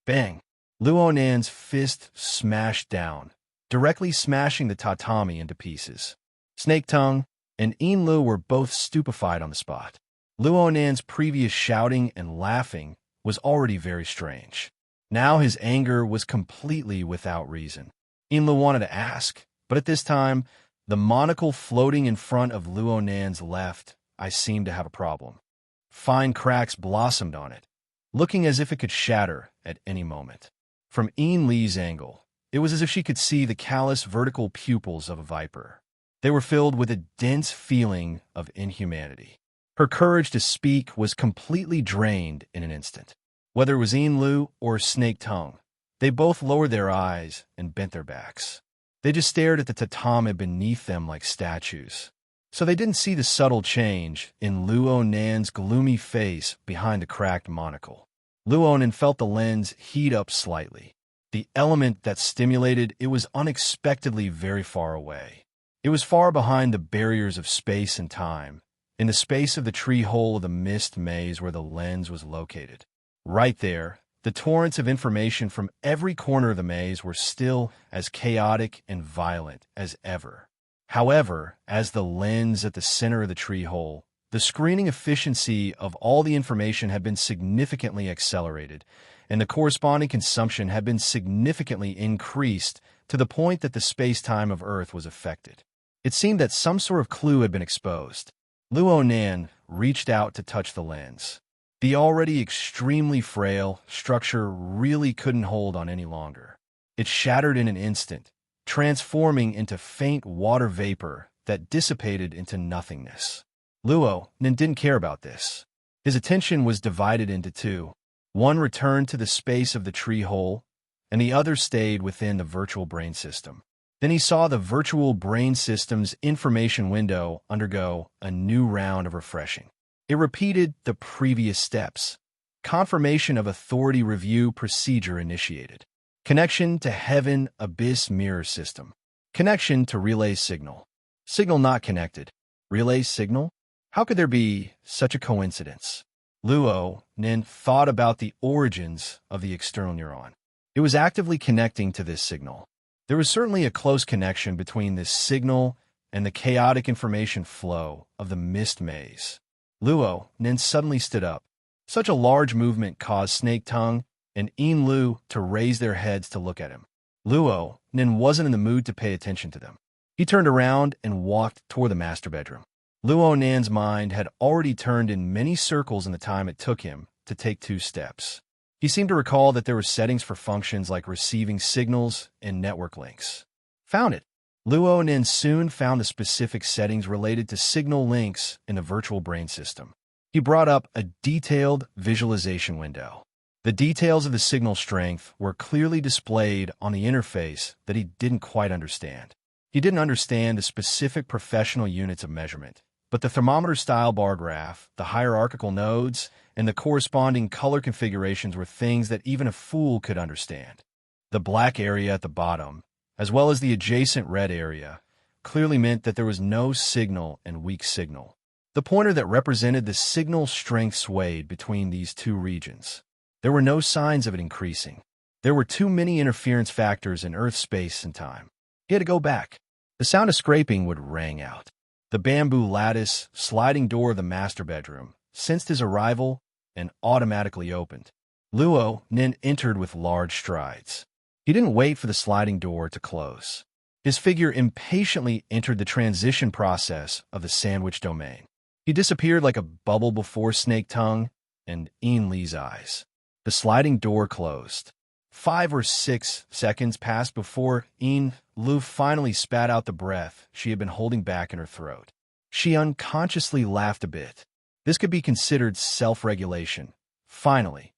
Bang! Luo Nan's fist smashed down, directly smashing the tatami into pieces. Snake Tongue and Yin Lu were both stupefied on the spot. Luo Nan's previous shouting and laughing was already very strange. Now his anger was completely without reason. Yin Lu wanted to ask, but at this time, the monocle floating in front of Luo Nan's left eye seemed to have a problem. Fine cracks blossomed on it, looking as if it could shatter at any moment. From Yin Li's angle, it was as if she could see the callous vertical pupils of a viper. They were filled with a dense feeling of inhumanity. Her courage to speak was completely drained in an instant. Whether it was Yin Lu or Snake Tongue, They both lowered their eyes and bent their backs. They just stared at the tatami beneath them like statues. So they didn't see the subtle change in Luo Nan's gloomy face behind the cracked monocle. Luo Nan felt the lens heat up slightly. The element that stimulated it was unexpectedly very far away. It was far behind the barriers of space and time, in the space of the tree hole of the mist maze where the lens was located. Right there, the torrents of information from every corner of the maze were still as chaotic and violent as ever. However, as the lens at the center of the tree hole, the screening efficiency of all the information had been significantly accelerated, and the corresponding consumption had been significantly increased to the point that the space-time of Earth was affected. It seemed that some sort of clue had been exposed. Luo Nan reached out to touch the lens. The already extremely frail structure really couldn't hold on any longer. It shattered in an instant, transforming into faint water vapor that dissipated into nothingness. Luo Nan didn't care about this. His attention was divided into two. One returned to the space of the tree hole, and the other stayed within the virtual brain system. Then he saw the virtual brain system's information window undergo a new round of refreshing. It repeated the previous steps. Confirmation of authority review procedure initiated. Connection to Heaven Abyss Mirror System. Connection to relay signal. Signal not connected. Relay signal? How could there be such a coincidence? Luo Nan thought about the origins of the external neuron. It was actively connecting to this signal. There was certainly a close connection between this signal and the chaotic information flow of the mist maze. Luo Nan suddenly stood up. Such a large movement caused Snake Tongue and Yin Lu to raise their heads to look at him. Luo Nan wasn't in the mood to pay attention to them. He turned around and walked toward the master bedroom. Luo Nan's mind had already turned in many circles in the time it took him to take 2 steps. He seemed to recall that there were settings for functions like receiving signals and network links. Found it. Luo Nan soon found the specific settings related to signal links in the virtual brain system. He brought up a detailed visualization window. The details of the signal strength were clearly displayed on the interface that he didn't quite understand. He didn't understand the specific professional units of measurement, but the thermometer style bar graph, the hierarchical nodes, and the corresponding color configurations were things that even a fool could understand. The black area at the bottom, as well as the adjacent red area, clearly meant that there was no signal and weak signal. The pointer that represented the signal strength swayed between these 2 regions. There were no signs of it increasing. There were too many interference factors in Earth space and time. He had to go back. The sound of scraping would ring out. The bamboo lattice sliding door of the master bedroom sensed his arrival and automatically opened. Luo Nan entered with large strides. He didn't wait for the sliding door to close. His figure impatiently entered the transition process of the sandwich domain. He disappeared like a bubble before Snake Tongue and Yin Li's eyes. The sliding door closed. 5 or 6 seconds passed before Yin Lu finally spat out the breath she had been holding back in her throat. She unconsciously laughed a bit. This could be considered self-regulation. Finally.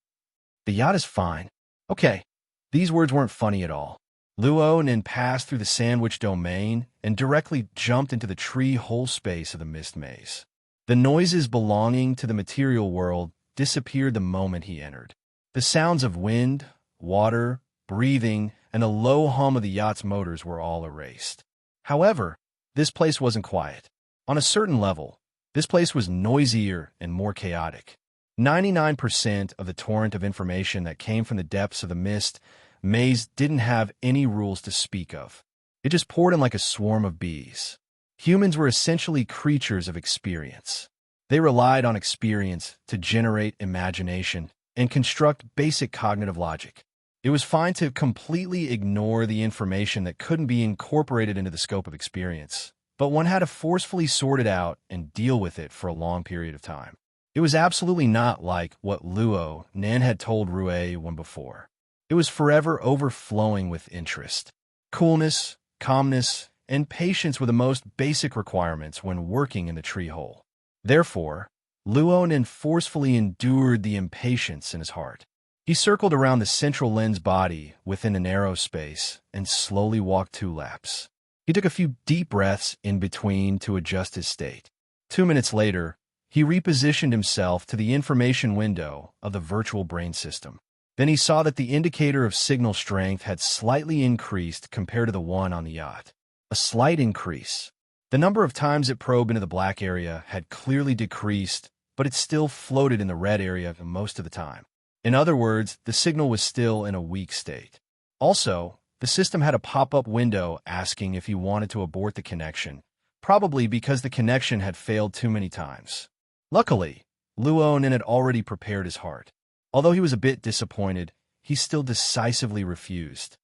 The yacht is fine. Okay. These words weren't funny at all. Luo Nan passed through the sandwich domain and directly jumped into the tree hole space of the mist maze. The noises belonging to the material world disappeared the moment he entered. The sounds of wind, water, breathing, and the low hum of the yacht's motors were all erased. However, this place wasn't quiet. On a certain level, this place was noisier and more chaotic. 99% of the torrent of information that came from the depths of the mist maze didn't have any rules to speak of. It just poured in like a swarm of bees. Humans were essentially creatures of experience. They relied on experience to generate imagination and construct basic cognitive logic. It was fine to completely ignore the information that couldn't be incorporated into the scope of experience, but one had to forcefully sort it out and deal with it for a long period of time. It was absolutely not like what Luo Nan had told Rue one before. It was forever overflowing with interest. Coolness, calmness, and patience were the most basic requirements when working in the tree hole. Therefore, Luo Nan forcefully endured the impatience in his heart. He circled around the central lens body within a narrow space and slowly walked 2 laps. He took a few deep breaths in between to adjust his state. 2 minutes later, he repositioned himself to the information window of the virtual brain system. Then he saw that the indicator of signal strength had slightly increased compared to the one on the yacht. A slight increase. The number of times it probed into the black area had clearly decreased, but it still floated in the red area most of the time. In other words, the signal was still in a weak state. Also, the system had a pop-up window asking if he wanted to abort the connection, probably because the connection had failed too many times. Luckily, Luonen had already prepared his heart. Although he was a bit disappointed, he still decisively refused.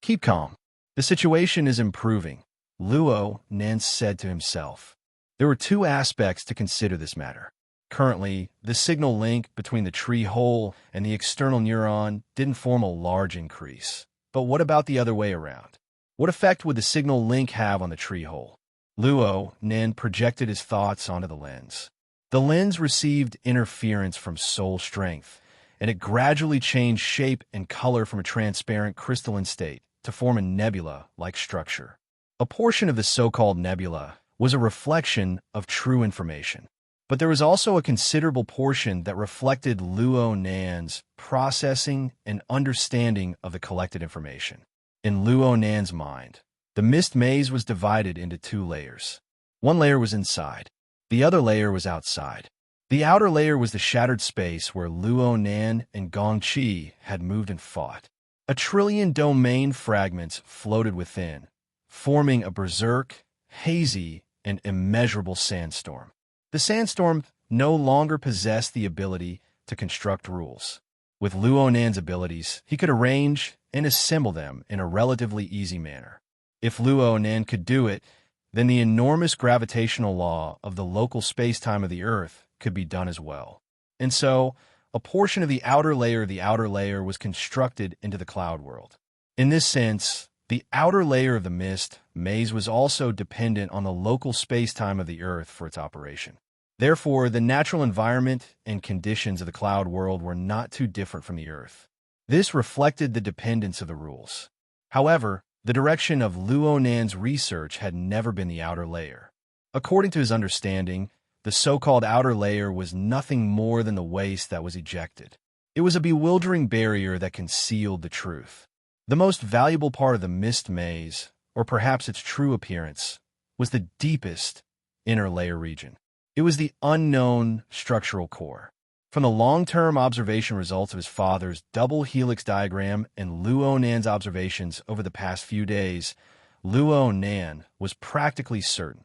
"Keep calm. The situation is improving," Luonen said to himself. There were 2 aspects to consider this matter. Currently, the signal link between the tree hole and the external neuron didn't form a large increase. But what about the other way around? What effect would the signal link have on the tree hole? Luonen projected his thoughts onto the lens. The lens received interference from soul strength, and it gradually changed shape and color from a transparent crystalline state to form a nebula-like structure. A portion of the so-called nebula was a reflection of true information. But there was also a considerable portion that reflected Luonen's processing and understanding of the collected information. In Luonen's mind, the mist maze was divided into 2 layers. One layer was inside. The other layer was outside. The outer layer was the shattered space where Luonen and Gongqi had moved and fought. 1,000,000,000,000 domain fragments floated within, forming a berserk, hazy, and immeasurable sandstorm. The sandstorm no longer possessed the ability to construct rules. With Luonen's abilities, he could arrange and assemble them in a relatively easy manner. If Luonen could do it, then the enormous gravitational law of the local space-time of the Earth could be done as well. And so, a portion of the outer layer was constructed into the cloud world. In this sense, the outer layer of the mist maze was also dependent on the local space-time of the Earth for its operation. Therefore, the natural environment and conditions of the cloud world were not too different from the Earth. This reflected the dependence of the rules. However, the direction of Luonen's research had never been the outer layer. According to his understanding, the so-called outer layer was nothing more than the waste that was ejected. It was a bewildering barrier that concealed the truth. The most valuable part of the mist maze, or perhaps its true appearance, was the deepest inner layer region. It was the unknown structural core. From the long-term observation results of his father's double helix diagram and Luonen's observations over the past few days, Luonen was practically certain.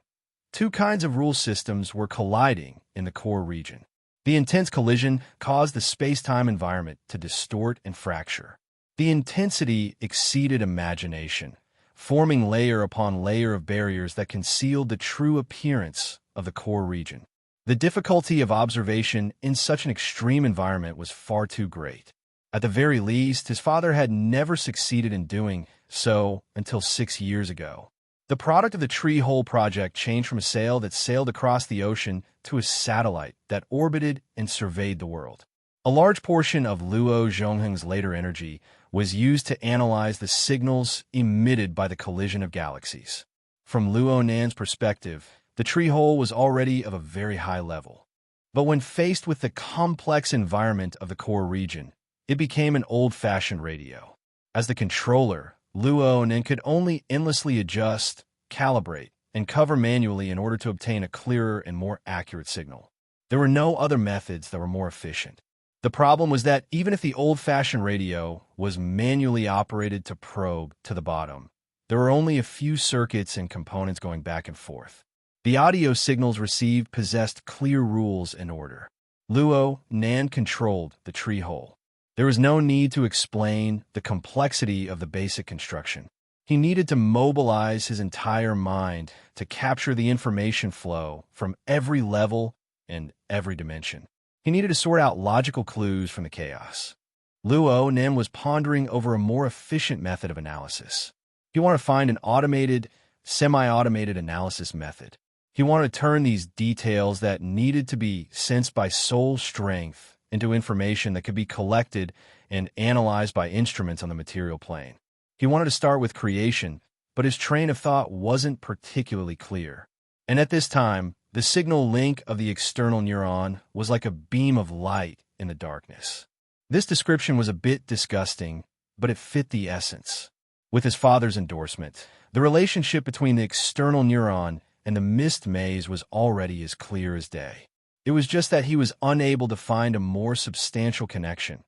2 kinds of rule systems were colliding in the core region. The intense collision caused the space-time environment to distort and fracture. The intensity exceeded imagination, forming layer upon layer of barriers that concealed the true appearance of the core region. The difficulty of observation in such an extreme environment was far too great. At the very least, his father had never succeeded in doing so until 6 years ago. The product of the Tree Hole project changed from a sail that sailed across the ocean to a satellite that orbited and surveyed the world. A large portion of Luo Zhongheng's later energy was used to analyze the signals emitted by the collision of galaxies. From Luonen's perspective, the tree hole was already of a very high level. But when faced with the complex environment of the core region, it became an old-fashioned radio. As the controller, Luonen could only endlessly adjust, calibrate, and cover manually in order to obtain a clearer and more accurate signal. There were no other methods that were more efficient. The problem was that even if the old-fashioned radio was manually operated to probe to the bottom, there were only a few circuits and components going back and forth. The audio signals received possessed clear rules and order. Luonen controlled the tree hole. There was no need to explain the complexity of the basic construction. He needed to mobilize his entire mind to capture the information flow from every level and every dimension. He needed to sort out logical clues from the chaos. Luonen was pondering over a more efficient method of analysis. He wanted to find an automated, semi-automated analysis method. He wanted to turn these details that needed to be sensed by soul strength into information that could be collected and analyzed by instruments on the material plane. He wanted to start with creation, but his train of thought wasn't particularly clear. And at this time, the signal link of the external neuron was like a beam of light in the darkness. This description was a bit disgusting, but it fit the essence. With his father's endorsement, the relationship between the external neuron and the mist maze was already as clear as day. It was just that he was unable to find a more substantial connection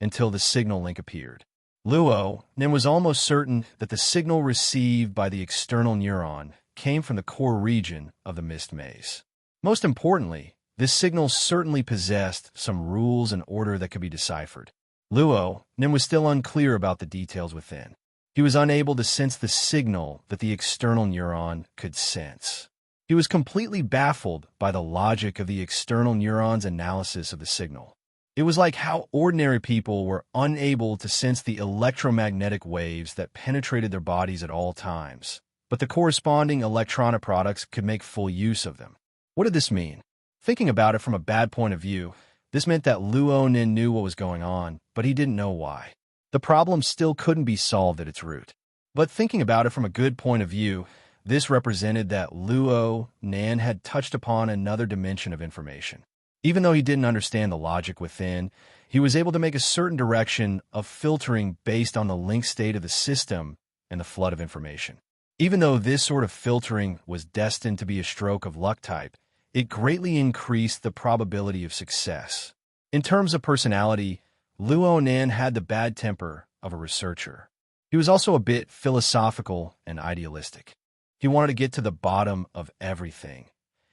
until the signal link appeared. Luo then was almost certain that the signal received by the external neuron came from the core region of the mist maze. Most importantly, this signal certainly possessed some rules and order that could be deciphered. Luo then was still unclear about the details within. He was unable to sense the signal that the external neuron could sense. He was completely baffled by the logic of the external neuron's analysis of the signal. It was like how ordinary people were unable to sense the electromagnetic waves that penetrated their bodies at all times, but the corresponding electronic products could make full use of them. What did this mean? Thinking about it from a bad point of view, this meant that Luo Nin knew what was going on, but he didn't know why. The problem still couldn't be solved at its root. But thinking about it from a good point of view, this represented that Luo Nan had touched upon another dimension of information. Even though he didn't understand the logic within, he was able to make a certain direction of filtering based on the link state of the system and the flood of information. Even though this sort of filtering was destined to be a stroke of luck type, it greatly increased the probability of success. In terms of personality, Luo Nan had the bad temper of a researcher. He was also a bit philosophical and idealistic. He wanted to get to the bottom of everything,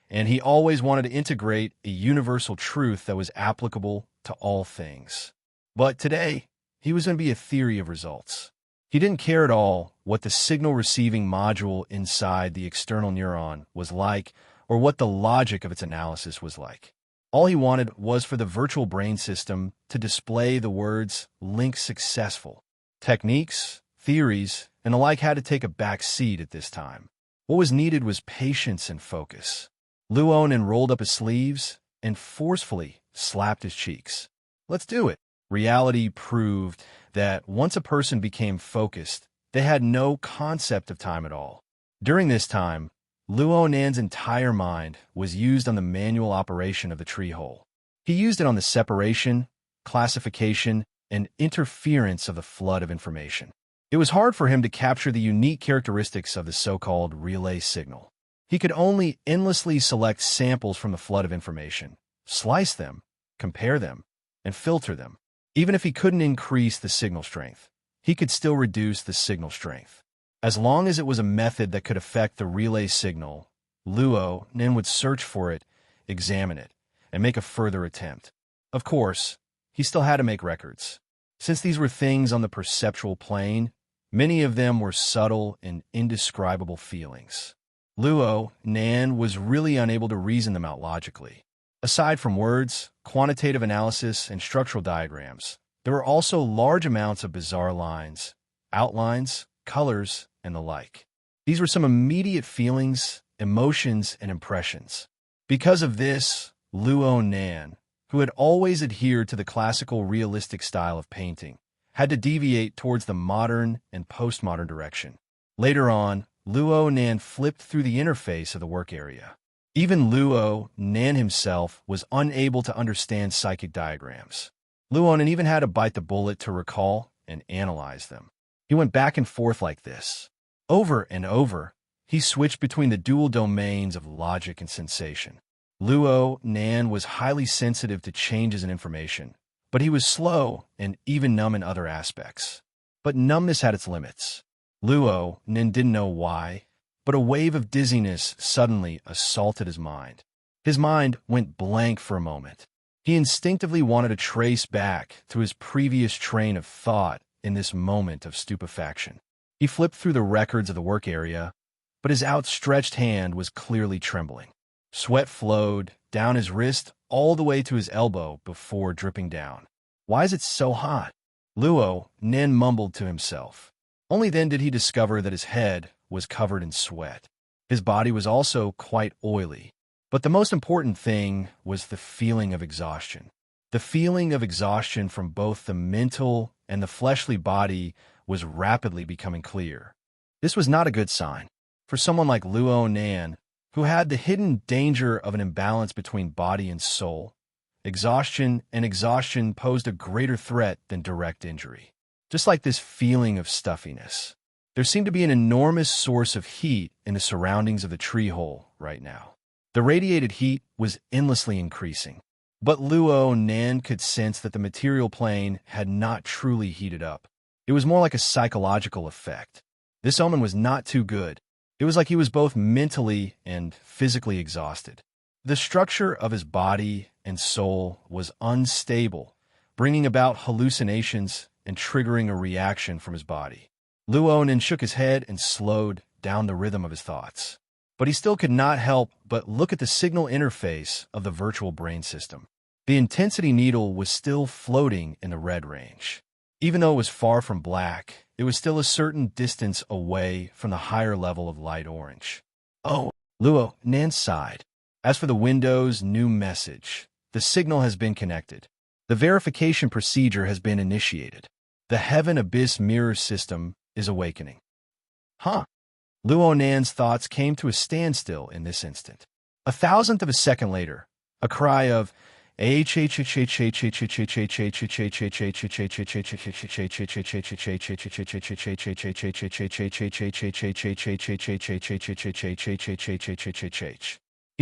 and he always wanted to integrate a universal truth that was applicable to all things. But today, he was going to be a theory of results. He didn't care at all what the signal-receiving module inside the external neuron was like or what the logic of its analysis was like. All he wanted was for the virtual brain system to display the words "link successful." Techniques, theories, and the like had to take a back seat at this time. What was needed was patience and focus. Luo Nin rolled up his sleeves and forcefully slapped his cheeks. Let's do it. Reality proved that once a person became focused, they had no concept of time at all. During this time, Luo Nan's entire mind was used on the manual operation of the tree hole. He used it on the separation, classification, and interference of the flood of information. It was hard for him to capture the unique characteristics of the so-called relay signal. He could only endlessly select samples from the flood of information, slice them, compare them, and filter them. Even if he couldn't increase the signal strength, he could still reduce the signal strength. As long as it was a method that could affect the relay signal, Luo Nin would search for it, examine it, and make a further attempt. Of course, he still had to make records. Since these were things on the perceptual plane, many of them were subtle and indescribable feelings. Luo Nan was really unable to reason them out logically. Aside from words, quantitative analysis, and structural diagrams, there were also large amounts of bizarre lines, outlines, colors, and the like. These were some immediate feelings, emotions, and impressions. Because of this, Luo Nan, who had always adhered to the classical realistic style of painting, had to deviate towards the modern and postmodern direction. Later on, Luo Nan flipped through the interface of the work area. Even Luo Nan himself was unable to understand psychic diagrams. Luo Nan even had to bite the bullet to recall and analyze them. He went back and forth like this. Over and over, he switched between the dual domains of logic and sensation. Luo Nan was highly sensitive to changes in information, but he was slow and even numb in other aspects. But numbness had its limits. Luo Nan didn't know why, but a wave of dizziness suddenly assaulted his mind. His mind went blank for a moment. He instinctively wanted to trace back to his previous train of thought in this moment of stupefaction. He flipped through the records of the work area, but his outstretched hand was clearly trembling. Sweat flowed down his wrist all the way to his elbow before dripping down. Why is it so hot? Luo Nin mumbled to himself. Only then did he discover that his head was covered in sweat. His body was also quite oily. But the most important thing was the feeling of exhaustion. The feeling of exhaustion from both the mental and the fleshly body was rapidly becoming clear. This was not a good sign. For someone like Luo Nan, who had the hidden danger of an imbalance between body and soul, exhaustion posed a greater threat than direct injury. Just like this feeling of stuffiness, there seemed to be an enormous source of heat in the surroundings of the tree hole right now. The radiated heat was endlessly increasing, but Luo Nan could sense that the material plane had not truly heated up. It was more like a psychological effect. This omen was not too good. It was like he was both mentally and physically exhausted. The structure of his body and soul was unstable, bringing about hallucinations and triggering a reaction from his body. Luo Nan shook his head and slowed down the rhythm of his thoughts. But he still could not help but look at the signal interface of the virtual brain system. The intensity needle was still floating in the red range. Even though it was far from black, it was still a certain distance away from the higher level of light orange. Oh, Luo Nan sighed. As for the Windows new message, the signal has been connected. The verification procedure has been initiated. The Heaven Abyss Mirror System is awakening. Huh? Luo Nan's thoughts came to a standstill in this instant. A thousandth of a second later, a cry of He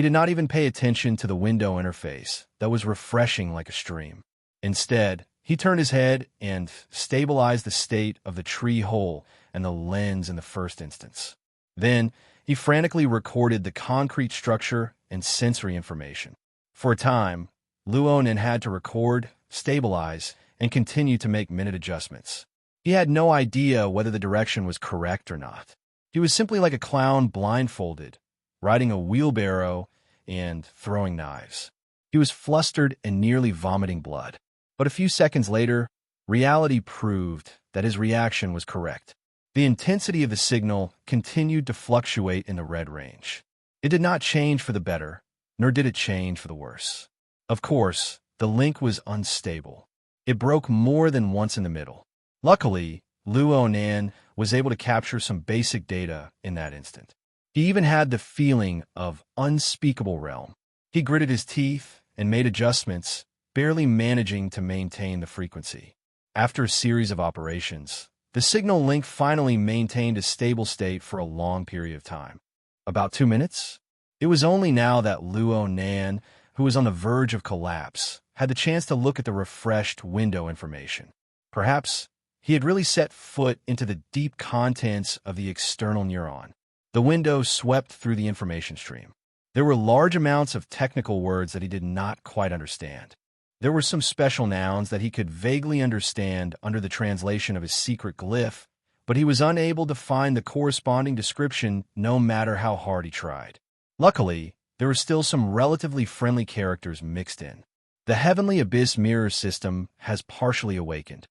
did not even pay attention to the window interface that was refreshing like a stream. Instead, he turned his head and stabilized the state of the tree hole and the lens in the first instance. Then, he frantically recorded the concrete structure and sensory information. For a time, Luo Nan had to record, stabilize, and continue to make minute adjustments. He had no idea whether the direction was correct or not. He was simply like a clown blindfolded, riding a wheelbarrow and throwing knives. He was flustered and nearly vomiting blood. But a few seconds later, reality proved that his reaction was correct. The intensity of the signal continued to fluctuate in the red range. It did not change for the better, nor did it change for the worse. Of course, the link was unstable. It broke more than once in the middle. Luckily, Luo Nan was able to capture some basic data in that instant. He even had the feeling of unspeakable realm. He gritted his teeth and made adjustments, barely managing to maintain the frequency. After a series of operations, the signal link finally maintained a stable state for a long period of time. About 2 minutes? It was only now that Luo Nan, who was on the verge of collapse, had the chance to look at the refreshed window information. Perhaps he had really set foot into the deep contents of the external neuron. The window swept through the information stream. There were large amounts of technical words that he did not quite understand. There were some special nouns that he could vaguely understand under the translation of his secret glyph, but he was unable to find the corresponding description no matter how hard he tried. Luckily, there were still some relatively friendly characters mixed in. The Heavenly Abyss Mirror System has partially awakened,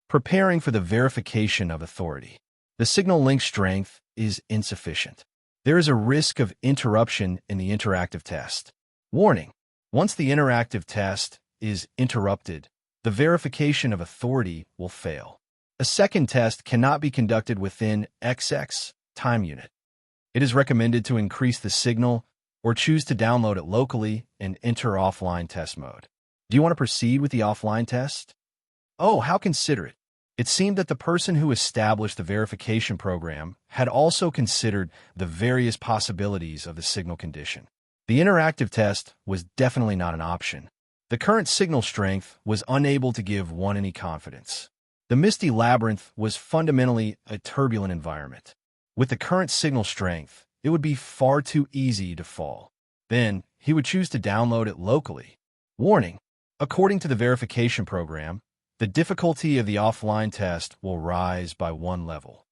preparing for the verification of authority. The signal link strength is insufficient. There is a risk of interruption in the interactive test. Warning: once the interactive test is interrupted, the verification of authority will fail. A second test cannot be conducted within XX time unit. It is recommended to increase the signal or choose to download it locally and enter offline test mode. Do you want to proceed with the offline test? Oh, how considerate. It seemed that the person who established the verification program had also considered the various possibilities of the signal condition. The interactive test was definitely not an option. The current signal strength was unable to give one any confidence. The misty labyrinth was fundamentally a turbulent environment. With the current signal strength, it would be far too easy to fall. Then, he would choose to download it locally. Warning: according to the verification program, the difficulty of the offline test will rise by 1 level.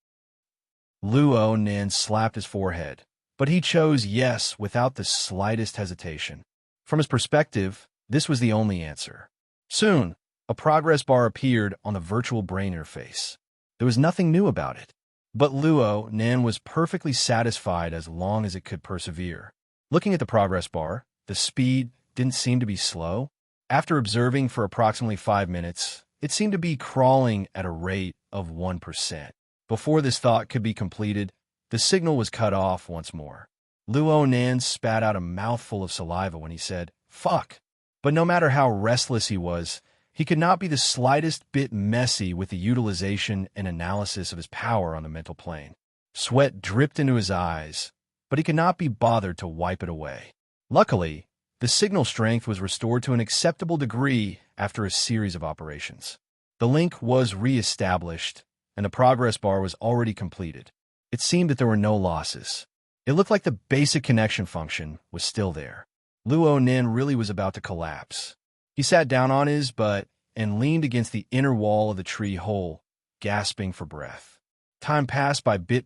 Luo Nan slapped his forehead, but he chose yes without the slightest hesitation. From his perspective, this was the only answer. Soon, a progress bar appeared on the virtual brain interface. There was nothing new about it, but Luo Nan was perfectly satisfied as long as it could persevere. Looking at the progress bar, the speed didn't seem to be slow. After observing for approximately 5 minutes, it seemed to be crawling at a rate of 1%. Before this thought could be completed, the signal was cut off once more. Luo Nan spat out a mouthful of saliva when he said, "Fuck." But no matter how restless he was, he could not be the slightest bit messy with the utilization and analysis of his power on the mental plane. Sweat dripped into his eyes, but he could not be bothered to wipe it away. Luckily, the signal strength was restored to an acceptable degree after a series of operations. The link was re-established, and the progress bar was already completed. It seemed that there were no losses. It looked like the basic connection function was still there. Luo Nin really was about to collapse. He sat down on his butt and leaned against the inner wall of the tree hole, gasping for breath. Time passed by bit,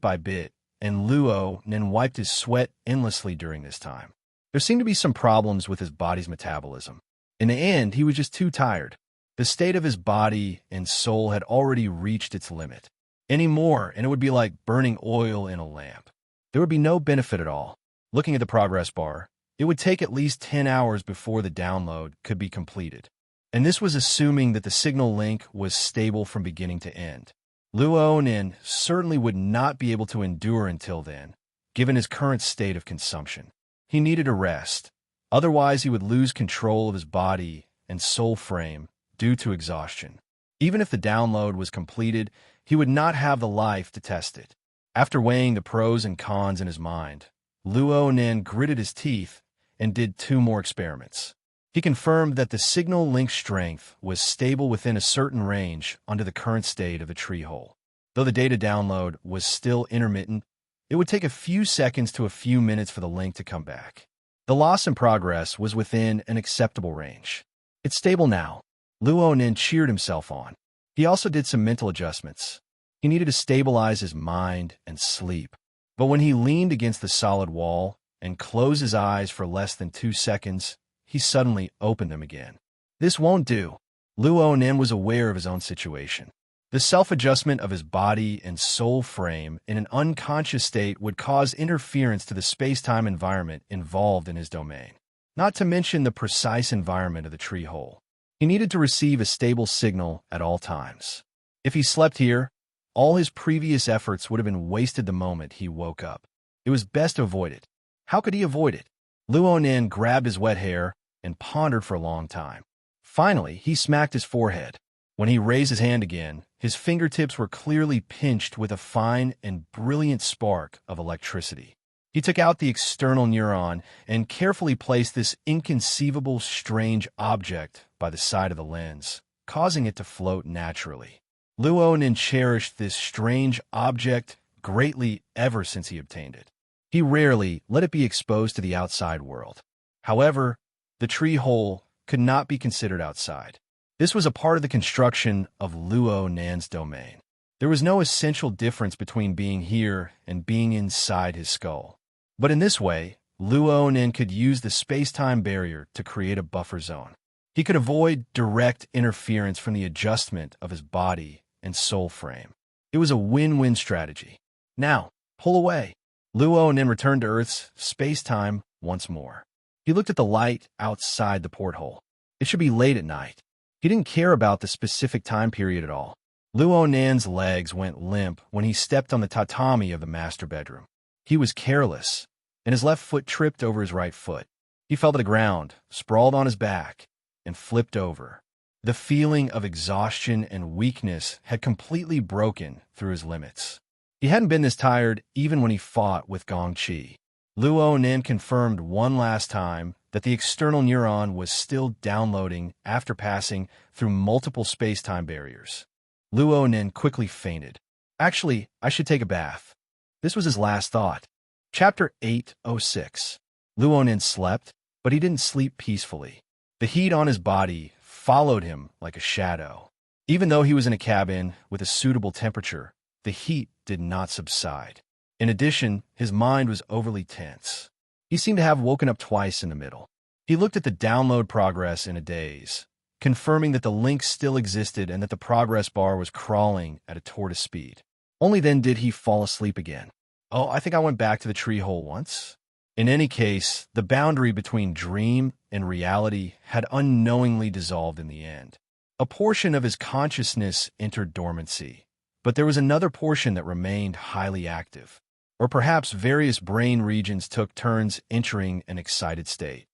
and Luo Nin wiped his sweat endlessly during this time. There seemed to be some problems with his body's metabolism. In the end, he was just too tired. The state of his body and soul had already reached its limit. Any more, and it would be like burning oil in a lamp. There would be no benefit at all. Looking at the progress bar, it would take at least 10 hours before the download could be completed. And this was assuming that the signal link was stable from beginning to end. Luo Nin certainly would not be able to endure until then, given his current state of consumption. He needed a rest. Otherwise, he would lose control of his body and soul frame due to exhaustion. Even if the download was completed, he would not have the life to test it. After weighing the pros and cons in his mind, Luo Nin gritted his teeth and did 2 more experiments. He confirmed that the signal link strength was stable within a certain range under the current state of the tree hole. Though the data download was still intermittent, it would take a few seconds to a few minutes for the link to come back. The loss in progress was within an acceptable range. It's stable now. Luo Nin cheered himself on. He also did some mental adjustments. He needed to stabilize his mind and sleep. But when he leaned against the solid wall and closed his eyes for less than 2 seconds, he suddenly opened them again. This won't do. Luo Nin was aware of his own situation. The self-adjustment of his body and soul frame in an unconscious state would cause interference to the space-time environment involved in his domain, not to mention the precise environment of the tree hole. He needed to receive a stable signal at all times. If he slept here, all his previous efforts would have been wasted the moment he woke up. It was best to avoid it. How could he avoid it? Luo Nin grabbed his wet hair and pondered for a long time. Finally, he smacked his forehead. When he raised his hand again, his fingertips were clearly pinched with a fine and brilliant spark of electricity. He took out the external neuron and carefully placed this inconceivable, strange object by the side of the lens, causing it to float naturally. Luo Nin cherished this strange object greatly ever since he obtained it. He rarely let it be exposed to the outside world. However, the tree hole could not be considered outside. This was a part of the construction of Luo Nan's domain. There was no essential difference between being here and being inside his skull. But in this way, Luo Nan could use the space-time barrier to create a buffer zone. He could avoid direct interference from the adjustment of his body and soul frame. It was a win-win strategy. Now, pull away. Luo Nan returned to Earth's space-time once more. He looked at the light outside the porthole. It should be late at night. He didn't care about the specific time period at all. Luo Nan's legs went limp when he stepped on the tatami of the master bedroom. He was careless, and his left foot tripped over his right foot. He fell to the ground, sprawled on his back, and flipped over. The feeling of exhaustion and weakness had completely broken through his limits. He hadn't been this tired even when he fought with Gong Chi. Luo Nan confirmed one last time that the external neuron was still downloading after passing through multiple space-time barriers. Luo Nin quickly fainted. Actually, I should take a bath. This was his last thought. Chapter 806. Luo Nin slept, but he didn't sleep peacefully. The heat on his body followed him like a shadow. Even though he was in a cabin with a suitable temperature, the heat did not subside. In addition, his mind was overly tense. He seemed to have woken up twice in the middle. He looked at the download progress in a daze, confirming that the link still existed and that the progress bar was crawling at a tortoise speed. Only then did he fall asleep again. Oh, I think I went back to the tree hole once. In any case, the boundary between dream and reality had unknowingly dissolved in the end. A portion of his consciousness entered dormancy, but there was another portion that remained highly active. Or perhaps various brain regions took turns entering an excited state.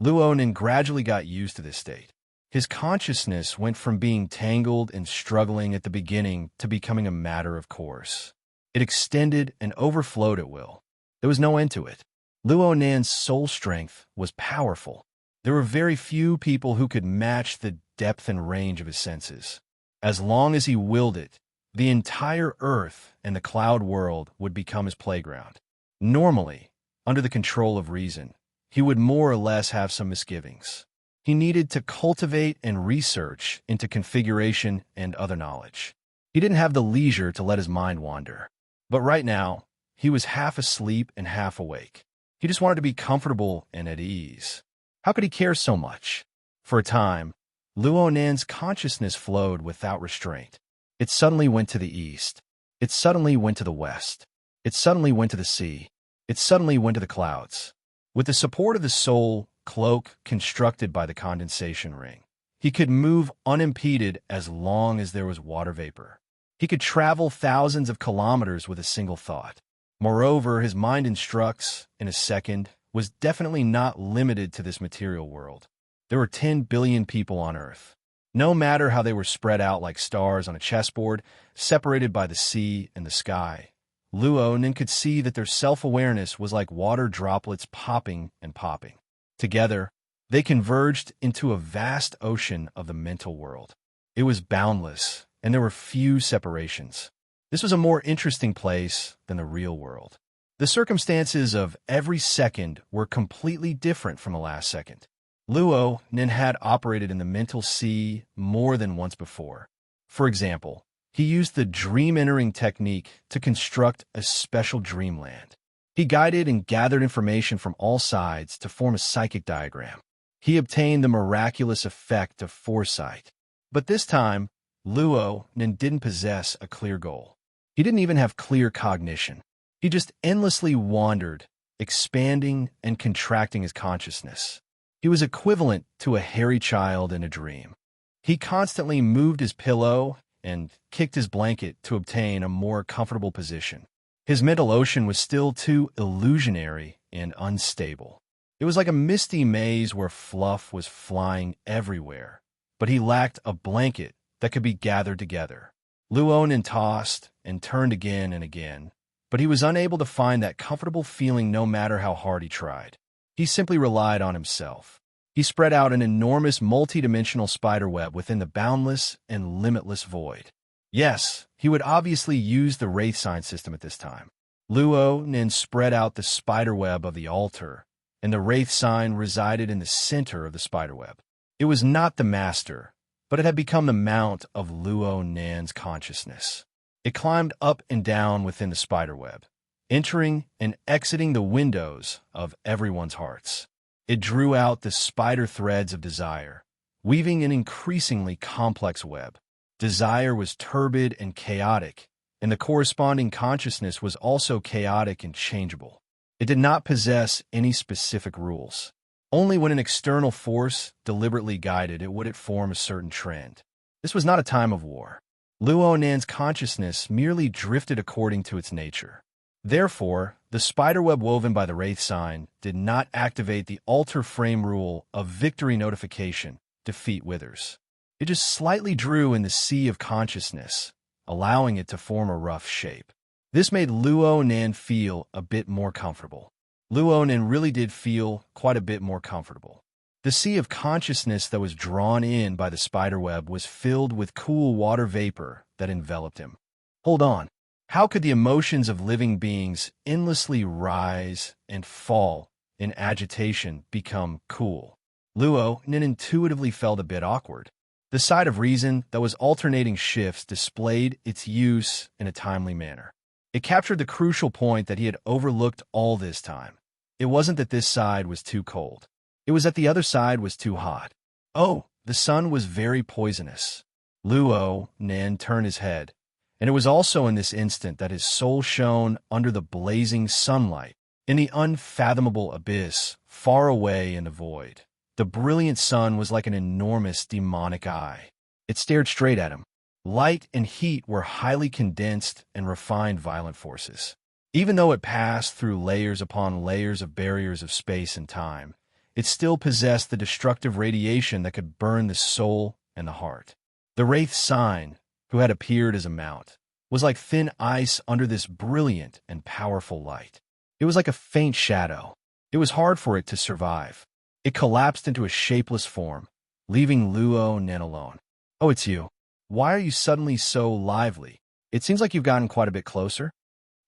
Luonin gradually got used to this state. His consciousness went from being tangled and struggling at the beginning to becoming a matter of course. It extended and overflowed at will. There was no end to it. Luonan's soul strength was powerful. There were very few people who could match the depth and range of his senses. As long as he willed it, the entire earth and the cloud world would become his playground. Normally, under the control of reason, he would more or less have some misgivings. He needed to cultivate and research into configuration and other knowledge. He didn't have the leisure to let his mind wander. But right now, he was half asleep and half awake. He just wanted to be comfortable and at ease. How could he care so much? For a time, Luonan's consciousness flowed without restraint. It suddenly went to the east. It suddenly went to the west. It suddenly went to the sea. It suddenly went to the clouds. With the support of the soul cloak constructed by the condensation ring, he could move unimpeded as long as there was water vapor. He could travel thousands of kilometers with a single thought. Moreover, his mind instructs, in a second, was definitely not limited to this material world. There were 10 billion people on Earth. No matter how they were spread out like stars on a chessboard, separated by the sea and the sky, Luonin could see that their self-awareness was like water droplets popping and popping. Together, they converged into a vast ocean of the mental world. It was boundless, and there were few separations. This was a more interesting place than the real world. The circumstances of every second were completely different from the last second. Luonin had operated in the mental sea more than once before. For example, he used the dream-entering technique to construct a special dreamland. He guided and gathered information from all sides to form a psychic diagram. He obtained the miraculous effect of foresight. But this time, Luonin didn't possess a clear goal. He didn't even have clear cognition. He just endlessly wandered, expanding and contracting his consciousness. He was equivalent to a hairy child in a dream. He constantly moved his pillow and kicked his blanket to obtain a more comfortable position. His mental ocean was still too illusionary and unstable. It was like a misty maze where fluff was flying everywhere, but he lacked a blanket that could be gathered together. Luonin tossed and turned again and again, but he was unable to find that comfortable feeling no matter how hard he tried. He simply relied on himself. He spread out an enormous multi-dimensional spiderweb within the boundless and limitless void. Yes, he would obviously use the wraith sign system at this time. Luonin spread out the spiderweb of the altar, and the wraith sign resided in the center of the spiderweb. It was not the master, but it had become the mount of Luonin's consciousness. It climbed up and down within the spiderweb, entering and exiting the windows of everyone's hearts. It drew out the spider threads of desire, weaving an increasingly complex web. Desire was turbid and chaotic, and the corresponding consciousness was also chaotic and changeable. It did not possess any specific rules. Only when an external force deliberately guided it would it form a certain trend. This was not a time of war. Luonin's consciousness merely drifted according to its nature. Therefore, the spiderweb woven by the wraith sign did not activate the altar frame rule of victory notification, defeat withers. It just slightly drew in the sea of consciousness, allowing it to form a rough shape. This made Luonin feel a bit more comfortable. Luonin really did feel quite a bit more comfortable. The sea of consciousness that was drawn in by the spiderweb was filled with cool water vapor that enveloped him. Hold on. How could the emotions of living beings endlessly rise and fall in agitation become cool? Luonin intuitively felt a bit awkward. The side of reason that was alternating shifts displayed its use in a timely manner. It captured the crucial point that he had overlooked all this time. It wasn't that this side was too cold. It was that the other side was too hot. Oh, the sun was very poisonous. Luonin turned his head, and it was also in this instant that his soul shone under the blazing sunlight In the unfathomable abyss, far away in the void, the brilliant sun was like an enormous demonic eye. It stared straight at him. Light and heat were highly condensed and refined violent forces. Even though it passed through layers upon layers of barriers of space and time, it still possessed the destructive radiation that could burn the soul and the heart. The Wraith sign, who had appeared as a mount, was like thin ice under this brilliant and powerful light. It was like a faint shadow. It was hard for it to survive. It collapsed into a shapeless form, leaving Luo Nen alone. "Oh, it's you. Why are you suddenly so lively? It seems like you've gotten quite a bit closer."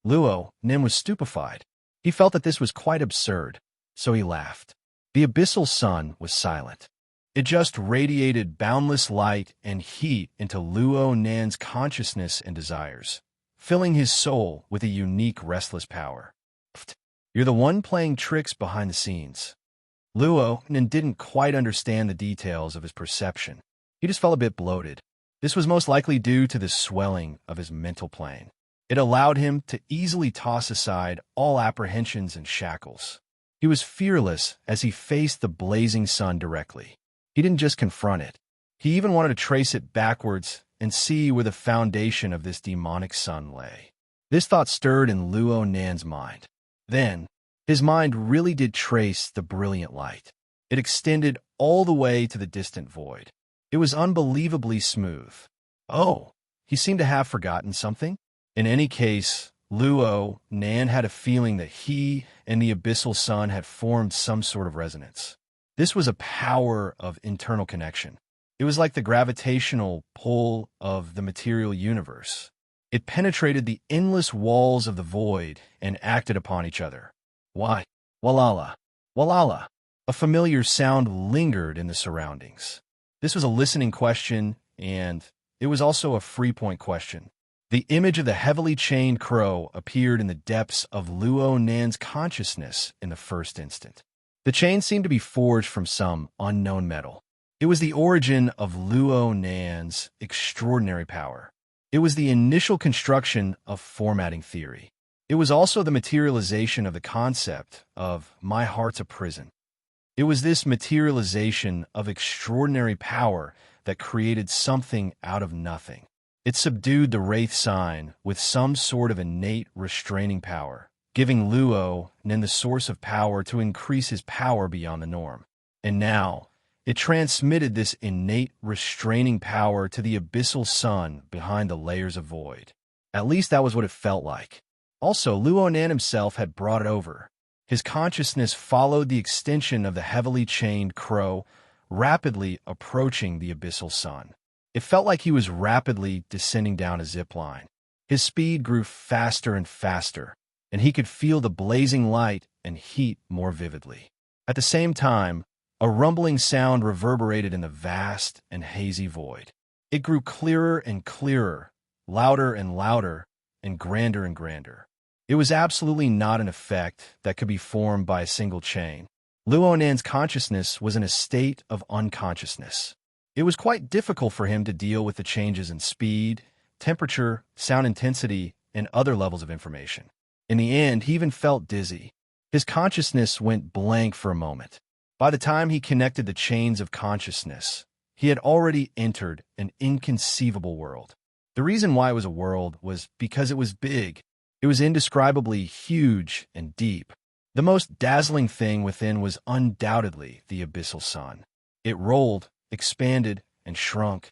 Luo Nen was stupefied. He felt that this was quite absurd, so he laughed. The abyssal sun was silent. It just radiated boundless light and heat into Luo Nan's consciousness and desires, filling his soul with a unique restless power. "You're the one playing tricks behind the scenes." Luo Nan didn't quite understand the details of his perception. He just felt a bit bloated. This was most likely due to the swelling of his mental plane. It allowed him to easily toss aside all apprehensions and shackles. He was fearless as he faced the blazing sun directly. He didn't just confront it. He even wanted to trace it backwards and see where the foundation of this demonic sun lay. This thought stirred in Luo Nan's mind. Then, his mind really did trace the brilliant light. It extended all the way to the distant void. It was unbelievably smooth. Oh, he seemed to have forgotten something. In any case, Luo Nan had a feeling that he and the abyssal sun had formed some sort of resonance. This was a power of internal connection. It was like the gravitational pull of the material universe. It penetrated the endless walls of the void and acted upon each other. Why? Walala. Walala. A familiar sound lingered in the surroundings. This was a listening question, and it was also a free-point question. The image of the heavily chained crow appeared in the depths of Luo Nan's consciousness in the first instant. The chain seemed to be forged from some unknown metal. It was the origin of Luo Nan's extraordinary power. It was the initial construction of formatting theory. It was also the materialization of the concept of "my heart's a prison." It was this materialization of extraordinary power that created something out of nothing. It subdued the Wraith sign with some sort of innate restraining power, giving Luo Nan the source of power to increase his power beyond the norm. And now, it transmitted this innate restraining power to the abyssal sun behind the layers of void. At least that was what it felt like. Also, Luo Nan himself had brought it over. His consciousness followed the extension of the heavily chained crow, rapidly approaching the abyssal sun. It felt like he was rapidly descending down a zip line. His speed grew faster and faster, and he could feel the blazing light and heat more vividly. At the same time, a rumbling sound reverberated in the vast and hazy void. It grew clearer and clearer, louder and louder, and grander. It was absolutely not an effect that could be formed by a single chain. Luo Nan's consciousness was in a state of unconsciousness. It was quite difficult for him to deal with the changes in speed, temperature, sound intensity, and other levels of information. In the end, he even felt dizzy. His consciousness went blank for a moment. By the time he connected the chains of consciousness, he had already entered an inconceivable world. The reason why it was a world was because it was big. It was indescribably huge and deep. The most dazzling thing within was undoubtedly the abyssal sun. It rolled, expanded, and shrunk.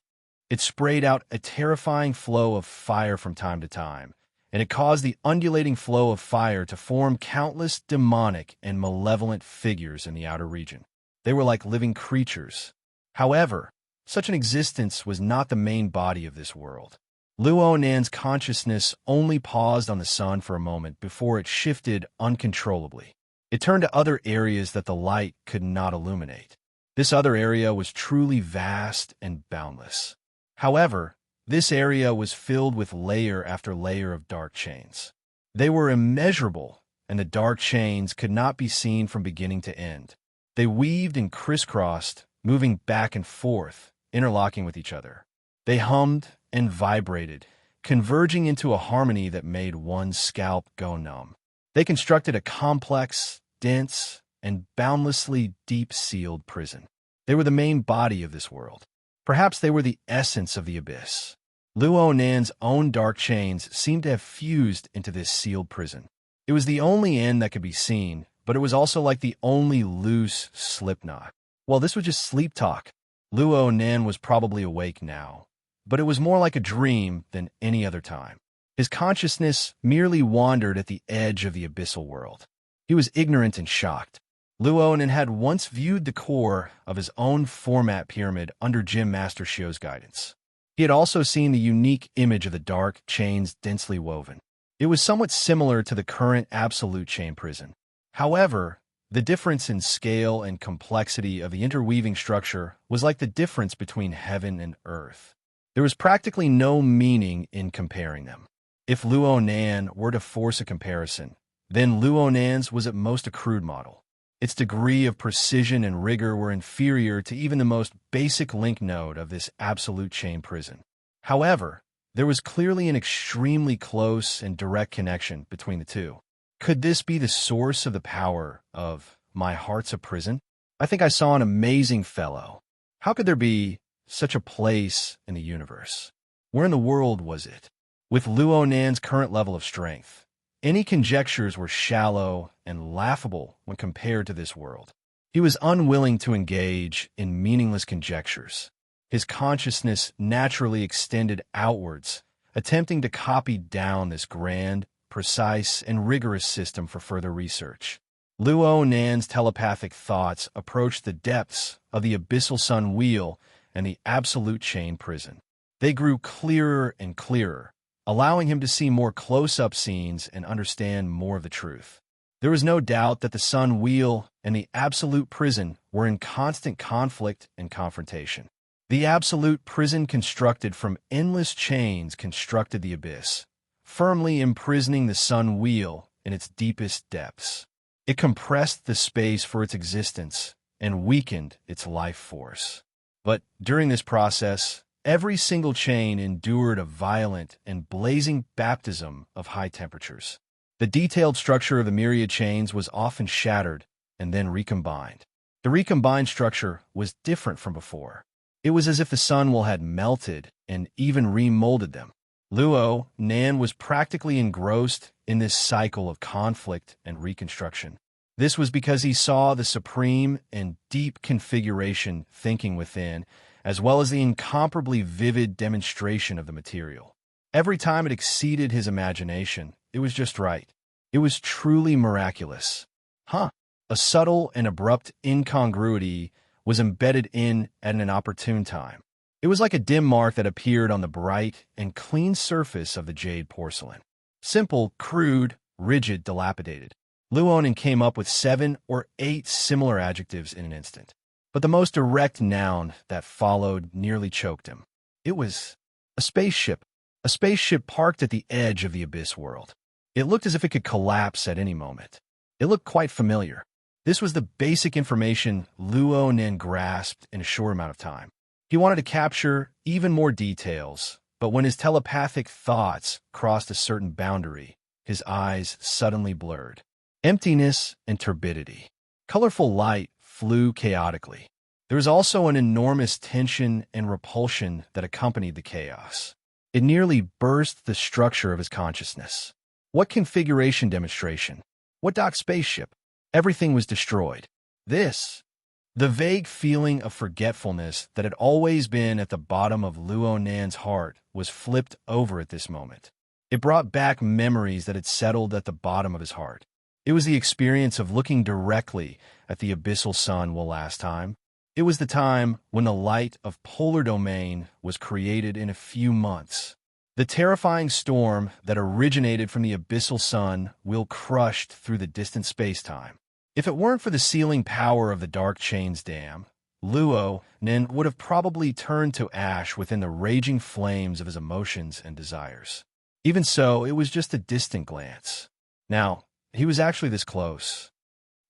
It sprayed out a terrifying flow of fire from time to time, and it caused the undulating flow of fire to form countless demonic and malevolent figures in the outer region. They were like living creatures. However, such an existence was not the main body of this world. Luo Nan's consciousness only paused on the sun for a moment before it shifted uncontrollably. It turned to other areas that the light could not illuminate. This other area was truly vast and boundless. However, this area was filled with layer after layer of dark chains. They were immeasurable, and the dark chains could not be seen from beginning to end. They weaved and crisscrossed, moving back and forth, interlocking with each other. They hummed and vibrated, converging into a harmony that made one's scalp go numb. They constructed a complex, dense, and boundlessly deep-sealed prison. They were the main body of this world. Perhaps they were the essence of the abyss. Luo Nan's own dark chains seemed to have fused into this sealed prison. It was the only end that could be seen, but it was also like the only loose slipknot. Well, this was just sleep talk. Luo Nan was probably awake now, but it was more like a dream than any other time. His consciousness merely wandered at the edge of the abyssal world. He was ignorant and shocked. Luo Nan had once viewed the core of his own format pyramid under Gym Master Shio's guidance. He had also seen the unique image of the dark chains densely woven. It was somewhat similar to the current absolute chain prison. However, the difference in scale and complexity of the interweaving structure was like the difference between heaven and earth. There was practically no meaning in comparing them. If Luo Nan were to force a comparison, then Luo Nan's was at most a crude model. Its degree of precision and rigor were inferior to even the most basic link node of this absolute chain prison. However, there was clearly an extremely close and direct connection between the two. Could this be the source of the power of my heart's a prison? I think I saw an amazing fellow. How could there be such a place in the universe? Where in the world was it? With Luo Nan's current level of strength, any conjectures were shallow and laughable when compared to this world. He was unwilling to engage in meaningless conjectures. His consciousness naturally extended outwards, attempting to copy down this grand, precise, and rigorous system for further research. Luo Nan's telepathic thoughts approached the depths of the abyssal sun wheel and the absolute chain prison. They grew clearer and clearer, allowing him to see more close-up scenes and understand more of the truth. There was no doubt that the sun wheel and the absolute prison were in constant conflict and confrontation. The absolute prison constructed from endless chains constructed the abyss, firmly imprisoning the sun wheel in its deepest depths. It compressed the space for its existence and weakened its life force. But during this process, every single chain endured a violent and blazing baptism of high temperatures. The detailed structure of the myriad chains was often shattered and then recombined. The recombined structure was different from before. It was as if the sun will had melted and even remolded them. Luo Nan was practically engrossed in this cycle of conflict and reconstruction. This was because he saw the supreme and deep configuration thinking within, as well as the incomparably vivid demonstration of the material. Every time it exceeded his imagination, it was just right. It was truly miraculous. A subtle and abrupt incongruity was embedded in at an opportune time. It was like a dim mark that appeared on the bright and clean surface of the jade porcelain. Simple, crude, rigid, dilapidated. Luo Nan came up with 7 or 8 similar adjectives in an instant. But the most direct noun that followed nearly choked him. It was a spaceship. A spaceship parked at the edge of the abyss world. It looked as if it could collapse at any moment. It looked quite familiar. This was the basic information Luo Nan grasped in a short amount of time. He wanted to capture even more details, but when his telepathic thoughts crossed a certain boundary, his eyes suddenly blurred. Emptiness and turbidity. Colorful light flew chaotically. There was also an enormous tension and repulsion that accompanied the chaos. It nearly burst the structure of his consciousness. What configuration demonstration? What docked spaceship? Everything was destroyed. The vague feeling of forgetfulness that had always been at the bottom of Luo Nan's heart was flipped over at this moment. It brought back memories that had settled at the bottom of his heart. It was the experience of looking directly at the abyssal sun last time. It was the time when the light of polar domain was created in a few months. The terrifying storm that originated from the abyssal sun crushed through the distant space-time. If it weren't for the sealing power of the Dark Chains Dam, Luo Nan would have probably turned to ash within the raging flames of his emotions and desires. Even so, it was just a distant glance. Now, he was actually this close.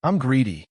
I'm greedy.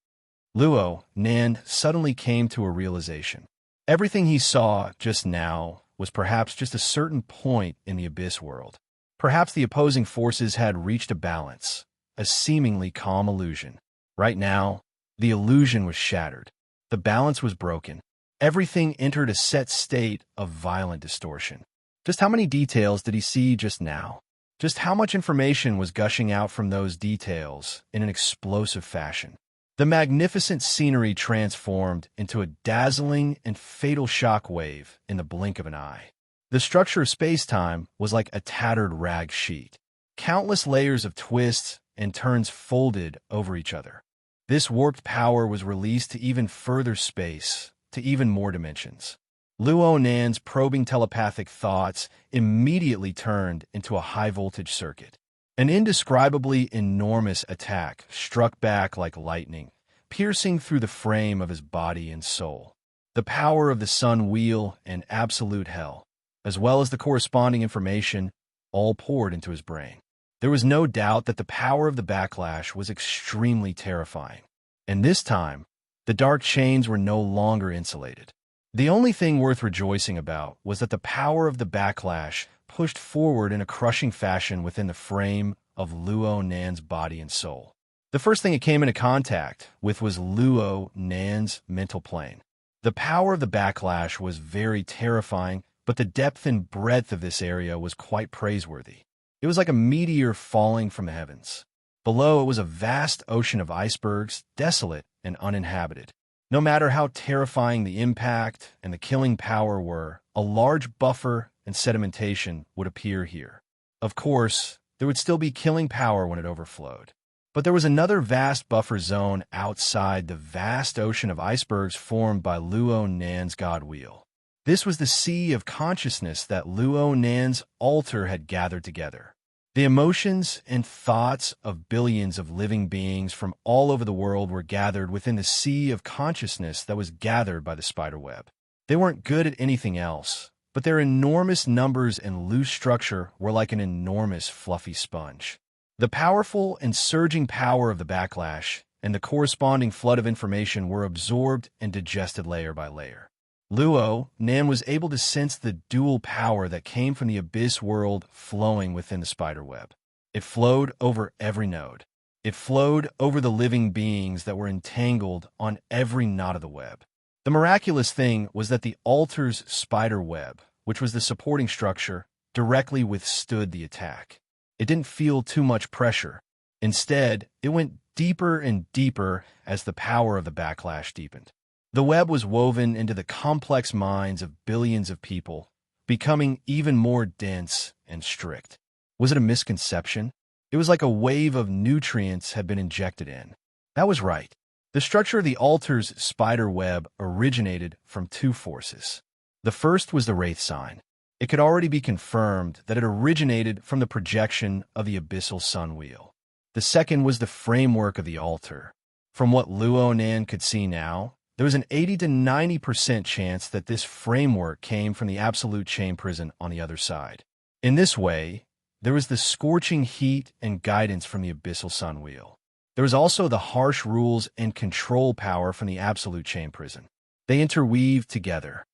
Luo Nan suddenly came to a realization. Everything he saw just now was perhaps just a certain point in the abyss world. Perhaps the opposing forces had reached a balance, a seemingly calm illusion. Right now, the illusion was shattered. The balance was broken. Everything entered a set state of violent distortion. Just how many details did he see just now? Just how much information was gushing out from those details in an explosive fashion? The magnificent scenery transformed into a dazzling and fatal shock wave in the blink of an eye. The structure of space-time was like a tattered rag sheet. Countless layers of twists and turns folded over each other. This warped power was released to even further space, to even more dimensions. Luo Nan's probing telepathic thoughts immediately turned into a high-voltage circuit. An indescribably enormous attack struck back like lightning, piercing through the frame of his body and soul. The power of the sun wheel and absolute hell, as well as the corresponding information, all poured into his brain. There was no doubt that the power of the backlash was extremely terrifying. And this time, the dark chains were no longer insulated. The only thing worth rejoicing about was that the power of the backlash pushed forward in a crushing fashion within the frame of Luo Nan's body and soul. The first thing it came into contact with was Luo Nan's mental plane. The power of the backlash was very terrifying, but the depth and breadth of this area was quite praiseworthy. It was like a meteor falling from the heavens. Below it was a vast ocean of icebergs, desolate and uninhabited. No matter how terrifying the impact and the killing power were, a large buffer and sedimentation would appear here. Of course, there would still be killing power when it overflowed. But there was another vast buffer zone outside the vast ocean of icebergs formed by Luo Nan's God Wheel. This was the sea of consciousness that Luo Nan's altar had gathered together. The emotions and thoughts of billions of living beings from all over the world were gathered within the sea of consciousness that was gathered by the spiderweb. They weren't good at anything else, but their enormous numbers and loose structure were like an enormous fluffy sponge. The powerful and surging power of the backlash and the corresponding flood of information were absorbed and digested layer by layer. Luo Nan was able to sense the dual power that came from the abyss world flowing within the spiderweb. It flowed over every node. It flowed over the living beings that were entangled on every knot of the web. The miraculous thing was that the altar's spider web, which was the supporting structure, directly withstood the attack. It didn't feel too much pressure. Instead, it went deeper and deeper as the power of the backlash deepened. The web was woven into the complex minds of billions of people, becoming even more dense and strict. Was it a misconception? It was like a wave of nutrients had been injected in. That was right. The structure of the altar's spider web originated from two forces. The first was the Wraith sign. It could already be confirmed that it originated from the projection of the abyssal sun wheel. The second was the framework of the altar. From what Luo Nan could see now, there was an 80 to 90% chance that this framework came from the absolute chain prison on the other side. In this way, there was the scorching heat and guidance from the abyssal sun wheel. There was also the harsh rules and control power from the absolute chain prison. They interweaved together.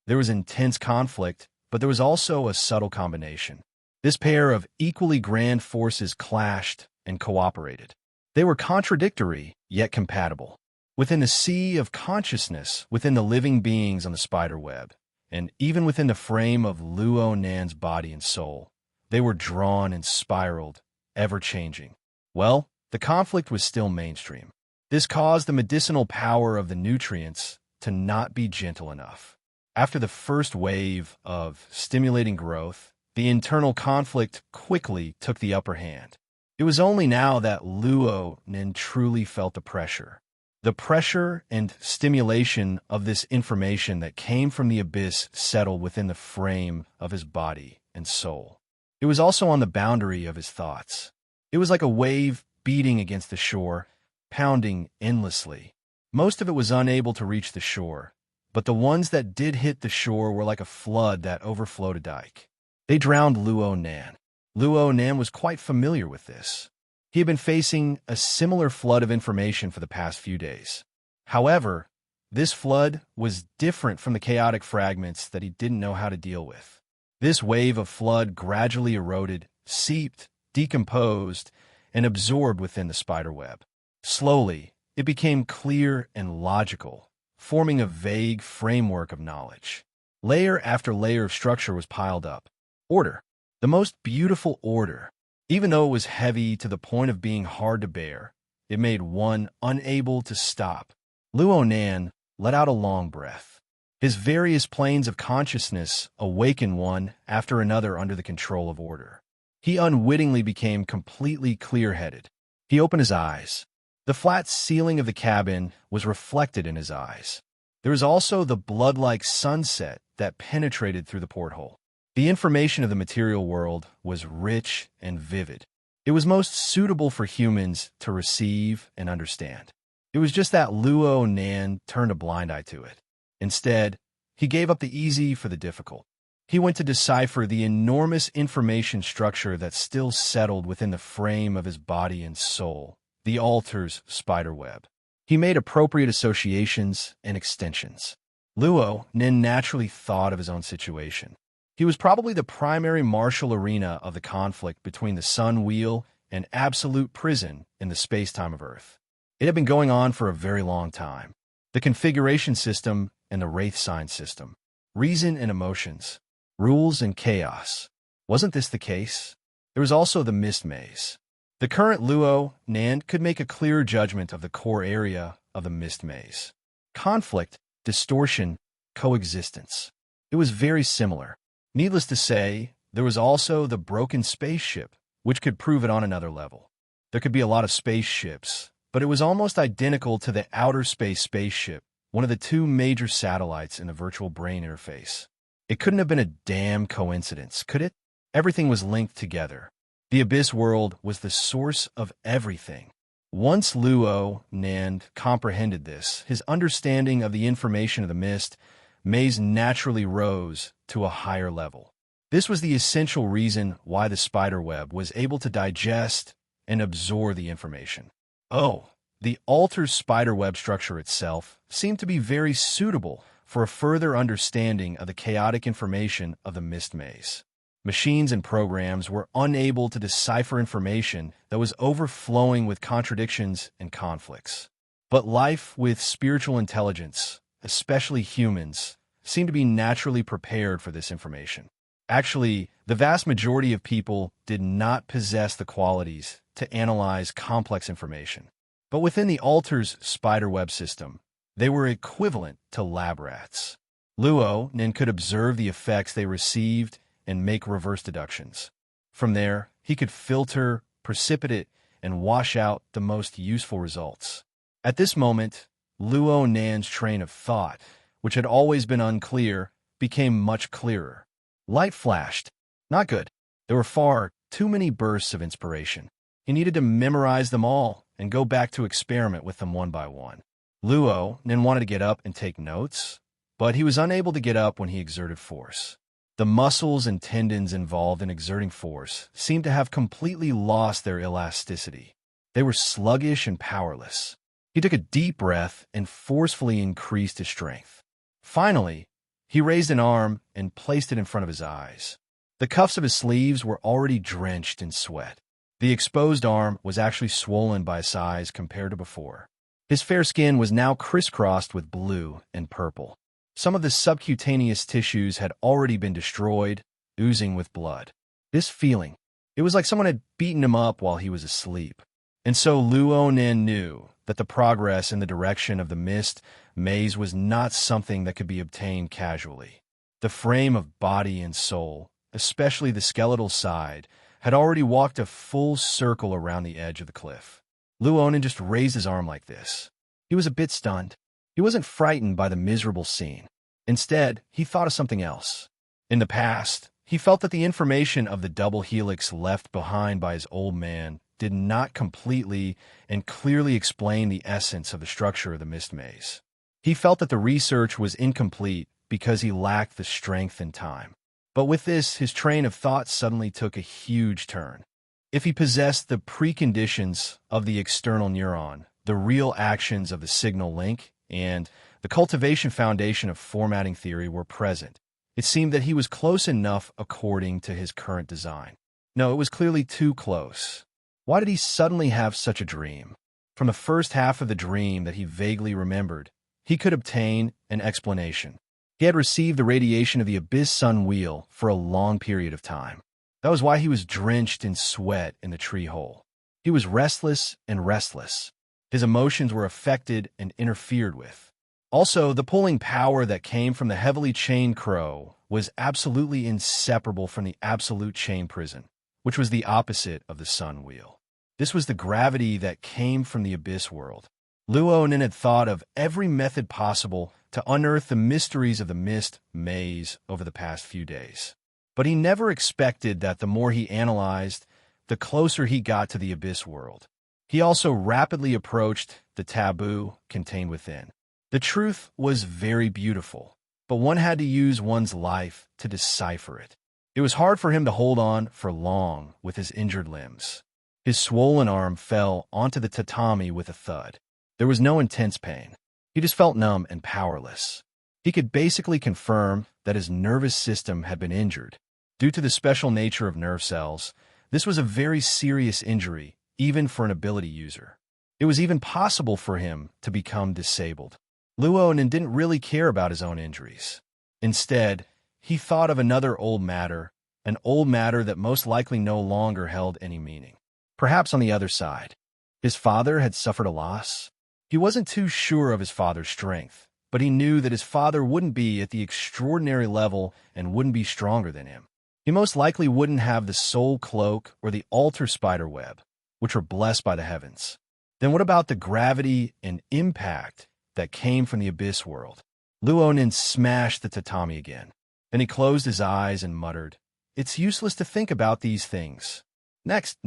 There was intense conflict, but there was also a subtle combination. This pair of equally grand forces clashed and cooperated. They were contradictory, yet compatible. Within the sea of consciousness, within the living beings on the spider web, and even within the frame of Luo Nan's body and soul, they were drawn and spiraled, ever-changing. Well, the conflict was still mainstream. This caused the medicinal power of the nutrients to not be gentle enough. After the first wave of stimulating growth, the internal conflict quickly took the upper hand. It was only now that Luo Nan truly felt the pressure. The pressure and stimulation of this information that came from the abyss settled within the frame of his body and soul. It was also on the boundary of his thoughts. It was like a wave beating against the shore, pounding endlessly. Most of it was unable to reach the shore, but the ones that did hit the shore were like a flood that overflowed a dike. They drowned Luo Nan. Luo Nan was quite familiar with this. He had been facing a similar flood of information for the past few days. However, this flood was different from the chaotic fragments that he didn't know how to deal with. This wave of flood gradually eroded, seeped, decomposed, and absorbed within the spiderweb. Slowly, it became clear and logical, forming a vague framework of knowledge. Layer after layer of structure was piled up. Order. The most beautiful order. Even though it was heavy to the point of being hard to bear, it made one unable to stop. Luo Nan let out a long breath. His various planes of consciousness awakened one after another under the control of order. He unwittingly became completely clear-headed. He opened his eyes. The flat ceiling of the cabin was reflected in his eyes. There was also the blood-like sunset that penetrated through the porthole. The information of the material world was rich and vivid. It was most suitable for humans to receive and understand. It was just that Luo Nan turned a blind eye to it. Instead, he gave up the easy for the difficult. He went to decipher the enormous information structure that still settled within the frame of his body and soul, the altar's spiderweb. He made appropriate associations and extensions. Luo Nan naturally thought of his own situation. He was probably the primary martial arena of the conflict between the sun wheel and absolute prison in the space-time of Earth. It had been going on for a very long time. The configuration system and the wraith sign system. Reason and emotions. Rules and chaos. Wasn't this the case? There was also the mist maze. The current Luo Nan could make a clearer judgment of the core area of the mist maze. Conflict, distortion, coexistence. It was very similar. Needless to say, there was also the broken spaceship, which could prove it on another level. There could be a lot of spaceships, but it was almost identical to the outer space spaceship, one of the two major satellites in the virtual brain interface. It couldn't have been a damn coincidence, could it? Everything was linked together. The Abyss world was the source of everything. Once Luo Nan comprehended this, his understanding of the information of the mist maze naturally rose to a higher level. This was the essential reason why the spiderweb was able to digest and absorb the information. Oh, the altar's spiderweb structure itself seemed to be very suitable for a further understanding of the chaotic information of the mist maze. Machines and programs were unable to decipher information that was overflowing with contradictions and conflicts. But life with spiritual intelligence, especially humans, seemed to be naturally prepared for this information. Actually, the vast majority of people did not possess the qualities to analyze complex information. But within the altar's spiderweb system, they were equivalent to lab rats. Luo Nan could observe the effects they received and make reverse deductions. From there, he could filter, precipitate, and wash out the most useful results. At this moment, Luo Nan's train of thought, which had always been unclear, became much clearer. Light flashed. Not good. There were far too many bursts of inspiration. He needed to memorize them all and go back to experiment with them one by one. Luo Nan wanted to get up and take notes, but he was unable to get up when he exerted force. The muscles and tendons involved in exerting force seemed to have completely lost their elasticity. They were sluggish and powerless. He took a deep breath and forcefully increased his strength. Finally, he raised an arm and placed it in front of his eyes. The cuffs of his sleeves were already drenched in sweat. The exposed arm was actually swollen by size compared to before. His fair skin was now crisscrossed with blue and purple. Some of the subcutaneous tissues had already been destroyed, oozing with blood. This feeling, it was like someone had beaten him up while he was asleep. And so Luo Nan knew that the progress in the direction of the mist maze was not something that could be obtained casually. The frame of body and soul, especially the skeletal side, had already walked a full circle around the edge of the cliff. Luo Nan just raised his arm like this. He was a bit stunned. He wasn't frightened by the miserable scene. Instead, he thought of something else. In the past, he felt that the information of the double helix left behind by his old man did not completely and clearly explain the essence of the structure of the mist maze. He felt that the research was incomplete because he lacked the strength and time. But with this, his train of thought suddenly took a huge turn. If he possessed the preconditions of the external neuron, the real actions of the signal link, and the cultivation foundation of formatting theory were present, it seemed that he was close enough according to his current design. No, it was clearly too close. Why did he suddenly have such a dream? From the first half of the dream that he vaguely remembered, he could obtain an explanation. He had received the radiation of the Abyss Sun Wheel for a long period of time. That was why he was drenched in sweat in the tree hole. He was restless and restless. His emotions were affected and interfered with. Also, the pulling power that came from the heavily chained crow was absolutely inseparable from the absolute chain prison, which was the opposite of the sun wheel. This was the gravity that came from the abyss world. Luonin had thought of every method possible to unearth the mysteries of the mist maze over the past few days. But he never expected that the more he analyzed, the closer he got to the abyss world. He also rapidly approached the taboo contained within. The truth was very beautiful, but one had to use one's life to decipher it. It was hard for him to hold on for long with his injured limbs. His swollen arm fell onto the tatami with a thud. There was no intense pain. He just felt numb and powerless. He could basically confirm that his nervous system had been injured. Due to the special nature of nerve cells, this was a very serious injury, even for an ability user. It was even possible for him to become disabled. Luonin didn't really care about his own injuries. Instead, he thought of another old matter, an old matter that most likely no longer held any meaning. Perhaps on the other side, his father had suffered a loss. He wasn't too sure of his father's strength, but he knew that his father wouldn't be at the extraordinary level and wouldn't be stronger than him. He most likely wouldn't have the soul cloak or the altar spider web, which were blessed by the heavens. Then what about the gravity and impact that came from the abyss world? Luonin smashed the tatami again. Then he closed his eyes and muttered, "It's useless to think about these things. Next.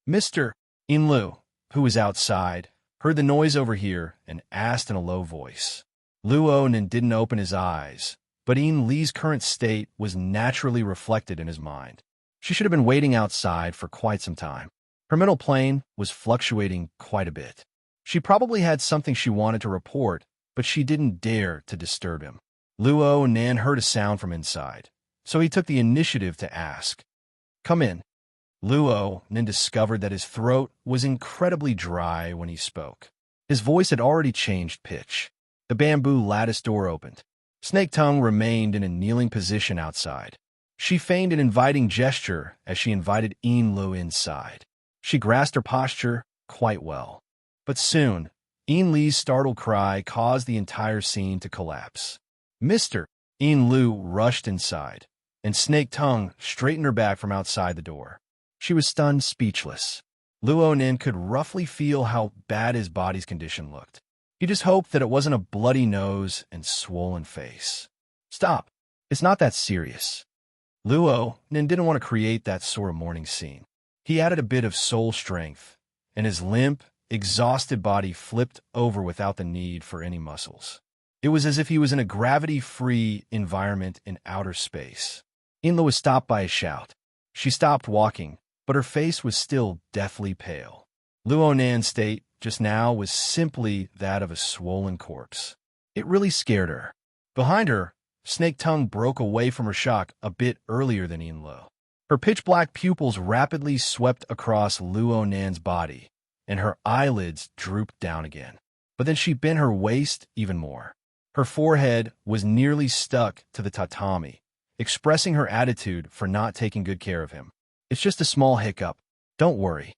Mr. Inlu, who was outside, heard the noise over here and asked in a low voice. Luonin didn't open his eyes, but Yin Li's current state was naturally reflected in his mind. She should have been waiting outside for quite some time. Her mental plane was fluctuating quite a bit. She probably had something she wanted to report, but she didn't dare to disturb him. Luonin heard a sound from inside, so he took the initiative to ask, "Come in." Luonin discovered that his throat was incredibly dry when he spoke. His voice had already changed pitch. The bamboo lattice door opened. Snake Tongue remained in a kneeling position outside. She feigned an inviting gesture as she invited Lu inside. She grasped her posture quite well. But soon, Li's startled cry caused the entire scene to collapse. Mr. Lu rushed inside, and Snake Tongue straightened her back from outside the door. She was stunned speechless. Luonin could roughly feel how bad his body's condition looked. He just hoped that it wasn't a bloody nose and swollen face. "Stop. It's not that serious." Luonin didn't want to create that sort of mourning scene. He added a bit of soul strength, and his limp, exhausted body flipped over without the need for any muscles. It was as if he was in a gravity-free environment in outer space. Inla was stopped by a shout. She stopped walking, but her face was still deathly pale. Luonin's state just now was simply that of a swollen corpse. It really scared her. Behind her, Snake Tongue broke away from her shock a bit earlier than Inlo. Her pitch-black pupils rapidly swept across Luonin's body, and her eyelids drooped down again. But then she bent her waist even more. Her forehead was nearly stuck to the tatami, expressing her attitude for not taking good care of him. "It's just a small hiccup. Don't worry."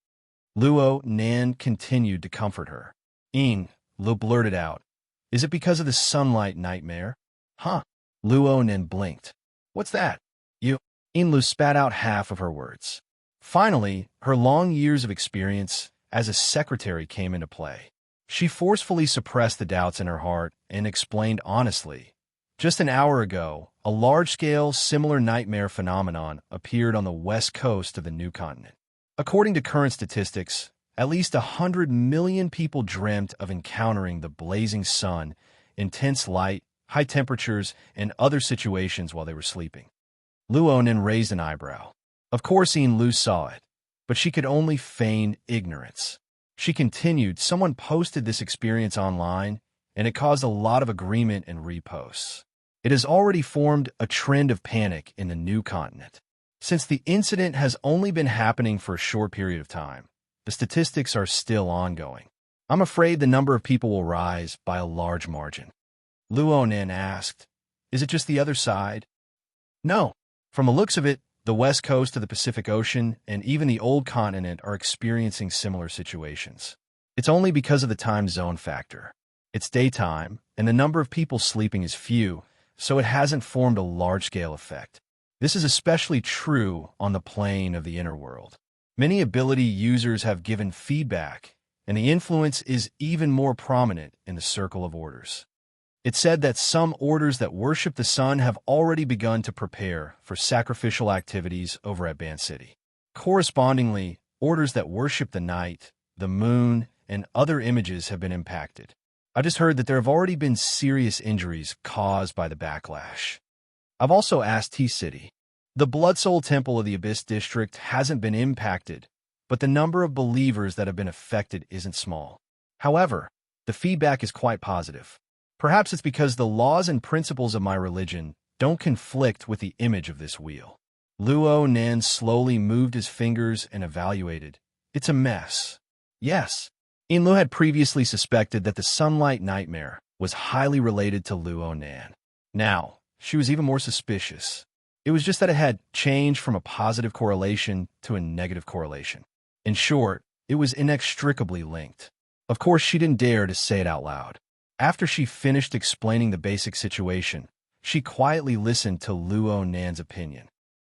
Luonin continued to comfort her. Lu blurted out, "Is it because of the sunlight nightmare?" "Huh?" Luonin blinked. "What's that?" Lu spat out half of her words. Finally, her long years of experience as a secretary came into play. She forcefully suppressed the doubts in her heart and explained honestly. Just an hour ago, a large-scale similar nightmare phenomenon appeared on the west coast of the new continent. According to current statistics, at least 100 million people dreamt of encountering the blazing sun, intense light, high temperatures, and other situations while they were sleeping. Luonin raised an eyebrow. Of course Lu saw it, but she could only feign ignorance. She continued, "Someone posted this experience online, and it caused a lot of agreement and reposts. It has already formed a trend of panic in the new continent. Since the incident has only been happening for a short period of time, the statistics are still ongoing. I'm afraid the number of people will rise by a large margin. Luo Nin asked, "Is it just the other side?" "No. From the looks of it, the west coast of the Pacific Ocean and even the old continent are experiencing similar situations. It's only because of the time zone factor. It's daytime, and the number of people sleeping is few, so it hasn't formed a large-scale effect. This is especially true on the plane of the inner world. Many ability users have given feedback, and the influence is even more prominent in the circle of orders. It's said that some orders that worship the sun have already begun to prepare for sacrificial activities over at Ban City. Correspondingly, orders that worship the night, the moon, and other images have been impacted. I just heard that there have already been serious injuries caused by the backlash. I've also asked T-City. The Blood Soul Temple of the Abyss District hasn't been impacted, but the number of believers that have been affected isn't small. However, the feedback is quite positive. Perhaps it's because the laws and principles of my religion don't conflict with the image of this wheel. Luo Nin slowly moved his fingers and evaluated. It's a mess. Yes. Inlu had previously suspected that the sunlight nightmare was highly related to Luo Nin. Now, she was even more suspicious. It was just that it had changed from a positive correlation to a negative correlation. In short, it was inextricably linked. Of course, she didn't dare to say it out loud. After she finished explaining the basic situation, she quietly listened to Luo Nin's opinion.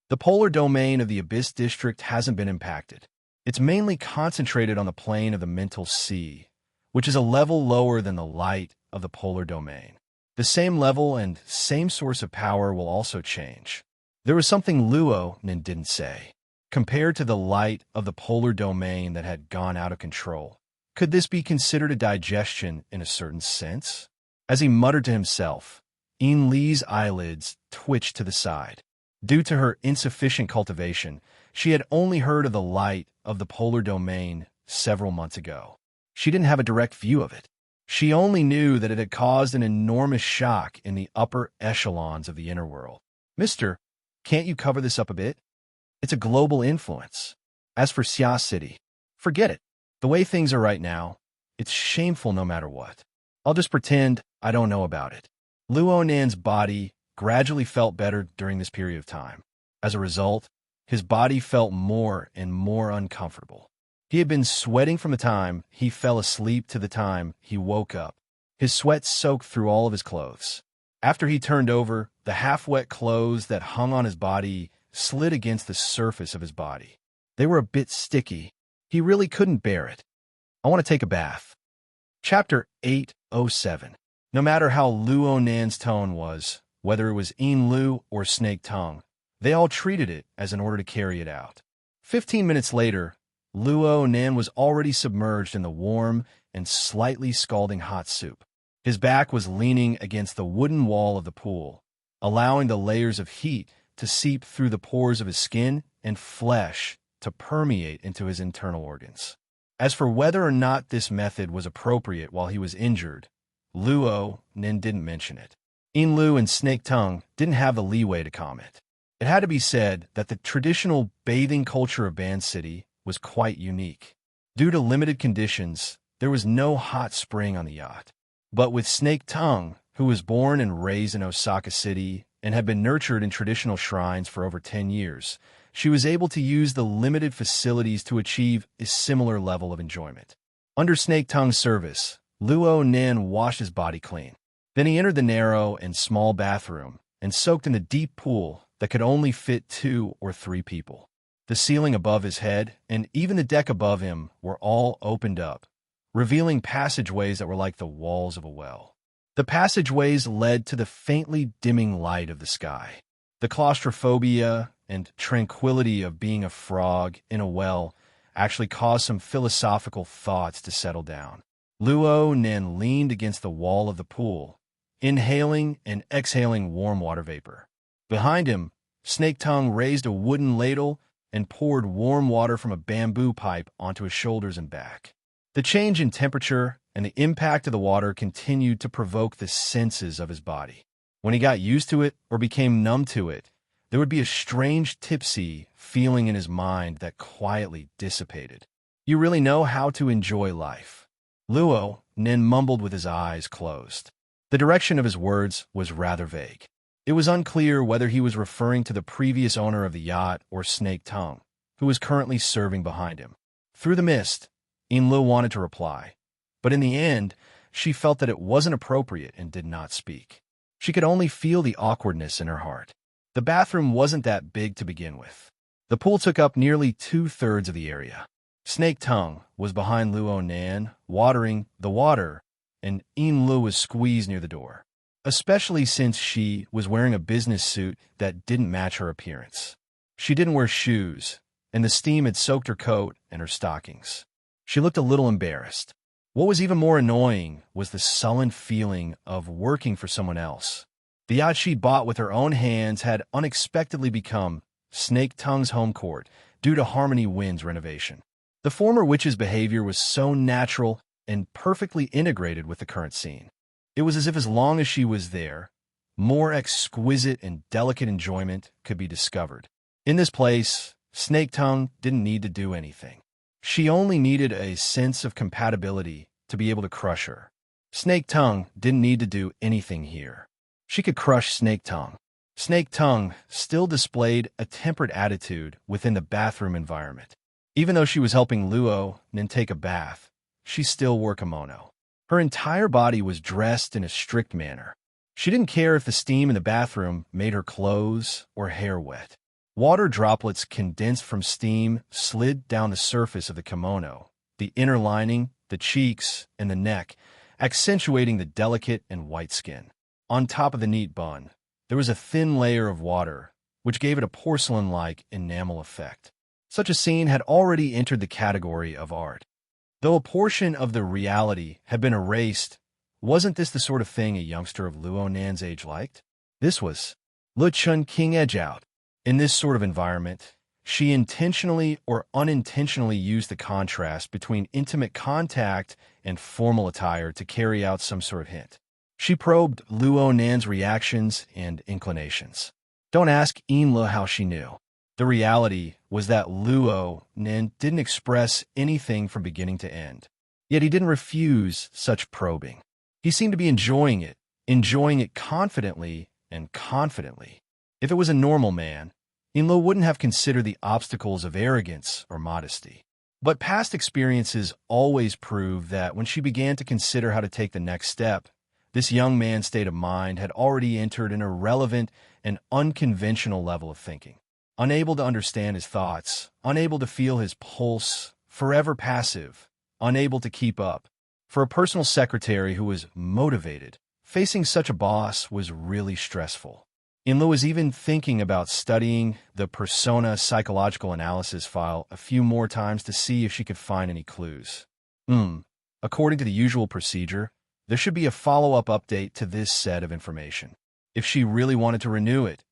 The polar domain of the Abyss District hasn't been impacted. It's mainly concentrated on the plane of the mental sea, which is a level lower than the light of the polar domain. The same level and same source of power will also change. There was something Luo Nin didn't say. Compared to the light of the polar domain that had gone out of control, could this be considered a digestion in a certain sense? As he muttered to himself, Yin Li's eyelids twitched to the side. Due to her insufficient cultivation, she had only heard of the light of the polar domain several months ago. She didn't have a direct view of it. She only knew that it had caused an enormous shock in the upper echelons of the inner world. "Mister, can't you cover this up a bit? It's a global influence. As for Xia City, forget it. The way things are right now, it's shameful no matter what. I'll just pretend I don't know about it." Luo Nin's body gradually felt better during this period of time. As a result, his body felt more and more uncomfortable. He had been sweating from the time he fell asleep to the time he woke up. His sweat soaked through all of his clothes. After he turned over, the half-wet clothes that hung on his body slid against the surface of his body. They were a bit sticky. He really couldn't bear it. "I want to take a bath." Chapter 807. No matter how Luo Nin's tone was, whether it was Yin Lu or Snake Tongue, they all treated it as an order to carry it out. 15 minutes later, Luo Nin was already submerged in the warm and slightly scalding hot soup. His back was leaning against the wooden wall of the pool, allowing the layers of heat to seep through the pores of his skin and flesh to permeate into his internal organs. As for whether or not this method was appropriate while he was injured, Luo Nin didn't mention it. Yin Lu and Snake Tongue didn't have the leeway to comment. It had to be said that the traditional bathing culture of Ban City was quite unique. Due to limited conditions, there was no hot spring on the yacht. But with Snake Tongue, who was born and raised in Osaka City and had been nurtured in traditional shrines for over 10 years, she was able to use the limited facilities to achieve a similar level of enjoyment. Under Snake Tongue's service, Luo Nin washed his body clean. Then he entered the narrow and small bathroom and soaked in the deep pool that could only fit 2 or 3 people. The ceiling above his head and even the deck above him were all opened up, revealing passageways that were like the walls of a well. The passageways led to the faintly dimming light of the sky. The claustrophobia and tranquility of being a frog in a well actually caused some philosophical thoughts to settle down. Luo Nin leaned against the wall of the pool, inhaling and exhaling warm water vapor. Behind him, Snake Tongue raised a wooden ladle and poured warm water from a bamboo pipe onto his shoulders and back. The change in temperature and the impact of the water continued to provoke the senses of his body. When he got used to it or became numb to it, there would be a strange tipsy feeling in his mind that quietly dissipated. You really know how to enjoy life. Luo Nin mumbled with his eyes closed. The direction of his words was rather vague. It was unclear whether he was referring to the previous owner of the yacht or Snake Tongue, who was currently serving behind him. Through the mist, Inlu wanted to reply, but in the end, she felt that it wasn't appropriate and did not speak. She could only feel the awkwardness in her heart. The bathroom wasn't that big to begin with. The pool took up nearly 2/3 of the area. Snake Tongue was behind Luo Nan, watering the water, and Inlu was squeezed near the door, especially since she was wearing a business suit that didn't match her appearance. She didn't wear shoes, and the steam had soaked her coat and her stockings. She looked a little embarrassed. What was even more annoying was the sullen feeling of working for someone else. The yacht she'd bought with her own hands had unexpectedly become Snake Tongue's home court due to Harmony Wind's renovation. The former witch's behavior was so natural and perfectly integrated with the current scene. It was as if as long as she was there, more exquisite and delicate enjoyment could be discovered. In this place, Snake Tongue didn't need to do anything. She only needed a sense of compatibility to be able to crush her. Snake Tongue didn't need to do anything here. She could crush Snake Tongue. Snake Tongue still displayed a tempered attitude within the bathroom environment. Even though she was helping Luo Nin take a bath, she still wore kimono. Her entire body was dressed in a strict manner. She didn't care if the steam in the bathroom made her clothes or hair wet. Water droplets condensed from steam slid down the surface of the kimono, the inner lining, the cheeks, and the neck, accentuating the delicate and white skin. On top of the neat bun, there was a thin layer of water, which gave it a porcelain-like enamel effect. Such a scene had already entered the category of art. Though a portion of the reality had been erased, wasn't this the sort of thing a youngster of Luo Nan's age liked? This was Lu Chun King Edge Out. In this sort of environment, she intentionally or unintentionally used the contrast between intimate contact and formal attire to carry out some sort of hint. She probed Luo Nan's reactions and inclinations. Don't ask Inlu how she knew. The reality was that Luo Nan didn't express anything from beginning to end. Yet he didn't refuse such probing. He seemed to be enjoying it confidently and confidently. If it was a normal man, Inlu wouldn't have considered the obstacles of arrogance or modesty. But past experiences always proved that when she began to consider how to take the next step, this young man's state of mind had already entered an irrelevant and unconventional level of thinking. Unable to understand his thoughts, unable to feel his pulse, forever passive, unable to keep up. For a personal secretary who was motivated, facing such a boss was really stressful. Inlu was even thinking about studying the persona psychological analysis file a few more times to see if she could find any clues. According to the usual procedure, there should be a follow-up update to this set of information. If she really wanted to renew it,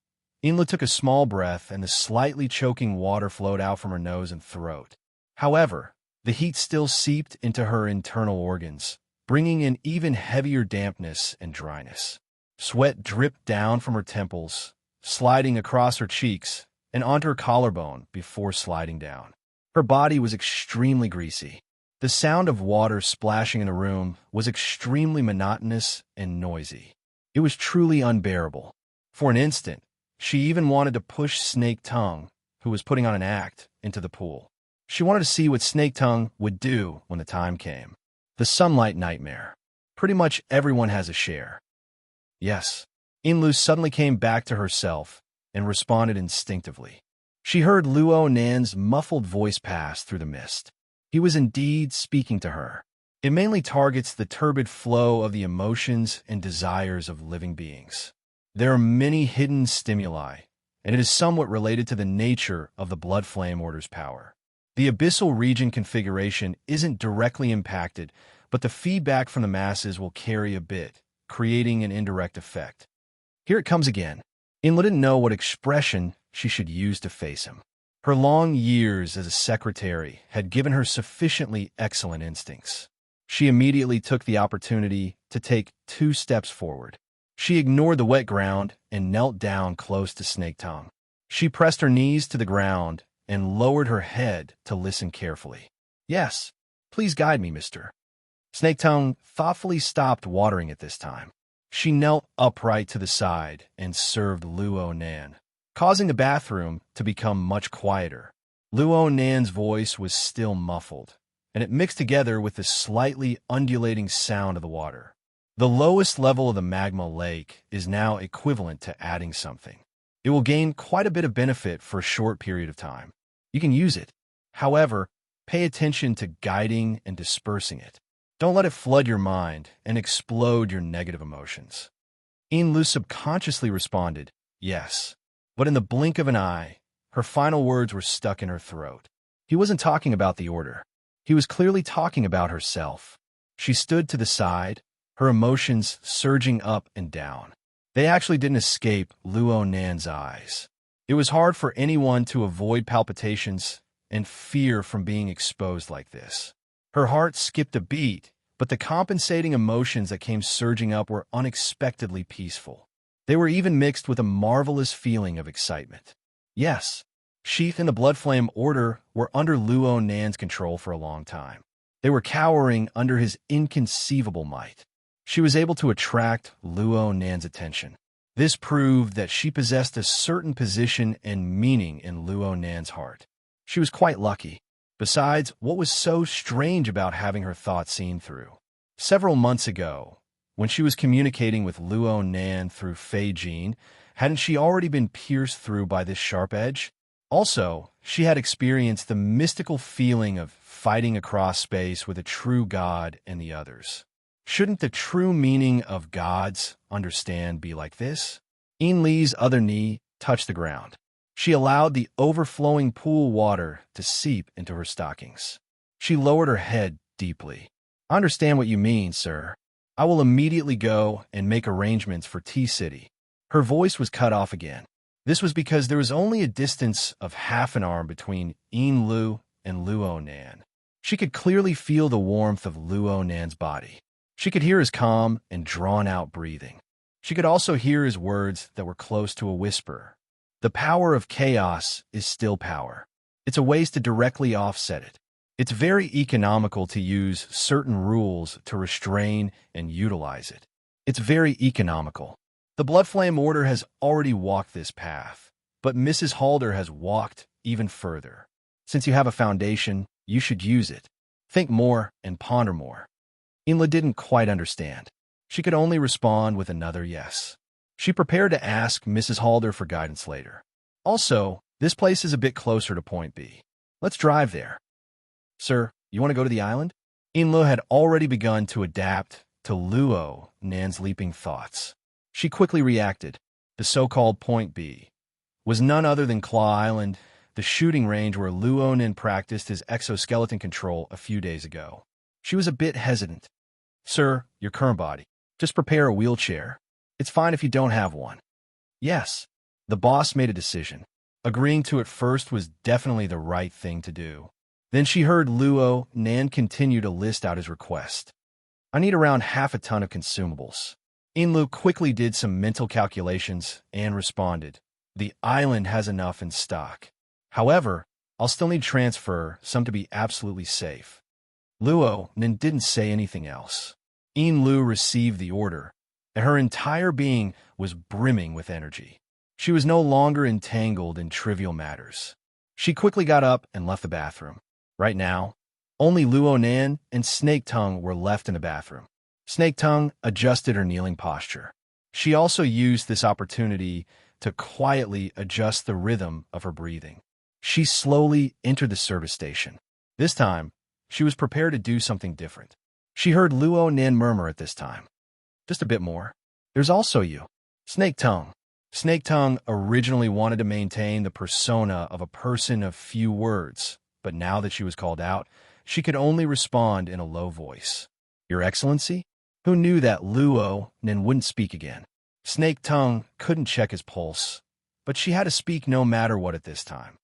Inlu took a small breath and the slightly choking water flowed out from her nose and throat. However, the heat still seeped into her internal organs, bringing in even heavier dampness and dryness. Sweat dripped down from her temples, sliding across her cheeks and onto her collarbone before sliding down. Her body was extremely greasy. The sound of water splashing in the room was extremely monotonous and noisy. It was truly unbearable. For an instant, she even wanted to push Snake Tongue, who was putting on an act, into the pool. She wanted to see what Snake Tongue would do when the time came. The sunlight nightmare. Pretty much everyone has a share. Yes, Inlu suddenly came back to herself and responded instinctively. She heard Luo Nan's muffled voice pass through the mist. He was indeed speaking to her. It mainly targets the turbid flow of the emotions and desires of living beings. There are many hidden stimuli, and it is somewhat related to the nature of the Blood Flame Order's power. The abyssal region configuration isn't directly impacted, but the feedback from the masses will carry a bit, creating an indirect effect. Here it comes again. Inla didn't know what expression she should use to face him. Her long years as a secretary had given her sufficiently excellent instincts. She immediately took the opportunity to take 2 steps forward. She ignored the wet ground and knelt down close to Snake Tongue. She pressed her knees to the ground and lowered her head to listen carefully. Yes, please guide me, mister. Snake Tongue thoughtfully stopped watering at this time. She knelt upright to the side and served Luo Nan, causing the bathroom to become much quieter. Luo Nan's voice was still muffled, and it mixed together with the slightly undulating sound of the water. The lowest level of the magma lake is now equivalent to adding something. It will gain quite a bit of benefit for a short period of time. You can use it. However, pay attention to guiding and dispersing it. Don't let it flood your mind and explode your negative emotions. Lu subconsciously responded, yes. But in the blink of an eye, her final words were stuck in her throat. He wasn't talking about the order. He was clearly talking about herself. She stood to the side, her emotions surging up and down. They actually didn't escape Luo Nan's eyes. It was hard for anyone to avoid palpitations and fear from being exposed like this. Her heart skipped a beat, but the compensating emotions that came surging up were unexpectedly peaceful. They were even mixed with a marvelous feeling of excitement. Yes, Sheath and the Bloodflame Order were under Luo Nan's control for a long time. They were cowering under his inconceivable might. She was able to attract Luo Nan's attention. This proved that she possessed a certain position and meaning in Luo Nan's heart. She was quite lucky. Besides, what was so strange about having her thoughts seen through? Several months ago, when she was communicating with Luo Nan through Fei Jin, hadn't she already been pierced through by this sharp edge? Also, she had experienced the mystical feeling of fighting across space with a true god and the others. Shouldn't the true meaning of gods understand be like this? Li's other knee touched the ground. She allowed the overflowing pool water to seep into her stockings. She lowered her head deeply. I understand what you mean, sir. I will immediately go and make arrangements for T-City. Her voice was cut off again. This was because there was only a distance of half an arm between Lu and Luo Nan. She could clearly feel the warmth of Luo Nan's body. She could hear his calm and drawn-out breathing. She could also hear his words that were close to a whisper. The power of chaos is still power. It's a ways to directly offset it. It's very economical to use certain rules to restrain and utilize it. It's very economical. The Bloodflame Order has already walked this path, but Mrs. Halder has walked even further. Since you have a foundation, you should use it. Think more and ponder more. Inla didn't quite understand. She could only respond with another yes. She prepared to ask Mrs. Halder for guidance later. Also, this place is a bit closer to Point B. Let's drive there. Sir, you want to go to the island? Inla had already begun to adapt to Luo Nan's leaping thoughts. She quickly reacted. The so-called Point B was none other than Claw Island, the shooting range where Luo Nan practiced his exoskeleton control a few days ago. She was a bit hesitant. Sir, your current body. Just prepare a wheelchair. It's fine if you don't have one. Yes. The boss made a decision. Agreeing to it first was definitely the right thing to do. Then she heard Luo Nan continue to list out his request. I need around half a ton of consumables. Inlu quickly did some mental calculations and responded. The island has enough in stock. However, I'll still need to transfer some to be absolutely safe. Luo Nan didn't say anything else. Lu received the order, and her entire being was brimming with energy. She was no longer entangled in trivial matters. She quickly got up and left the bathroom. Right now, only Luo Nan and Snake Tongue were left in the bathroom. Snake Tongue adjusted her kneeling posture. She also used this opportunity to quietly adjust the rhythm of her breathing. She slowly entered the service station. This time, she was prepared to do something different. She heard Luo Nan murmur at this time. Just a bit more. There's also you. Snake Tongue. Snake Tongue originally wanted to maintain the persona of a person of few words, but now that she was called out, she could only respond in a low voice. Your Excellency? Who knew that Luo Nan wouldn't speak again? Snake Tongue couldn't check his pulse, but she had to speak no matter what at this time.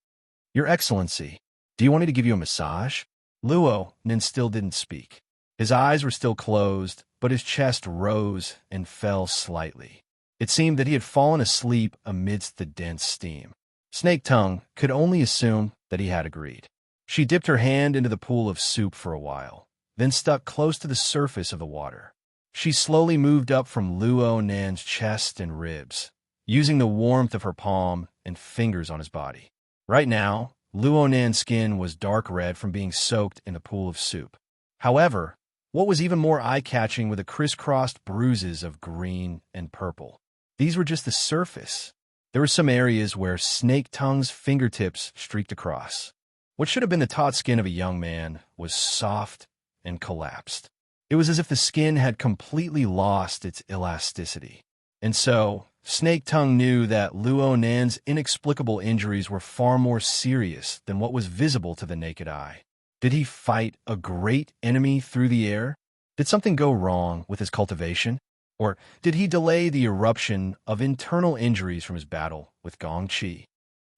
Your Excellency, do you want me to give you a massage? Luo Nan still didn't speak. His eyes were still closed, but his chest rose and fell slightly. It seemed that he had fallen asleep amidst the dense steam. Snake Tongue could only assume that he had agreed. She dipped her hand into the pool of soup for a while, then stuck close to the surface of the water. She slowly moved up from Luo Nan's chest and ribs, using the warmth of her palm and fingers on his body. Right now, Luo Nan's skin was dark red from being soaked in the pool of soup. However, what was even more eye-catching were the crisscrossed bruises of green and purple. These were just the surface. There were some areas where Snake Tongue's fingertips streaked across. What should have been the taut skin of a young man was soft and collapsed. It was as if the skin had completely lost its elasticity. And so, Snake Tongue knew that Luo Nan's inexplicable injuries were far more serious than what was visible to the naked eye. Did he fight a great enemy through the air? Did something go wrong with his cultivation? Or did he delay the eruption of internal injuries from his battle with Gong Qi?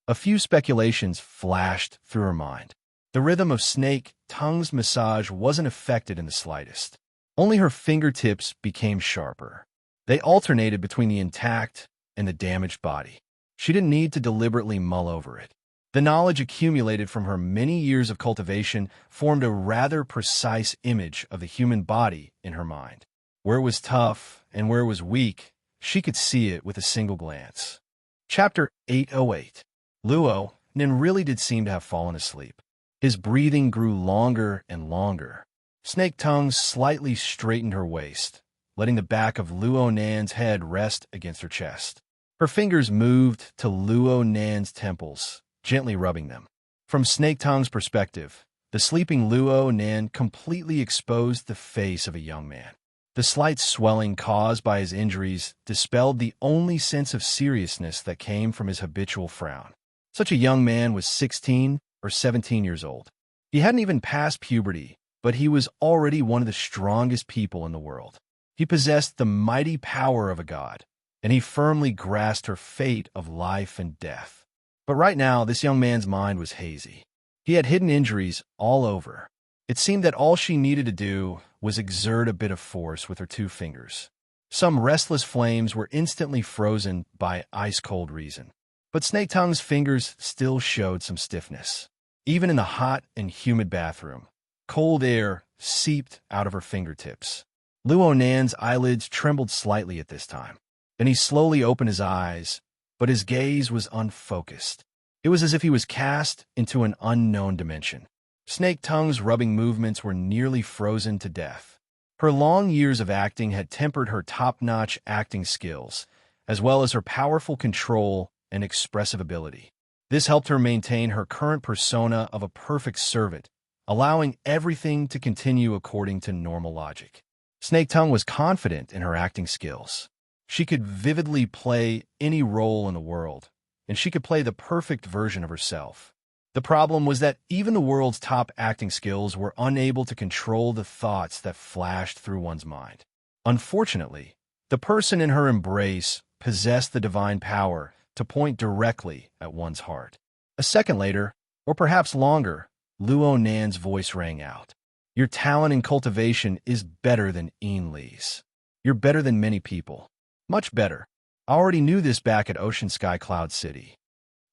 A few speculations flashed through her mind. The rhythm of Snake Tongue's massage wasn't affected in the slightest. Only her fingertips became sharper. They alternated between the intact and the damaged body. She didn't need to deliberately mull over it. The knowledge accumulated from her many years of cultivation formed a rather precise image of the human body in her mind. Where it was tough and where it was weak, she could see it with a single glance. Chapter 808. Luo Nin really did seem to have fallen asleep. His breathing grew longer and longer. Snake Tongue slightly straightened her waist, letting the back of Luo Nan's head rest against her chest. Her fingers moved to Luo Nan's temples, gently rubbing them. From Snake Tongue's perspective, the sleeping Luo Nan completely exposed the face of a young man. The slight swelling caused by his injuries dispelled the only sense of seriousness that came from his habitual frown. Such a young man was 16 or 17 years old. He hadn't even passed puberty, but he was already one of the strongest people in the world. He possessed the mighty power of a god, and he firmly grasped her fate of life and death. But right now, this young man's mind was hazy. He had hidden injuries all over. It seemed that all she needed to do was exert a bit of force with her two fingers. Some restless flames were instantly frozen by ice-cold reason. But Snake Tongue's fingers still showed some stiffness. Even in the hot and humid bathroom, cold air seeped out of her fingertips. Luo Nan's eyelids trembled slightly at this time. Then he slowly opened his eyes, but his gaze was unfocused. It was as if he was cast into an unknown dimension. Snake Tongue's rubbing movements were nearly frozen to death. Her long years of acting had tempered her top-notch acting skills, as well as her powerful control and expressive ability. This helped her maintain her current persona of a perfect servant, allowing everything to continue according to normal logic. Snake Tongue was confident in her acting skills. She could vividly play any role in the world, and she could play the perfect version of herself. The problem was that even the world's top acting skills were unable to control the thoughts that flashed through one's mind. Unfortunately, the person in her embrace possessed the divine power to point directly at one's heart. A second later, or perhaps longer, Luo Nan's voice rang out. Your talent in cultivation is better than Li's. You're better than many people. Much better. I already knew this back at Ocean Sky Cloud City.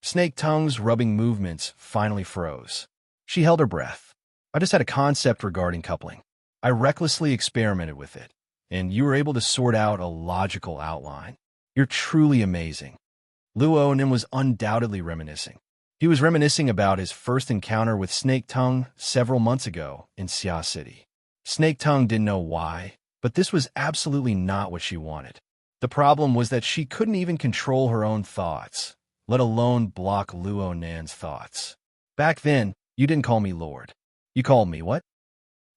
Snake Tongue's rubbing movements finally froze. She held her breath. I just had a concept regarding coupling. I recklessly experimented with it, and you were able to sort out a logical outline. You're truly amazing. Luo Nin was undoubtedly reminiscing. He was reminiscing about his first encounter with Snake Tongue several months ago in Xia City. Snake Tongue didn't know why, but this was absolutely not what she wanted. The problem was that she couldn't even control her own thoughts, let alone block Luo Nan's thoughts. Back then, you didn't call me Lord. You called me what?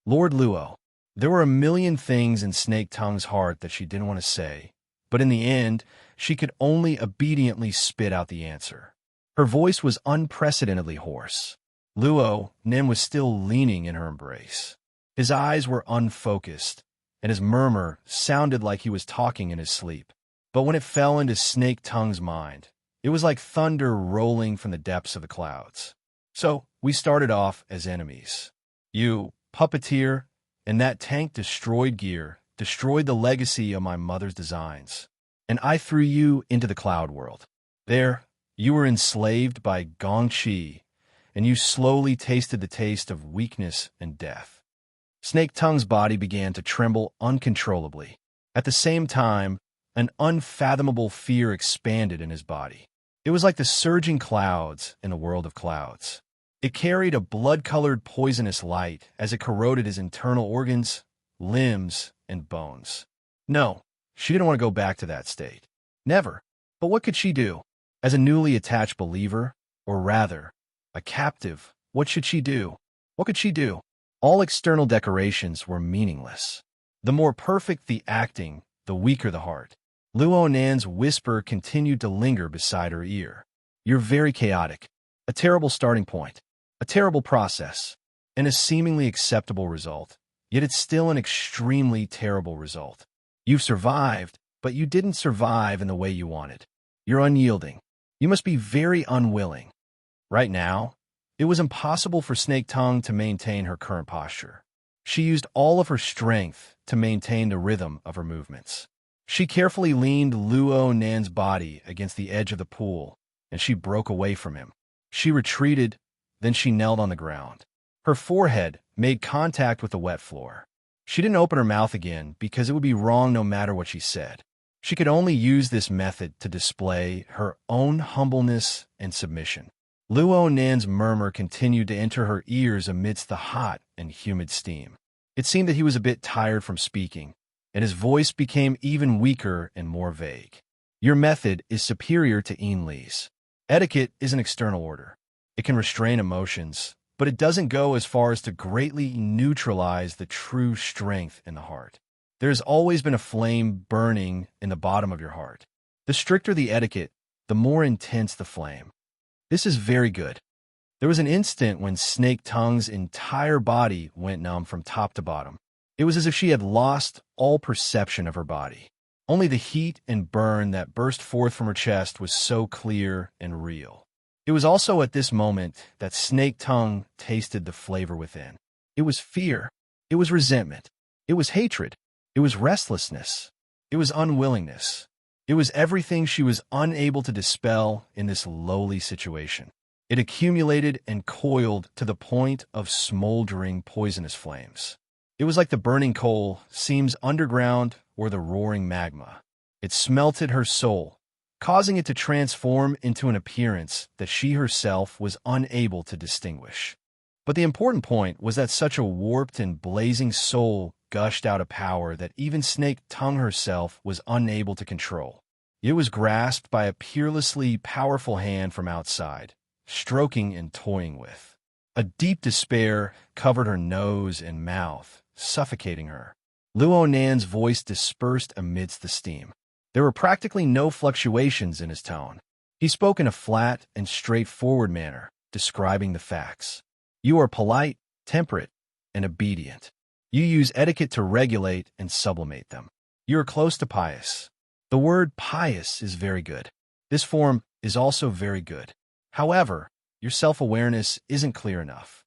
Lord Luo. There were a million things in Snake Tongue's heart that she didn't want to say, but in the end, she could only obediently spit out the answer. Her voice was unprecedentedly hoarse. Luo Nin was still leaning in her embrace. His eyes were unfocused, and his murmur sounded like he was talking in his sleep. But when it fell into Snake Tongue's mind, it was like thunder rolling from the depths of the clouds. So, we started off as enemies. You, puppeteer, and that tank destroyed gear, destroyed the legacy of my mother's designs. And I threw you into the cloud world. There, You were enslaved by Gong Qi, and you slowly tasted the taste of weakness and death. Snake Tongue's body began to tremble uncontrollably. At the same time, an unfathomable fear expanded in his body. It was like the surging clouds in a world of clouds. It carried a blood-colored poisonous light as it corroded his internal organs, limbs, and bones. No, she didn't want to go back to that state. Never. But what could she do? As a newly attached believer, or rather, a captive, what should she do? What could she do? All external decorations were meaningless. The more perfect the acting, the weaker the heart. Luo Nan's whisper continued to linger beside her ear. You're very chaotic. A terrible starting point. A terrible process. And a seemingly acceptable result. Yet it's still an extremely terrible result. You've survived, but you didn't survive in the way you wanted. You're unyielding. You must be very unwilling. Right now, it was impossible for Snake Tongue to maintain her current posture. She used all of her strength to maintain the rhythm of her movements. She carefully leaned Luo Nan's body against the edge of the pool, and she broke away from him. She retreated, then she knelt on the ground. Her forehead made contact with the wet floor. She didn't open her mouth again because it would be wrong no matter what she said. She could only use this method to display her own humbleness and submission. Luo Nan's murmur continued to enter her ears amidst the hot and humid steam. It seemed that he was a bit tired from speaking, and his voice became even weaker and more vague. Your method is superior to Enli's. Etiquette is an external order. It can restrain emotions, but it doesn't go as far as to greatly neutralize the true strength in the heart. There has always been a flame burning in the bottom of your heart. The stricter the etiquette, the more intense the flame. This is very good. There was an instant when Snake Tongue's entire body went numb from top to bottom. It was as if she had lost all perception of her body. Only the heat and burn that burst forth from her chest was so clear and real. It was also at this moment that Snake Tongue tasted the flavor within. It was fear. It was resentment. It was hatred. It was restlessness. It was unwillingness. It was everything she was unable to dispel in this lowly situation. It accumulated and coiled to the point of smoldering poisonous flames. It was like the burning coal seems underground or the roaring magma. It smelted her soul, causing it to transform into an appearance that she herself was unable to distinguish. But the important point was that such a warped and blazing soul gushed out a power that even Snake Tongue herself was unable to control. It was grasped by a peerlessly powerful hand from outside, stroking and toying with. A deep despair covered her nose and mouth, suffocating her. Luo Nan's voice dispersed amidst the steam. There were practically no fluctuations in his tone. He spoke in a flat and straightforward manner, describing the facts. You are polite, temperate, and obedient. You use etiquette to regulate and sublimate them. You are close to pious. The word pious is very good. This form is also very good. However, your self-awareness isn't clear enough.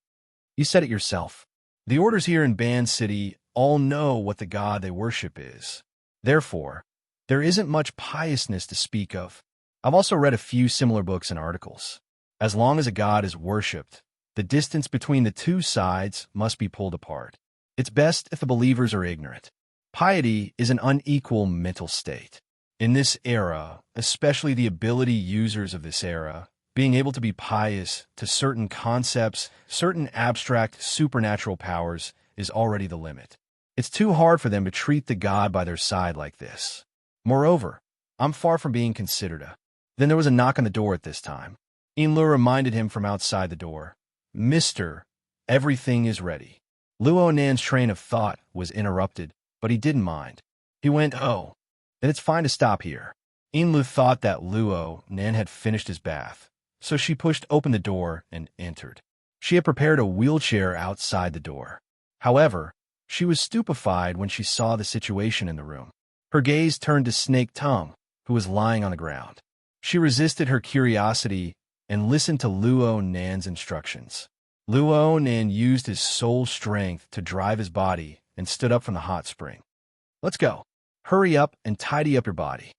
You said it yourself. The orders here in Ban City all know what the god they worship is. Therefore, there isn't much piousness to speak of. I've also read a few similar books and articles. As long as a god is worshipped, the distance between the two sides must be pulled apart. It's best if the believers are ignorant. Piety is an unequal mental state. In this era, especially the ability users of this era, being able to be pious to certain concepts, certain abstract supernatural powers, is already the limit. It's too hard for them to treat the god by their side like this. Moreover, I'm far from being considered a. Then there was a knock on the door at this time. Inlu reminded him from outside the door. Mister, everything is ready. Luo Nan's train of thought was interrupted, but he didn't mind. He went, oh, then it's fine to stop here. Inlu thought that Luo Nan had finished his bath, so she pushed open the door and entered. She had prepared a wheelchair outside the door. However, she was stupefied when she saw the situation in the room. Her gaze turned to Snake Tongue, who was lying on the ground. She resisted her curiosity and listened to Luo Nan's instructions. Luo Nan used his soul strength to drive his body and stood up from the hot spring. Let's go. Hurry up and tidy up your body.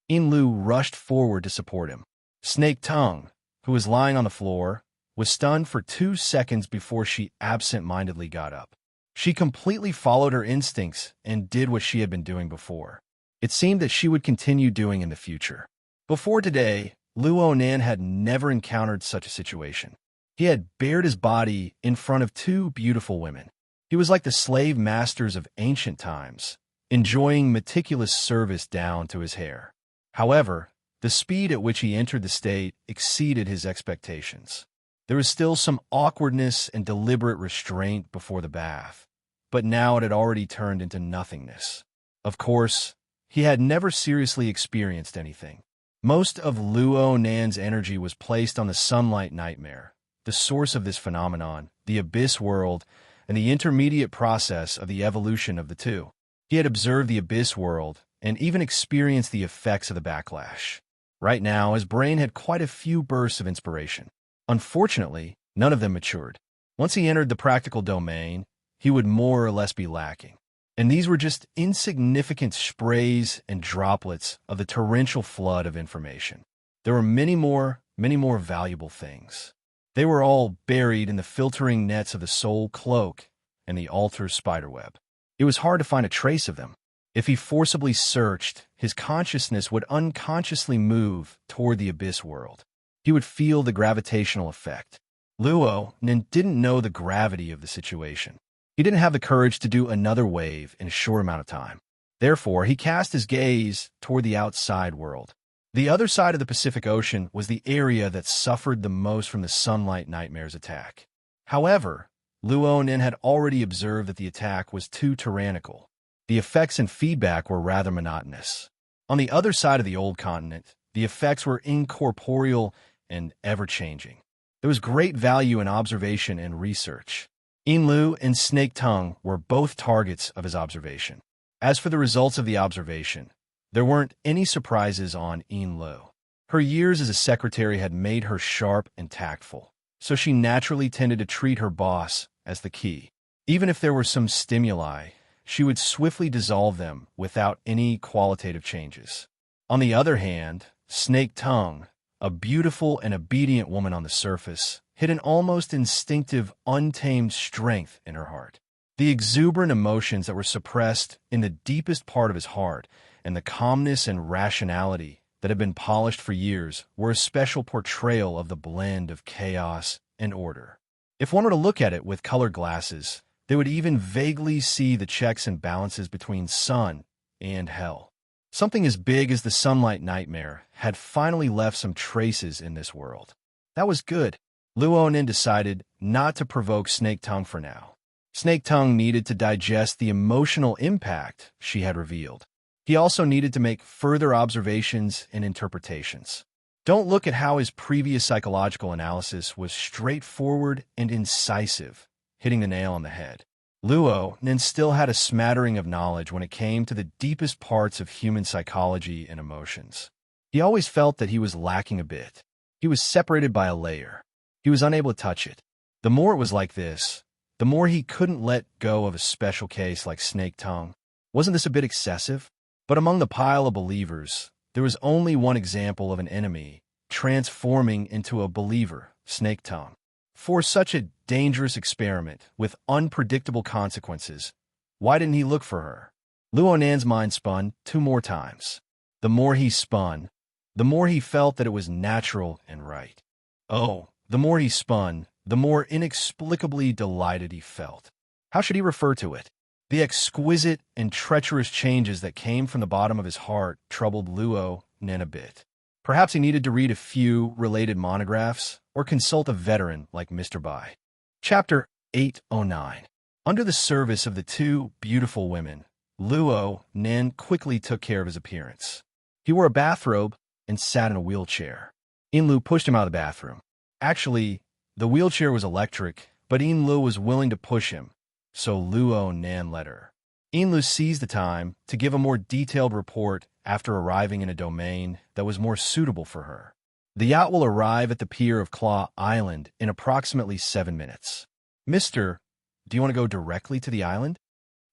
Inlu rushed forward to support him. Snake Tongue, who was lying on the floor, was stunned for 2 seconds before she absent-mindedly got up. She completely followed her instincts and did what she had been doing before. It seemed that she would continue doing in the future. Before today, Luo Nan had never encountered such a situation. He had bared his body in front of 2 beautiful women. He was like the slave masters of ancient times, enjoying meticulous service down to his hair. However, the speed at which he entered the state exceeded his expectations. There was still some awkwardness and deliberate restraint before the bath, but now it had already turned into nothingness. Of course, he had never seriously experienced anything. Most of Luo Nan's energy was placed on the sunlight nightmare, the source of this phenomenon, the abyss world, and the intermediate process of the evolution of the two. He had observed the abyss world and even experienced the effects of the backlash. Right now, his brain had quite a few bursts of inspiration. Unfortunately, none of them matured. Once he entered the practical domain, he would more or less be lacking. And these were just insignificant sprays and droplets of the torrential flood of information. There were many more valuable things. They were all buried in the filtering nets of the soul cloak and the altar spiderweb. It was hard to find a trace of them. If he forcibly searched, his consciousness would unconsciously move toward the abyss world. He would feel the gravitational effect. Luo Nan didn't know the gravity of the situation. He didn't have the courage to do another wave in a short amount of time. Therefore, he cast his gaze toward the outside world. The other side of the Pacific Ocean was the area that suffered the most from the sunlight nightmare's attack. However, Luo Nan had already observed that the attack was too tyrannical. The effects and feedback were rather monotonous. On the other side of the old continent, the effects were incorporeal and ever-changing. There was great value in observation and research. Inlu and Snake Tongue were both targets of his observation. As for the results of the observation, there weren't any surprises on Inlu. Her years as a secretary had made her sharp and tactful, so she naturally tended to treat her boss as the key. Even if there were some stimuli, she would swiftly dissolve them without any qualitative changes. On the other hand, Snake Tongue, a beautiful and obedient woman on the surface, hid an almost instinctive, untamed strength in her heart. The exuberant emotions that were suppressed in the deepest part of his heart and the calmness and rationality that had been polished for years were a special portrayal of the blend of chaos and order. If one were to look at it with colored glasses, they would even vaguely see the checks and balances between sun and hell. Something as big as the sunlight nightmare had finally left some traces in this world. That was good. Luo Nan decided not to provoke Snake Tongue for now. Snake Tongue needed to digest the emotional impact she had revealed. He also needed to make further observations and interpretations. Don't look at how his previous psychological analysis was straightforward and incisive, hitting the nail on the head. Luo Nan still had a smattering of knowledge when it came to the deepest parts of human psychology and emotions. He always felt that he was lacking a bit. He was separated by a layer. He was unable to touch it. The more it was like this, the more he couldn't let go of a special case like Snake Tongue. Wasn't this a bit excessive? But among the pile of believers, there was only one example of an enemy transforming into a believer, Snake Tongue. For such a dangerous experiment with unpredictable consequences, why didn't he look for her? Luo Nan's mind spun 2 more times. The more he spun, the more he felt that it was natural and right. Oh, the more he spun, the more inexplicably delighted he felt. How should he refer to it? The exquisite and treacherous changes that came from the bottom of his heart troubled Luo Nan a bit. Perhaps he needed to read a few related monographs or consult a veteran like Mr. Bai. Chapter 809. Under the service of the 2 beautiful women, Luo Nan quickly took care of his appearance. He wore a bathrobe and sat in a wheelchair. Inlu pushed him out of the bathroom. Actually, the wheelchair was electric, but Inlu was willing to push him, so Luo Nan let her. Inlu seized the time to give a more detailed report after arriving in a domain that was more suitable for her. The yacht will arrive at the pier of Claw Island in approximately 7 minutes. Mister, do you want to go directly to the island?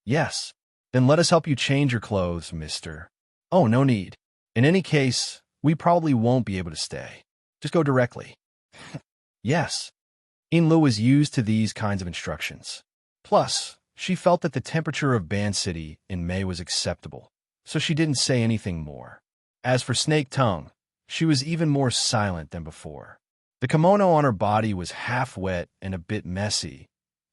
Yes. Then let us help you change your clothes, mister. Oh, no need. In any case, we probably won't be able to stay. Just go directly. Yes. Inlu was used to these kinds of instructions. Plus, she felt that the temperature of Ban City in May was acceptable, so she didn't say anything more. As for Snake Tongue, she was even more silent than before. The kimono on her body was half wet and a bit messy,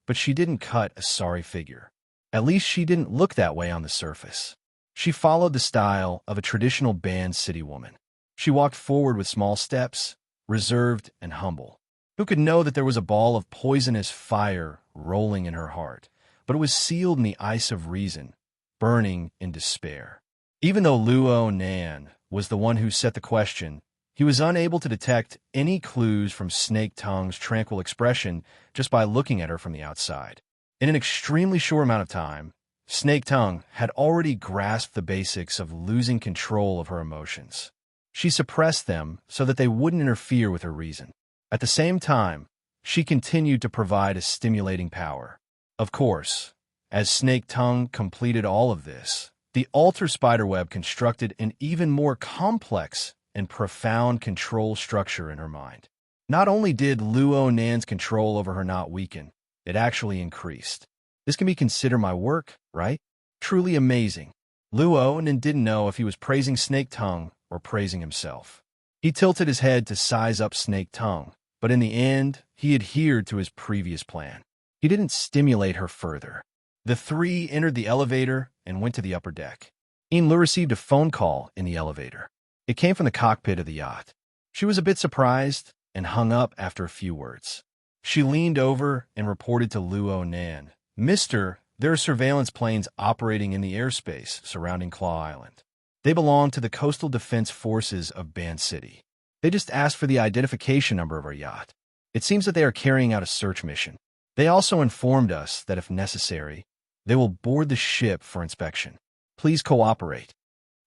but she didn't cut a sorry figure. At least she didn't look that way on the surface. She followed the style of a traditional Ban City woman. She walked forward with small steps, reserved and humble. Who could know that there was a ball of poisonous fire rolling in her heart, but it was sealed in the ice of reason, burning in despair. Even though Luo Nan was the one who set the question, he was unable to detect any clues from Snake Tongue's tranquil expression just by looking at her from the outside. In an extremely short amount of time, Snake Tongue had already grasped the basics of losing control of her emotions. She suppressed them so that they wouldn't interfere with her reason. At the same time, she continued to provide a stimulating power. Of course, as Snake Tongue completed all of this, the altar spiderweb constructed an even more complex and profound control structure in her mind. Not only did Luo Nan's control over her not weaken, it actually increased. This can be considered my work, right? Truly amazing. Luo Nan didn't know if he was praising Snake Tongue or praising himself. He tilted his head to size up Snake Tongue, but in the end, he adhered to his previous plan. He didn't stimulate her further. The three entered the elevator and went to the upper deck. Inlu received a phone call in the elevator. It came from the cockpit of the yacht. She was a bit surprised and hung up after a few words. She leaned over and reported to Luo Nan, "Mister, there are surveillance planes operating in the airspace surrounding Claw Island. They belong to the Coastal Defense Forces of Ban City. They just asked for the identification number of our yacht. It seems that they are carrying out a search mission. They also informed us that if necessary, they will board the ship for inspection. Please cooperate."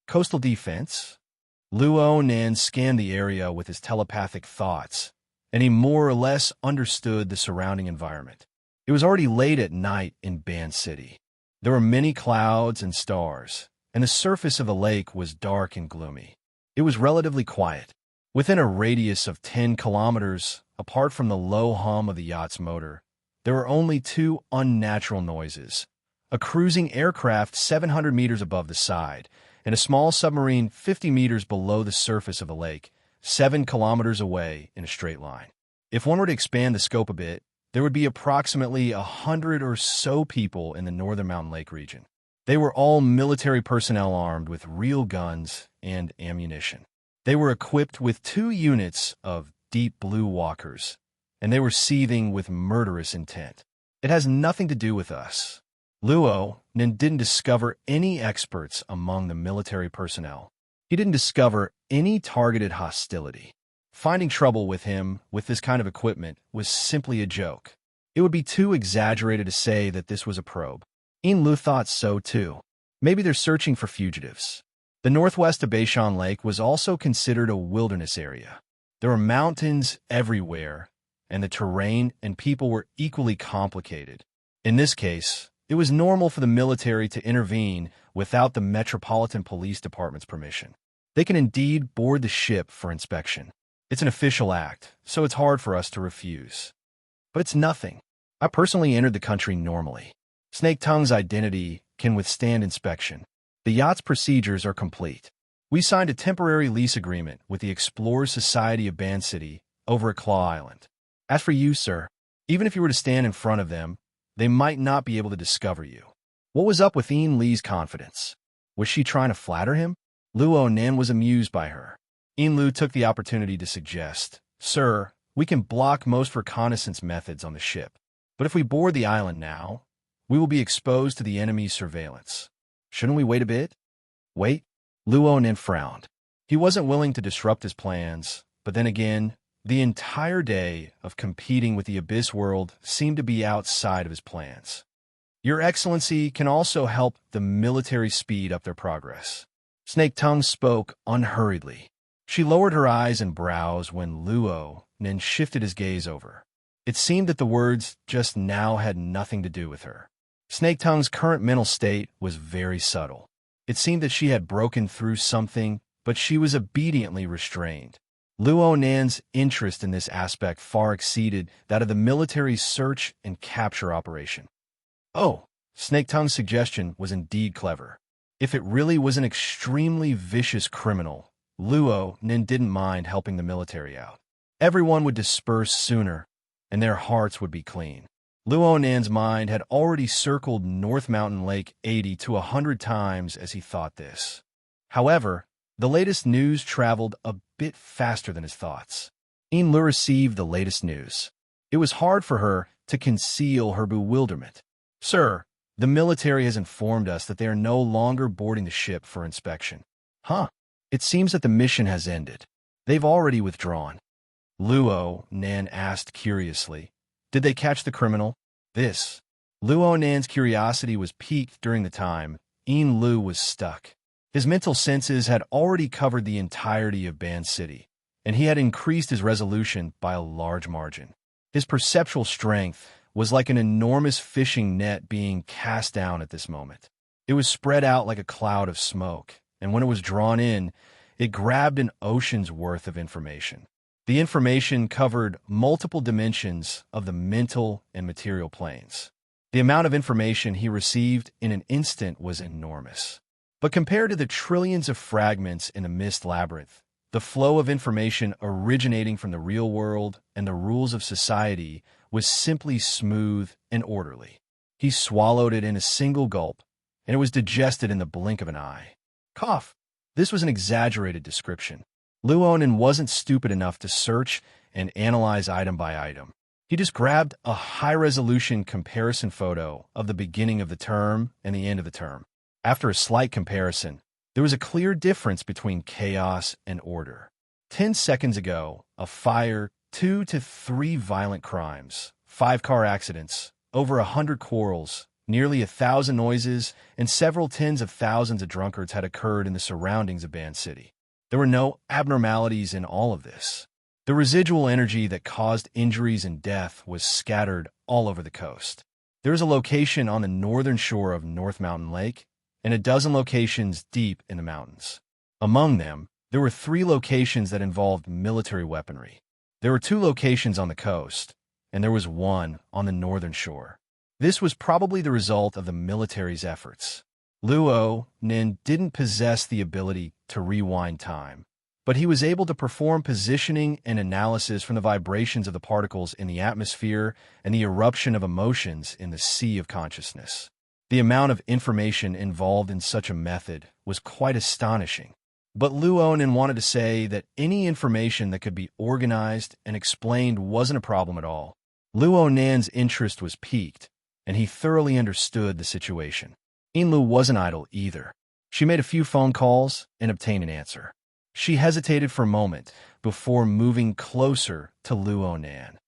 Coastal Defense? Luo Nan scanned the area with his telepathic thoughts, and he more or less understood the surrounding environment. It was already late at night in Ban City. There were many clouds and stars, and the surface of the lake was dark and gloomy. It was relatively quiet. Within a radius of 10 kilometers, apart from the low hum of the yacht's motor, there were only two unnatural noises: a cruising aircraft 700 meters above the side, and a small submarine 50 meters below the surface of the lake, 7 kilometers away in a straight line. If one were to expand the scope a bit, there would be approximately 100 or so people in the northern mountain lake region. They were all military personnel armed with real guns and ammunition. They were equipped with 2 units of deep blue walkers, and they were seething with murderous intent. It has nothing to do with us. Luo Nan didn't discover any experts among the military personnel. He didn't discover any targeted hostility. Finding trouble with him with this kind of equipment was simply a joke. It would be too exaggerated to say that this was a probe. Inlu thought so too. Maybe they're searching for fugitives. The northwest of Beishan Lake was also considered a wilderness area. There were mountains everywhere, and the terrain and people were equally complicated. In this case, it was normal for the military to intervene without the Metropolitan Police Department's permission. They can indeed board the ship for inspection. It's an official act, so it's hard for us to refuse. But it's nothing. I personally entered the country normally. Snake Tongue's identity can withstand inspection. The yacht's procedures are complete. We signed a temporary lease agreement with the Explorers Society of Ban City over at Claw Island. As for you, sir, even if you were to stand in front of them, they might not be able to discover you. What was up with Ian Lee's confidence? Was she trying to flatter him? Luo Nan was amused by her. Ian Lu took the opportunity to suggest, "Sir, we can block most reconnaissance methods on the ship, but if we board the island now, we will be exposed to the enemy's surveillance. Shouldn't we wait a bit?" "Wait?" Luo Nan frowned. He wasn't willing to disrupt his plans, but then again, the entire day of competing with the Abyss world seemed to be outside of his plans. "Your Excellency can also help the military speed up their progress." Snake Tongue spoke unhurriedly. She lowered her eyes and brows when Luo Nan shifted his gaze over. It seemed that the words just now had nothing to do with her. Snake Tongue's current mental state was very subtle. It seemed that she had broken through something, but she was obediently restrained. Luo Nan's interest in this aspect far exceeded that of the military's search and capture operation. Oh, Snake Tongue's suggestion was indeed clever. If it really was an extremely vicious criminal, Luo Nin didn't mind helping the military out. Everyone would disperse sooner, and their hearts would be clean. Luo Nan's mind had already circled North Mountain Lake 80 to 100 times as he thought this. However, the latest news traveled a bit faster than his thoughts. Lu received the latest news. It was hard for her to conceal her bewilderment. Sir, the military has informed us that they are no longer boarding the ship for inspection. Huh? It seems that the mission has ended. They've already withdrawn. Luo Nan asked curiously, did they catch the criminal? Luo Nan's curiosity was piqued during the time Lu was stuck. His mental senses had already covered the entirety of Ban City, and he had increased his resolution by a large margin. His perceptual strength was like an enormous fishing net being cast down at this moment. It was spread out like a cloud of smoke, and when it was drawn in, it grabbed an ocean's worth of information. The information covered multiple dimensions of the mental and material planes. The amount of information he received in an instant was enormous. But compared to the trillions of fragments in the mist labyrinth, the flow of information originating from the real world and the rules of society was simply smooth and orderly. He swallowed it in a single gulp, and it was digested in the blink of an eye. Cough. This was an exaggerated description. Luonin wasn't stupid enough to search and analyze item by item. He just grabbed a high-resolution comparison photo of the beginning of the term and the end of the term. After a slight comparison, there was a clear difference between chaos and order. 10 seconds ago, a fire, 2 to 3 violent crimes, 5 car accidents, over 100 quarrels, nearly 1,000 noises, and several tens of thousands of drunkards had occurred in the surroundings of Ban City. There were no abnormalities in all of this. The residual energy that caused injuries and death was scattered all over the coast. There is a location on the northern shore of North Mountain Lake, and a dozen locations deep in the mountains. Among them, there were 3 locations that involved military weaponry. There were 2 locations on the coast, and there was 1 on the northern shore. This was probably the result of the military's efforts. Luo Nin didn't possess the ability to rewind time, but he was able to perform positioning and analysis from the vibrations of the particles in the atmosphere and the eruption of emotions in the sea of consciousness. The amount of information involved in such a method was quite astonishing. But Luo Nin wanted to say that any information that could be organized and explained wasn't a problem at all. Luo Nan's interest was piqued, and he thoroughly understood the situation. Lu wasn't idle either. She made a few phone calls and obtained an answer. She hesitated for a moment before moving closer to Luo Nan.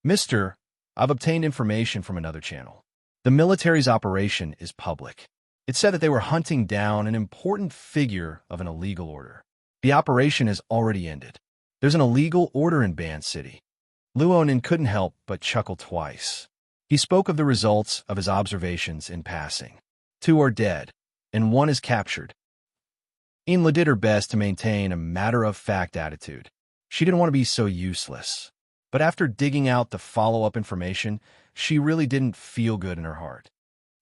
Mister, I've obtained information from another channel. The military's operation is public. It said that they were hunting down an important figure of an illegal order. The operation has already ended. There's an illegal order in Ban City. Luonin couldn't help but chuckle twice. He spoke of the results of his observations in passing. 2 are dead, and 1 is captured. Inla did her best to maintain a matter-of-fact attitude. She didn't want to be so useless. But after digging out the follow-up information, she really didn't feel good in her heart.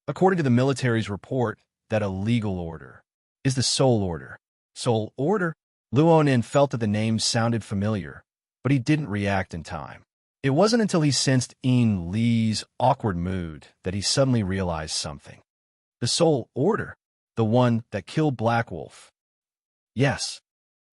According to the military's report, that a legal order is the Soul Order. Soul Order? Luonin felt that the name sounded familiar, but he didn't react in time. It wasn't until he sensed Lee's awkward mood that he suddenly realized something. The Soul Order? The one that killed Black Wolf? Yes.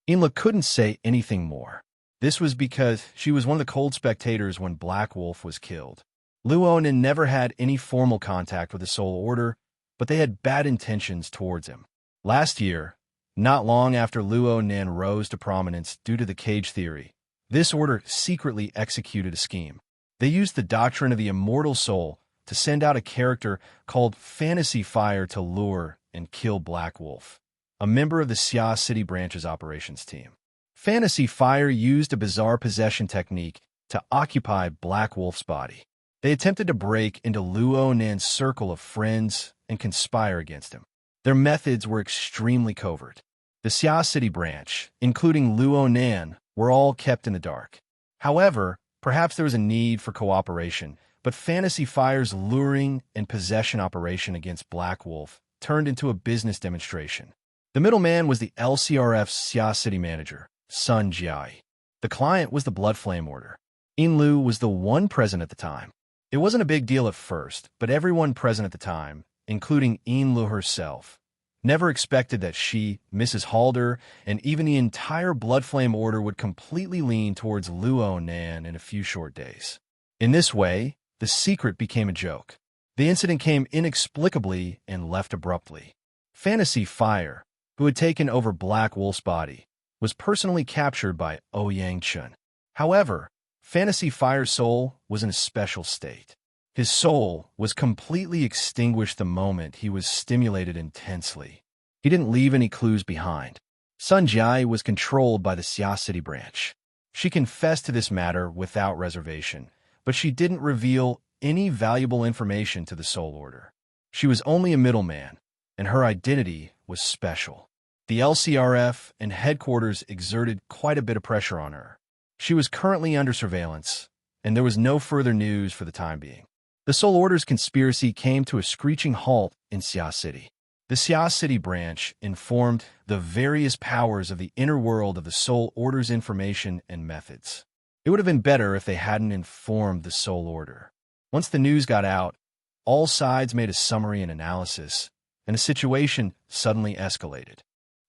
Inla couldn't say anything more. This was because she was one of the cold spectators when Black Wolf was killed. Luonin never had any formal contact with the Soul Order, but they had bad intentions towards him. Last year, not long after Luonin rose to prominence due to the cage theory, this order secretly executed a scheme. They used the doctrine of the immortal soul to send out a character called Fantasy Fire to lure and kill Black Wolf, a member of the Xia City Branch's operations team. Fantasy Fire used a bizarre possession technique to occupy Black Wolf's body. They attempted to break into Luonan's circle of friends and conspire against him. Their methods were extremely covert. The Xia City Branch, including Luonan, were all kept in the dark. However, perhaps there was a need for cooperation, but Fantasy Fire's luring and possession operation against Black Wolf turned into a business demonstration. The middleman was the LCRF's Xia City manager, Sun Jiai. The client was the Blood Flame Order. Inlu was the one present at the time. It wasn't a big deal at first, but everyone present at the time, including Inlu herself, never expected that she, Mrs. Halder, and even the entire Blood Flame Order would completely lean towards Luo Nan in a few short days. In this way, the secret became a joke. The incident came inexplicably and left abruptly. Fantasy Fire, who had taken over Black Wolf's body, was personally captured by Ouyang Chun. However, Fantasy Fire's soul was in a special state. His soul was completely extinguished the moment he was stimulated intensely. He didn't leave any clues behind. Sun Jiai was controlled by the Xia City branch. She confessed to this matter without reservation, but she didn't reveal any valuable information to the Soul Order. She was only a middleman, and her identity was special. The LCRF and headquarters exerted quite a bit of pressure on her. She was currently under surveillance, and there was no further news for the time being. The Soul Order's conspiracy came to a screeching halt in Xia City. The Xia City branch informed the various powers of the inner world of the Soul Order's information and methods. It would have been better if they hadn't informed the Soul Order. Once the news got out, all sides made a summary and analysis, and the situation suddenly escalated.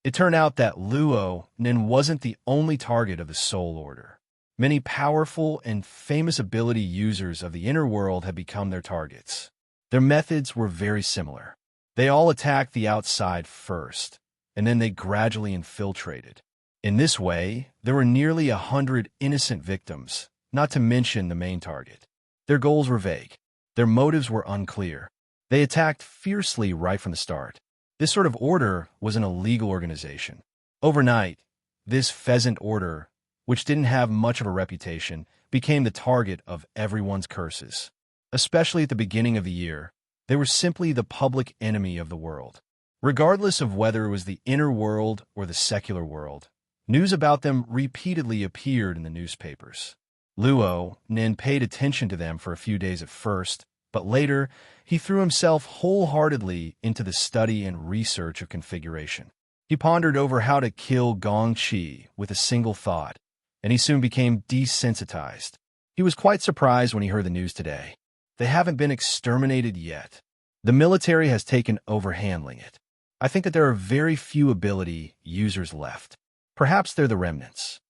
It turned out that Luo Nin wasn't the only target of the Soul Order. Many powerful and famous ability users of the inner world had become their targets. Their methods were very similar. They all attacked the outside first, and then they gradually infiltrated. In this way, there were nearly 100 innocent victims, not to mention the main target. Their goals were vague. Their motives were unclear. They attacked fiercely right from the start. This sort of order was an illegal organization. Overnight, this pheasant order, which didn't have much of a reputation, became the target of everyone's curses. Especially at the beginning of the year, they were simply the public enemy of the world. Regardless of whether it was the inner world or the secular world, news about them repeatedly appeared in the newspapers. Luo Nin paid attention to them for a few days at first, but later he threw himself wholeheartedly into the study and research of configuration. He pondered over how to kill Gong Qi with a single thought, and he soon became desensitized. He was quite surprised when he heard the news today. They haven't been exterminated yet. The military has taken over handling it. I think that there are very few ability users left. Perhaps they're the remnants.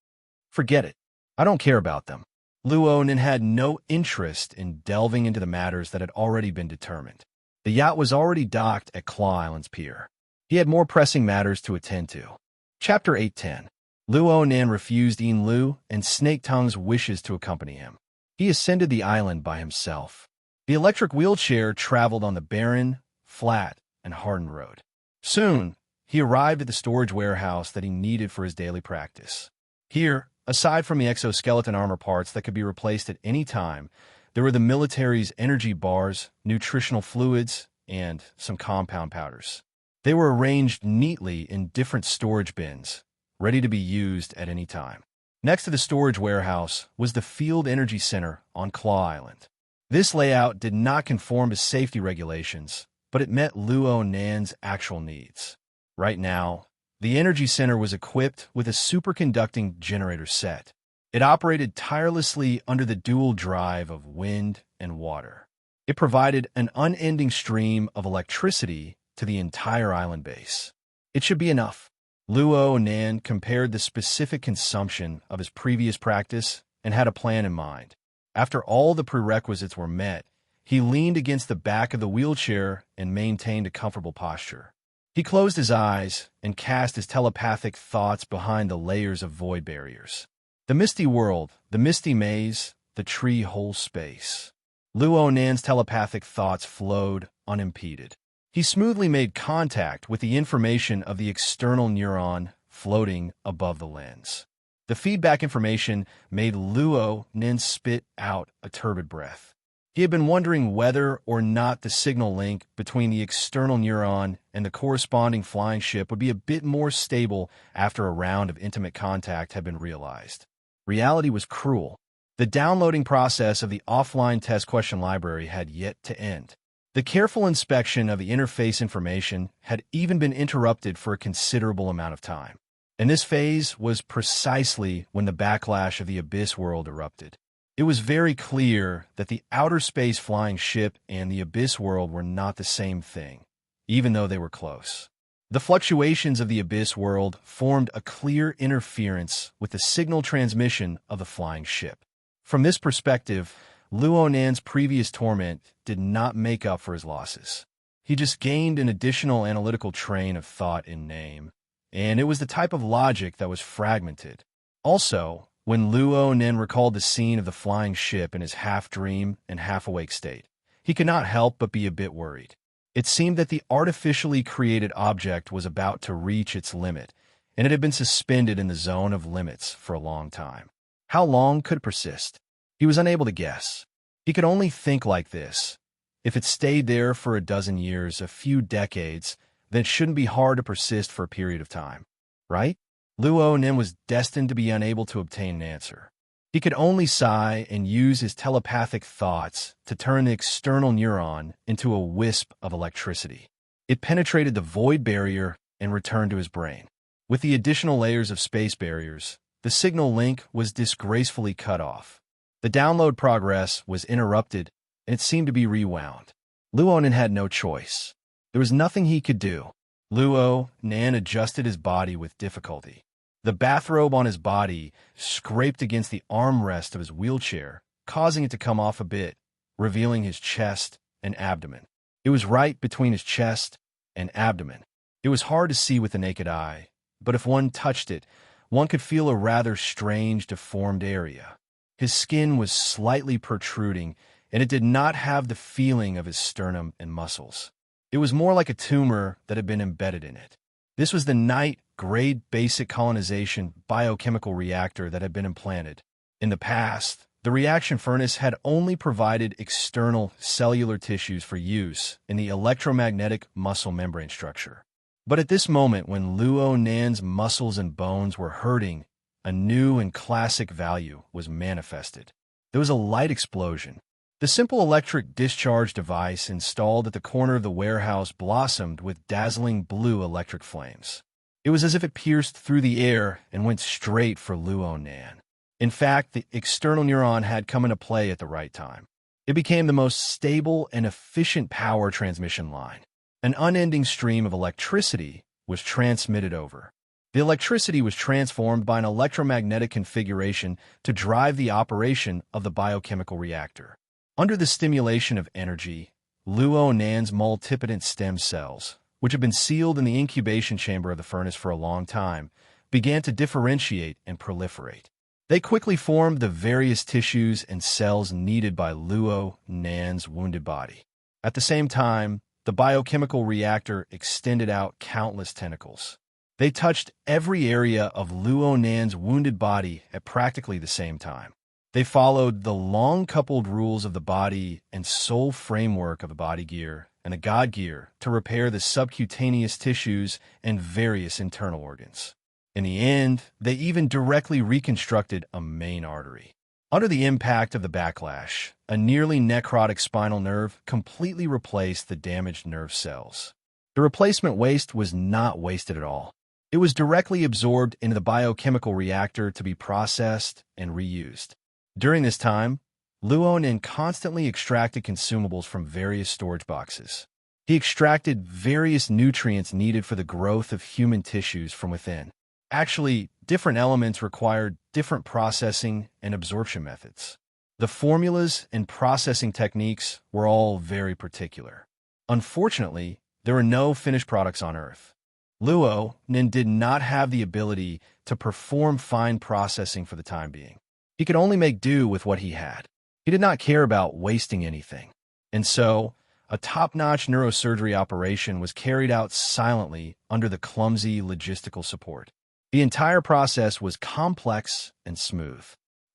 Forget it. I don't care about them. Luo Nin had no interest in delving into the matters that had already been determined. The yacht was already docked at Claw Island's pier. He had more pressing matters to attend to. Chapter 810. Luo Nin refused Yin Lu and Snake Tongue's wishes to accompany him. He ascended the island by himself. The electric wheelchair traveled on the barren, flat, and hardened road. Soon, he arrived at the storage warehouse that he needed for his daily practice. Here, aside from the exoskeleton armor parts that could be replaced at any time, there were the military's energy bars, nutritional fluids, and some compound powders. They were arranged neatly in different storage bins, ready to be used at any time. Next to the storage warehouse was the Field Energy Center on Claw Island. This layout did not conform to safety regulations, but it met Luo Nan's actual needs. Right now, the Energy Center was equipped with a superconducting generator set. It operated tirelessly under the dual drive of wind and water. It provided an unending stream of electricity to the entire island base. It should be enough. Luo Nan compared the specific consumption of his previous practice and had a plan in mind. After all the prerequisites were met, he leaned against the back of the wheelchair and maintained a comfortable posture. He closed his eyes and cast his telepathic thoughts behind the layers of void barriers. The misty world, the misty maze, the tree hole space. Luo Nan's telepathic thoughts flowed unimpeded. He smoothly made contact with the information of the external neuron floating above the lens. The feedback information made Luo Nin spit out a turbid breath. He had been wondering whether or not the signal link between the external neuron and the corresponding flying ship would be a bit more stable after a round of intimate contact had been realized. Reality was cruel. The downloading process of the offline test question library had yet to end. The careful inspection of the interface information had even been interrupted for a considerable amount of time. And this phase was precisely when the backlash of the Abyss world erupted. It was very clear that the outer space flying ship and the Abyss world were not the same thing, even though they were close. The fluctuations of the Abyss world formed a clear interference with the signal transmission of the flying ship. From this perspective, Luo Nan's previous torment did not make up for his losses. He just gained an additional analytical train of thought in name, and it was the type of logic that was fragmented. Also, when Luo Nen recalled the scene of the flying ship in his half-dream and half-awake state, he could not help but be a bit worried. It seemed that the artificially created object was about to reach its limit, and it had been suspended in the zone of limits for a long time. How long could it persist? He was unable to guess. He could only think like this. If it stayed there for a dozen years, a few decades, then it shouldn't be hard to persist for a period of time, right? Luo Nen was destined to be unable to obtain an answer. He could only sigh and use his telepathic thoughts to turn the external neuron into a wisp of electricity. It penetrated the void barrier and returned to his brain. With the additional layers of space barriers, the signal link was disgracefully cut off. The download progress was interrupted, and it seemed to be rewound. Luo Nen had no choice. There was nothing he could do. Luo Nan adjusted his body with difficulty. The bathrobe on his body scraped against the armrest of his wheelchair, causing it to come off a bit, revealing his chest and abdomen. It was right between his chest and abdomen. It was hard to see with the naked eye, but if one touched it, one could feel a rather strange, deformed area. His skin was slightly protruding, and it did not have the feeling of his sternum and muscles. It was more like a tumor that had been embedded in it. This was the night-grade basic colonization biochemical reactor that had been implanted. In the past, the reaction furnace had only provided external cellular tissues for use in the electromagnetic muscle membrane structure. But at this moment, when Luo Nan's muscles and bones were hurting, a new and classic value was manifested. There was a light explosion. The simple electric discharge device installed at the corner of the warehouse blossomed with dazzling blue electric flames. It was as if it pierced through the air and went straight for Luo Nan. In fact, the external neuron had come into play at the right time. It became the most stable and efficient power transmission line. An unending stream of electricity was transmitted over. The electricity was transformed by an electromagnetic configuration to drive the operation of the biochemical reactor. Under the stimulation of energy, Luo Nan's multipotent stem cells, which had been sealed in the incubation chamber of the furnace for a long time, began to differentiate and proliferate. They quickly formed the various tissues and cells needed by Luo Nan's wounded body. At the same time, the biochemical reactor extended out countless tentacles. They touched every area of Luo Nan's wounded body at practically the same time. They followed the long-coupled rules of the body and soul framework of the body gear and the God gear to repair the subcutaneous tissues and various internal organs. In the end, they even directly reconstructed a main artery. Under the impact of the backlash, a nearly necrotic spinal nerve completely replaced the damaged nerve cells. The replacement waste was not wasted at all. It was directly absorbed into the biochemical reactor to be processed and reused. During this time, Luo Nan constantly extracted consumables from various storage boxes. He extracted various nutrients needed for the growth of human tissues from within. Actually, different elements required different processing and absorption methods. The formulas and processing techniques were all very particular. Unfortunately, there were no finished products on Earth. Luo Nan did not have the ability to perform fine processing for the time being. He could only make do with what he had. He did not care about wasting anything. And so, a top-notch neurosurgery operation was carried out silently under the clumsy logistical support. The entire process was complex and smooth.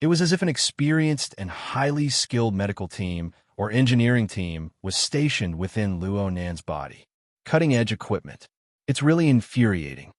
It was as if an experienced and highly skilled medical team or engineering team was stationed within Luo Nan's body. Cutting-edge equipment. It's really infuriating.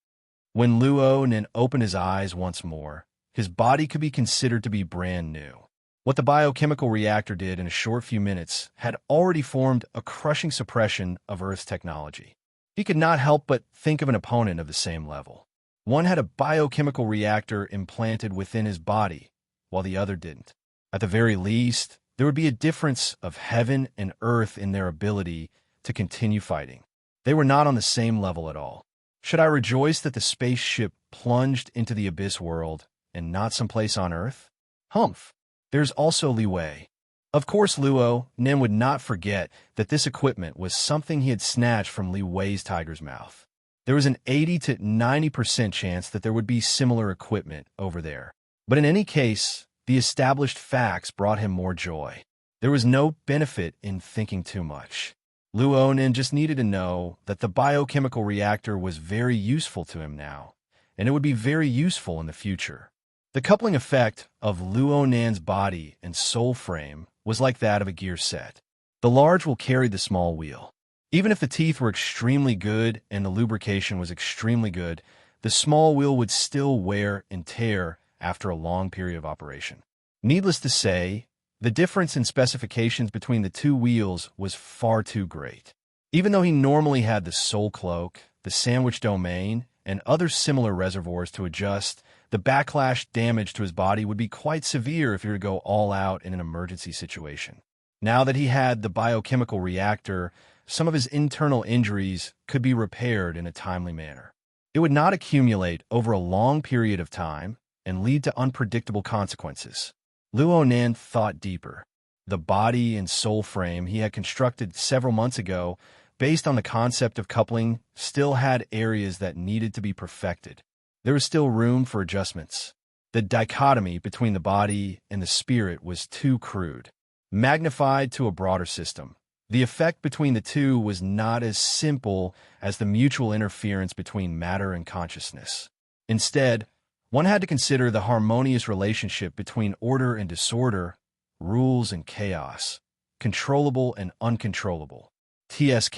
When Luo Nan opened his eyes once more, his body could be considered to be brand new. What the biochemical reactor did in a short few minutes had already formed a crushing suppression of Earth's technology. He could not help but think of an opponent of the same level. One had a biochemical reactor implanted within his body, while the other didn't. At the very least, there would be a difference of heaven and earth in their ability to continue fighting. They were not on the same level at all. Should I rejoice that the spaceship plunged into the abyss world and not someplace on Earth? Humph. There's also Li Wei. Of course, Luo Nan would not forget that this equipment was something he had snatched from Li Wei's tiger's mouth. There was an 80 to 90% chance that there would be similar equipment over there. But in any case, the established facts brought him more joy. There was no benefit in thinking too much. Luo Nan just needed to know that the biochemical reactor was very useful to him now, and it would be very useful in the future. The coupling effect of Luo Nan's body and soul frame was like that of a gear set. The large will carry the small wheel. Even if the teeth were extremely good and the lubrication was extremely good, the small wheel would still wear and tear after a long period of operation. Needless to say, the difference in specifications between the two wheels was far too great. Even though he normally had the soul cloak, the sandwich domain, and other similar reservoirs to adjust, the backlash damage to his body would be quite severe if he were to go all out in an emergency situation. Now that he had the biochemical reactor, some of his internal injuries could be repaired in a timely manner. It would not accumulate over a long period of time and lead to unpredictable consequences. Luo Nan thought deeper. The body and soul frame he had constructed several months ago, based on the concept of coupling, still had areas that needed to be perfected. There was still room for adjustments. The dichotomy between the body and the spirit was too crude. Magnified to a broader system, the effect between the two was not as simple as the mutual interference between matter and consciousness. Instead, one had to consider the harmonious relationship between order and disorder, rules and chaos, controllable and uncontrollable. TSK.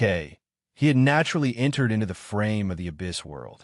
He had naturally entered into the frame of the abyss world.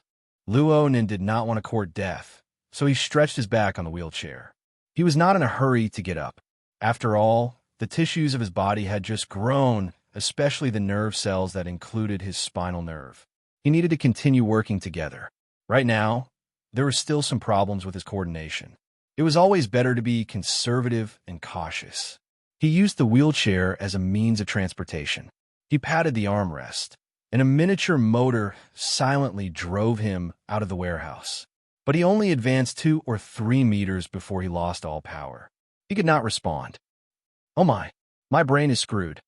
Luo Nan did not want to court death, so he stretched his back on the wheelchair. He was not in a hurry to get up. After all, the tissues of his body had just grown, especially the nerve cells that included his spinal nerve. He needed to continue working together. Right now, there were still some problems with his coordination. It was always better to be conservative and cautious. He used the wheelchair as a means of transportation. He patted the armrest, and a miniature motor silently drove him out of the warehouse. But he only advanced 2 or 3 meters before he lost all power. He could not respond. Oh my brain is screwed.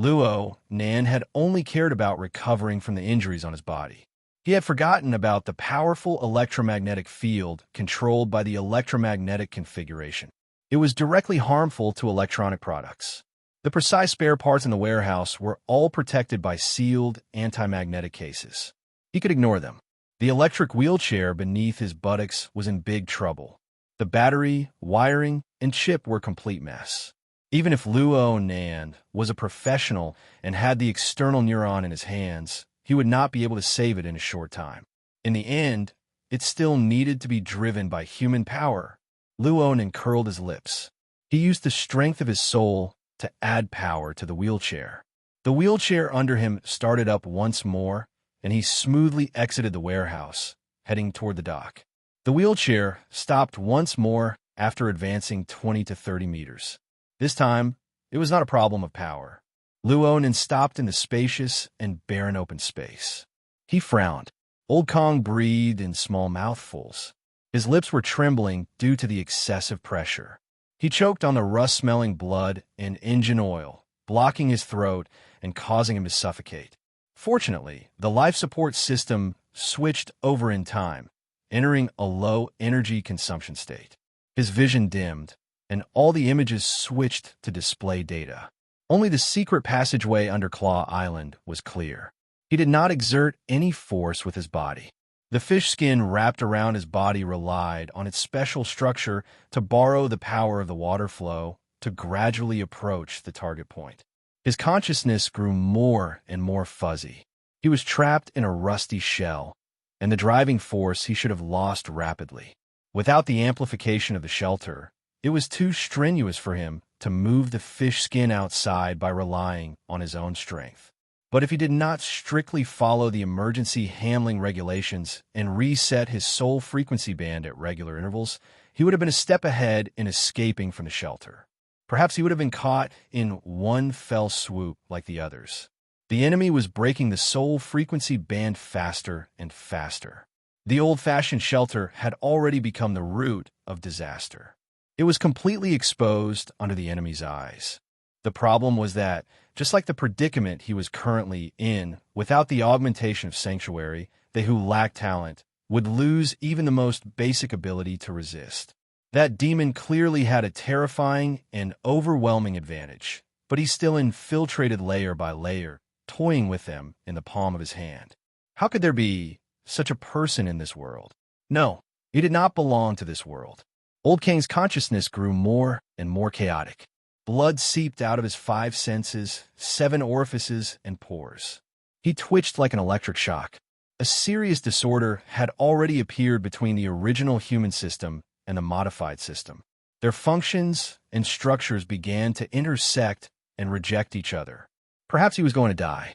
Luo Nan had only cared about recovering from the injuries on his body. He had forgotten about the powerful electromagnetic field controlled by the electromagnetic configuration. It was directly harmful to electronic products. The precise spare parts in the warehouse were all protected by sealed anti-magnetic cases. He could ignore them. The electric wheelchair beneath his buttocks was in big trouble. The battery, wiring, and chip were a complete mess. Even if Luo Nan was a professional and had the external neuron in his hands, he would not be able to save it in a short time. In the end, it still needed to be driven by human power. Luo Nan curled his lips. He used the strength of his soul to add power to the wheelchair. The wheelchair under him started up once more, and he smoothly exited the warehouse, heading toward the dock. The wheelchair stopped once more after advancing 20 to 30 meters. This time, it was not a problem of power. Luo Nan stopped in the spacious and barren open space. He frowned. Old Kong breathed in small mouthfuls. His lips were trembling due to the excessive pressure. He choked on the rust-smelling blood and engine oil, blocking his throat and causing him to suffocate. Fortunately, the life support system switched over in time, entering a low-energy consumption state. His vision dimmed, and all the images switched to display data. Only the secret passageway under Claw Island was clear. He did not exert any force with his body. The fish skin wrapped around his body relied on its special structure to borrow the power of the water flow to gradually approach the target point. His consciousness grew more and more fuzzy. He was trapped in a rusty shell, and the driving force he should have lost rapidly. Without the amplification of the shelter, it was too strenuous for him to move the fish skin outside by relying on his own strength. But if he did not strictly follow the emergency handling regulations and reset his soul frequency band at regular intervals, he would have been a step ahead in escaping from the shelter. Perhaps he would have been caught in one fell swoop like the others. The enemy was breaking the soul frequency band faster and faster. The old-fashioned shelter had already become the root of disaster. It was completely exposed under the enemy's eyes. The problem was that, just like the predicament he was currently in, without the augmentation of sanctuary, they who lacked talent would lose even the most basic ability to resist. That demon clearly had a terrifying and overwhelming advantage, but he still infiltrated layer by layer, toying with them in the palm of his hand. How could there be such a person in this world? No, he did not belong to this world. Old Kang's consciousness grew more and more chaotic. Blood seeped out of his 5 senses, 7 orifices, and pores. He twitched like an electric shock. A serious disorder had already appeared between the original human system and the modified system. Their functions and structures began to intersect and reject each other. Perhaps he was going to die.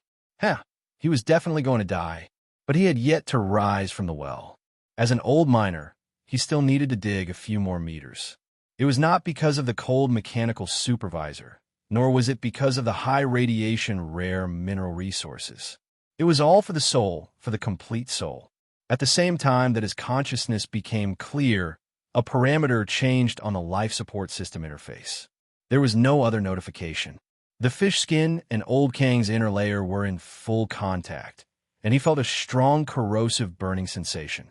He was definitely going to die, but he had yet to rise from the well. As an old miner, he still needed to dig a few more meters. It was not because of the cold mechanical supervisor, nor was it because of the high radiation rare mineral resources. It was all for the soul, for the complete soul. At the same time that his consciousness became clear, a parameter changed on the life support system interface. There was no other notification. The fish skin and Old Kang's inner layer were in full contact, and he felt a strong corrosive burning sensation.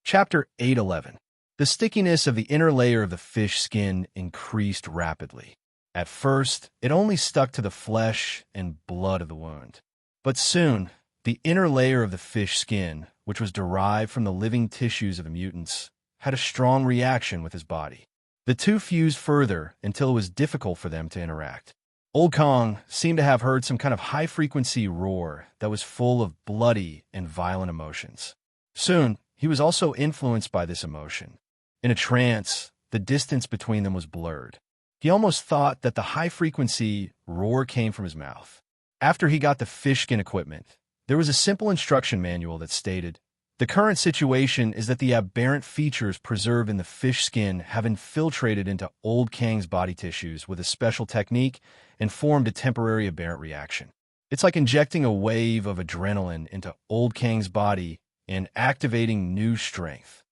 Chapter 8:11. The stickiness of the inner layer of the fish skin increased rapidly. At first, it only stuck to the flesh and blood of the wound. But soon, the inner layer of the fish skin, which was derived from the living tissues of the mutants, had a strong reaction with his body. The two fused further until it was difficult for them to interact. Old Kang seemed to have heard some kind of high-frequency roar that was full of bloody and violent emotions. Soon, he was also influenced by this emotion. In a trance, the distance between them was blurred. He almost thought that the high-frequency roar came from his mouth. After he got the fish skin equipment, there was a simple instruction manual that stated, "The current situation is that the aberrant features preserved in the fish skin have infiltrated into Old Kang's body tissues with a special technique and formed a temporary aberrant reaction. It's like injecting a wave of adrenaline into Old Kang's body and activating new strength.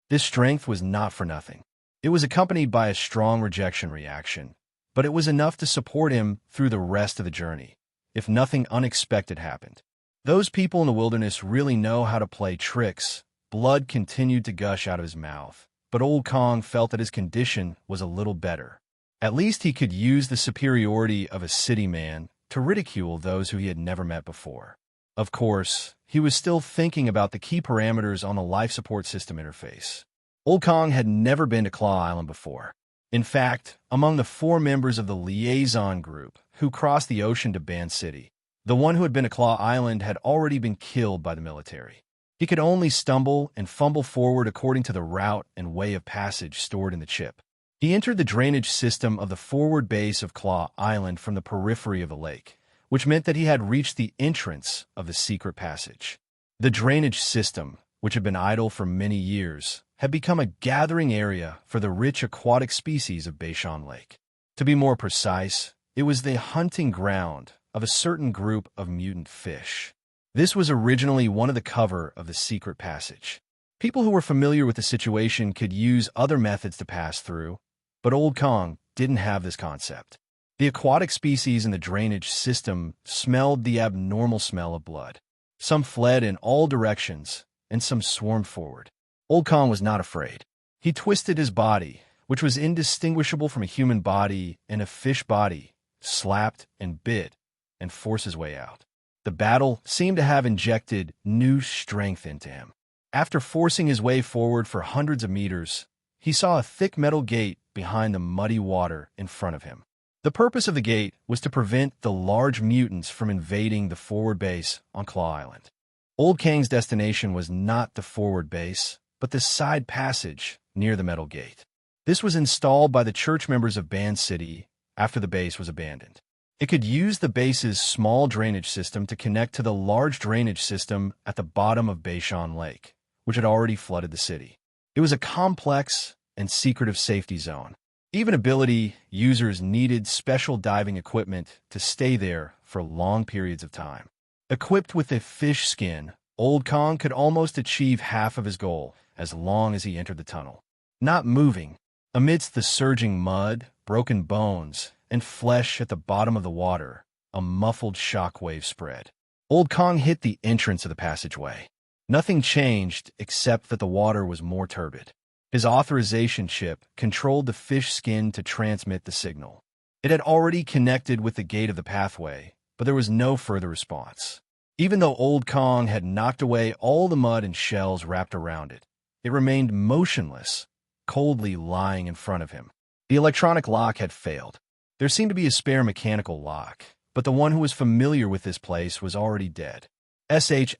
This strength was not for nothing. It was accompanied by a strong rejection reaction, but it was enough to support him through the rest of the journey, if nothing unexpected happened. Those people in the wilderness really know how to play tricks." Blood continued to gush out of his mouth, but Old Kang felt that his condition was a little better. At least he could use the superiority of a city man to ridicule those who he had never met before. Of course, he was still thinking about the key parameters on the life support system interface. Old Kang had never been to Claw Island before. In fact, among the 4 members of the liaison group who crossed the ocean to Band City, the one who had been to Claw Island had already been killed by the military. He could only stumble and fumble forward according to the route and way of passage stored in the chip. He entered the drainage system of the forward base of Claw Island from the periphery of the lake, which meant that he had reached the entrance of the secret passage. The drainage system, which had been idle for many years, had become a gathering area for the rich aquatic species of Beishan Lake. To be more precise, it was the hunting ground of a certain group of mutant fish. This was originally one of the cover of the secret passage. People who were familiar with the situation could use other methods to pass through, but Old Kang didn't have this concept. The aquatic species in the drainage system smelled the abnormal smell of blood. Some fled in all directions, and some swarmed forward. Old Kang was not afraid. He twisted his body, which was indistinguishable from a human body and a fish body, slapped and bit, and forced his way out. The battle seemed to have injected new strength into him. After forcing his way forward for hundreds of meters, he saw a thick metal gate behind the muddy water in front of him. The purpose of the gate was to prevent the large mutants from invading the forward base on Claw Island. Old Kang's destination was not the forward base, but the side passage near the metal gate. This was installed by the church members of Band City after the base was abandoned. It could use the base's small drainage system to connect to the large drainage system at the bottom of Beishan Lake, which had already flooded the city. It was a complex and secretive safety zone. Even ability users needed special diving equipment to stay there for long periods of time. Equipped with a fish skin, Old Kong could almost achieve half of his goal as long as he entered the tunnel. Not moving, amidst the surging mud, broken bones, and flesh at the bottom of the water, a muffled shockwave spread. Old Kong hit the entrance of the passageway. Nothing changed except that the water was more turbid. His authorization chip controlled the fish skin to transmit the signal. It had already connected with the gate of the pathway, but there was no further response. Even though Old Kong had knocked away all the mud and shells wrapped around it, it remained motionless, coldly lying in front of him. The electronic lock had failed. There seemed to be a spare mechanical lock, but the one who was familiar with this place was already dead. SH*T,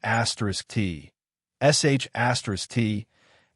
SH*T,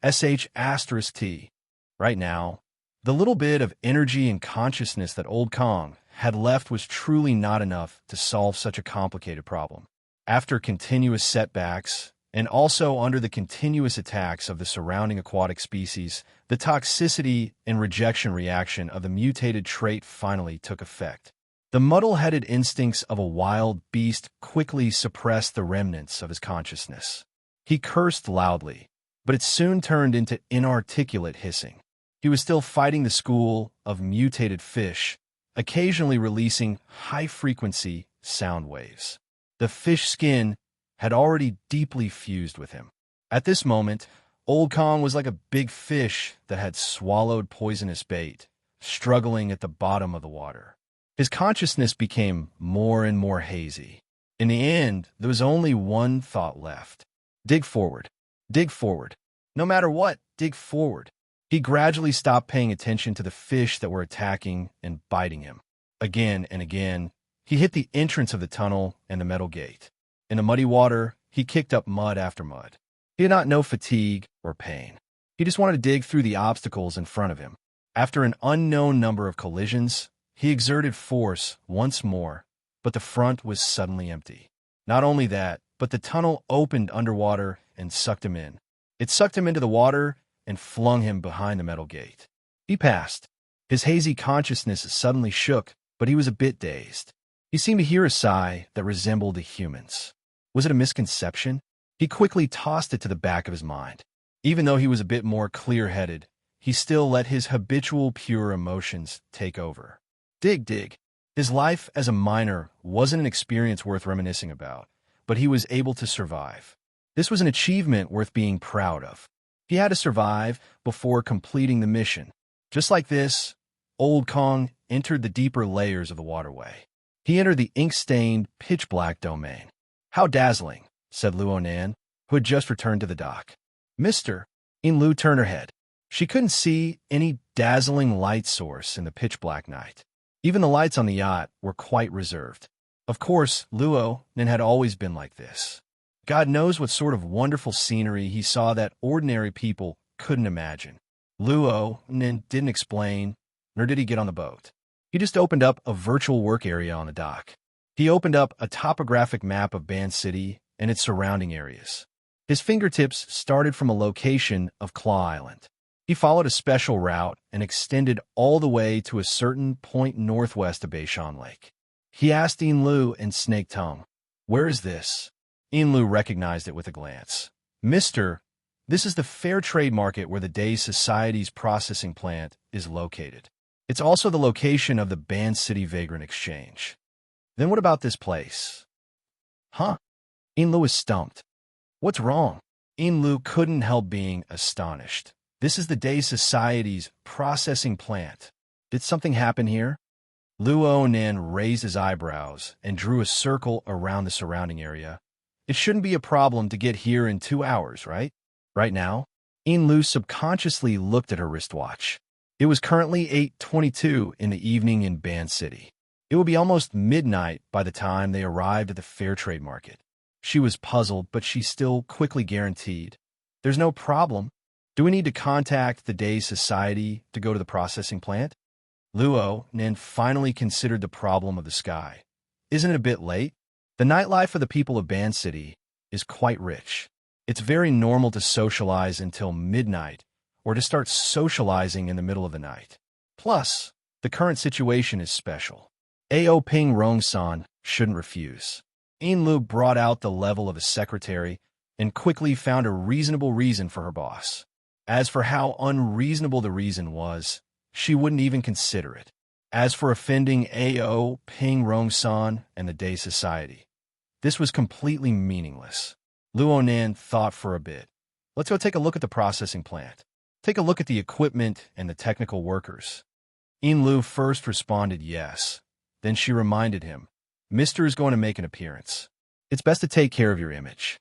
SH*T. Right now, the little bit of energy and consciousness that Old Kong had left was truly not enough to solve such a complicated problem. After continuous setbacks, and also under the continuous attacks of the surrounding aquatic species, the toxicity and rejection reaction of the mutated trait finally took effect. The muddle-headed instincts of a wild beast quickly suppressed the remnants of his consciousness. He cursed loudly, but it soon turned into inarticulate hissing. He was still fighting the school of mutated fish, occasionally releasing high-frequency sound waves. The fish skin had already deeply fused with him. At this moment, Old Kong was like a big fish that had swallowed poisonous bait, struggling at the bottom of the water. His consciousness became more and more hazy. In the end, there was only one thought left. Dig forward. Dig forward. No matter what, dig forward. He gradually stopped paying attention to the fish that were attacking and biting him. Again and again, he hit the entrance of the tunnel and the metal gate. In the muddy water, he kicked up mud after mud. He did not know fatigue or pain. He just wanted to dig through the obstacles in front of him. After an unknown number of collisions, he exerted force once more, but the front was suddenly empty. Not only that, but the tunnel opened underwater and sucked him in. It sucked him into the water and flung him behind the metal gate. He passed. His hazy consciousness suddenly shook, but he was a bit dazed. He seemed to hear a sigh that resembled a human's. Was it a misconception? He quickly tossed it to the back of his mind. Even though he was a bit more clear-headed, he still let his habitual pure emotions take over. Dig. His life as a miner wasn't an experience worth reminiscing about, but he was able to survive. This was an achievement worth being proud of. He had to survive before completing the mission. Just like this, Old Kong entered the deeper layers of the waterway. He entered the ink-stained, pitch-black domain. "How dazzling," said Luonan, who had just returned to the dock. "Mister," Lu turned her head. She couldn't see any dazzling light source in the pitch-black night. Even the lights on the yacht were quite reserved. Of course, Luonan had always been like this. God knows what sort of wonderful scenery he saw that ordinary people couldn't imagine. Luonan didn't explain, nor did he get on the boat. He just opened up a virtual work area on the dock. He opened up a topographic map of Band City and its surrounding areas. His fingertips started from a location of Claw Island. He followed a special route and extended all the way to a certain point northwest of Beishan Lake. He asked Lu in Snake Tongue, "Where is this?" Lu recognized it with a glance. "Mister, this is the fair trade market where the Day Society's processing plant is located. It's also the location of the Band City Vagrant Exchange." "Then what about this place?" "Huh?" Lu was stumped. "What's wrong?" Lu couldn't help being astonished. "This is the Day Society's processing plant. Did something happen here?" Luonan raised his eyebrows and drew a circle around the surrounding area. "It shouldn't be a problem to get here in 2 hours, right?" Right now, Lu subconsciously looked at her wristwatch. It was currently 8:22 in the evening in Ban City. It would be almost midnight by the time they arrived at the fair trade market. She was puzzled, but she still quickly guaranteed, "There's no problem. Do we need to contact the Day Society to go to the processing plant?" Luo then finally considered the problem of the sky. "Isn't it a bit late? The nightlife of the people of Ban City is quite rich. It's very normal to socialize until midnight or to start socializing in the middle of the night. Plus, the current situation is special. Ao Ping Rong-san shouldn't refuse." Lu brought out the level of a secretary and quickly found a reasonable reason for her boss. As for how unreasonable the reason was, she wouldn't even consider it. As for offending Ao Ping Rong-san and the Day Society, this was completely meaningless. Luonan thought for a bit. "Let's go take a look at the processing plant. Take a look at the equipment and the technical workers." Lu first responded yes. Then she reminded him, "Mr. is going to make an appearance. It's best to take care of your image.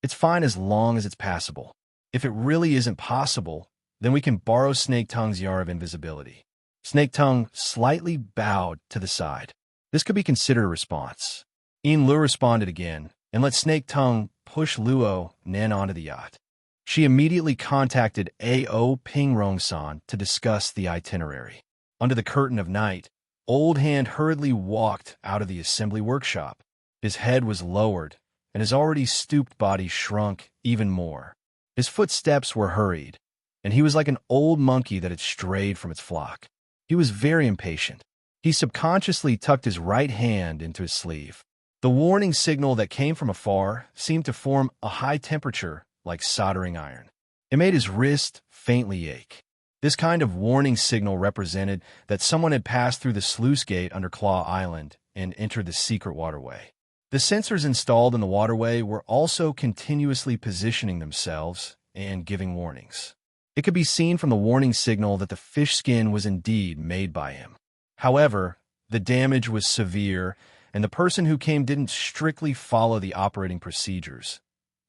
It's fine as long as it's passable. If it really isn't possible, then we can borrow Snake Tongue's yarn of invisibility." Snake Tongue slightly bowed to the side. This could be considered a response. Lu responded again and let Snake Tongue push Luo Nan onto the yacht. She immediately contacted Ao Ping Rong-san to discuss the itinerary. Under the curtain of night, Old Hand hurriedly walked out of the assembly workshop. His head was lowered, and his already stooped body shrunk even more. His footsteps were hurried, and he was like an old monkey that had strayed from its flock. He was very impatient. He subconsciously tucked his right hand into his sleeve. The warning signal that came from afar seemed to form a high temperature like soldering iron. It made his wrist faintly ache. This kind of warning signal represented that someone had passed through the sluice gate under Claw Island and entered the secret waterway. The sensors installed in the waterway were also continuously positioning themselves and giving warnings. It could be seen from the warning signal that the fish skin was indeed made by him. However, the damage was severe, and the person who came didn't strictly follow the operating procedures.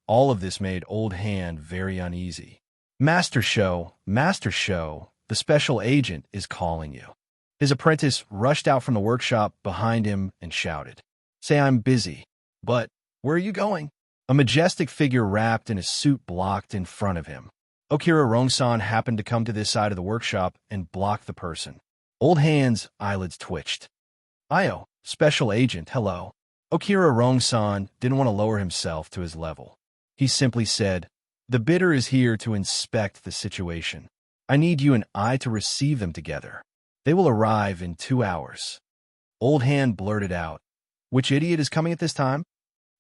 All of this made Old Hand very uneasy. Master Show, the special agent is calling you." His apprentice rushed out from the workshop behind him and shouted, "Say I'm busy." "But where are you going?" A majestic figure wrapped in a suit blocked in front of him. Okira Rong-san happened to come to this side of the workshop and blocked the person. Old Hand's eyelids twitched. "Io, special agent, hello." Okira Rong-san didn't want to lower himself to his level. He simply said, "The bidder is here to inspect the situation. I need you and I to receive them together. They will arrive in 2 hours." Old Hand blurted out, "Which idiot is coming at this time?"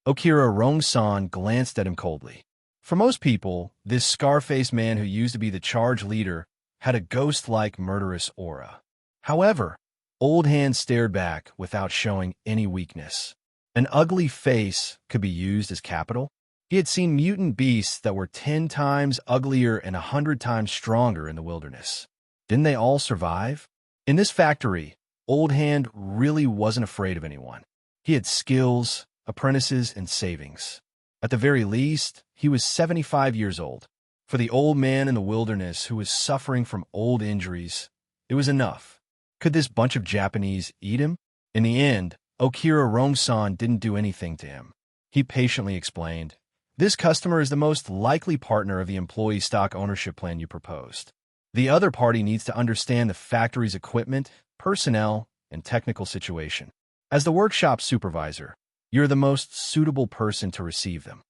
Okira Rong-san glanced at him coldly. For most people, this scar-faced man who used to be the charge leader had a ghost-like murderous aura. However, Old Hand stared back without showing any weakness. An ugly face could be used as capital. He had seen mutant beasts that were 10 times uglier and 100 times stronger in the wilderness. Didn't they all survive? In this factory, Old Hand really wasn't afraid of anyone. He had skills, apprentices, and savings. At the very least, he was 75 years old. For the old man in the wilderness who was suffering from old injuries, it was enough. Could this bunch of Japanese eat him? In the end, Okira Rong-san didn't do anything to him. He patiently explained, "This customer is the most likely partner of the employee stock ownership plan you proposed. The other party needs to understand the factory's equipment, personnel, and technical situation. As the workshop supervisor, you're the most suitable person to receive them."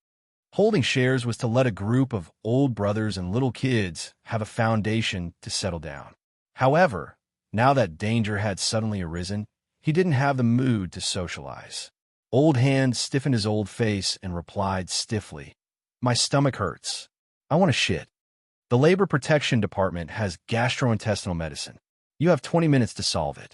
Holding shares was to let a group of old brothers and little kids have a foundation to settle down. However, now that danger had suddenly arisen, he didn't have the mood to socialize. Old Hand stiffened his old face and replied stiffly, "My stomach hurts. I want to shit. The Labor Protection Department has gastrointestinal medicine. You have 20 minutes to solve it."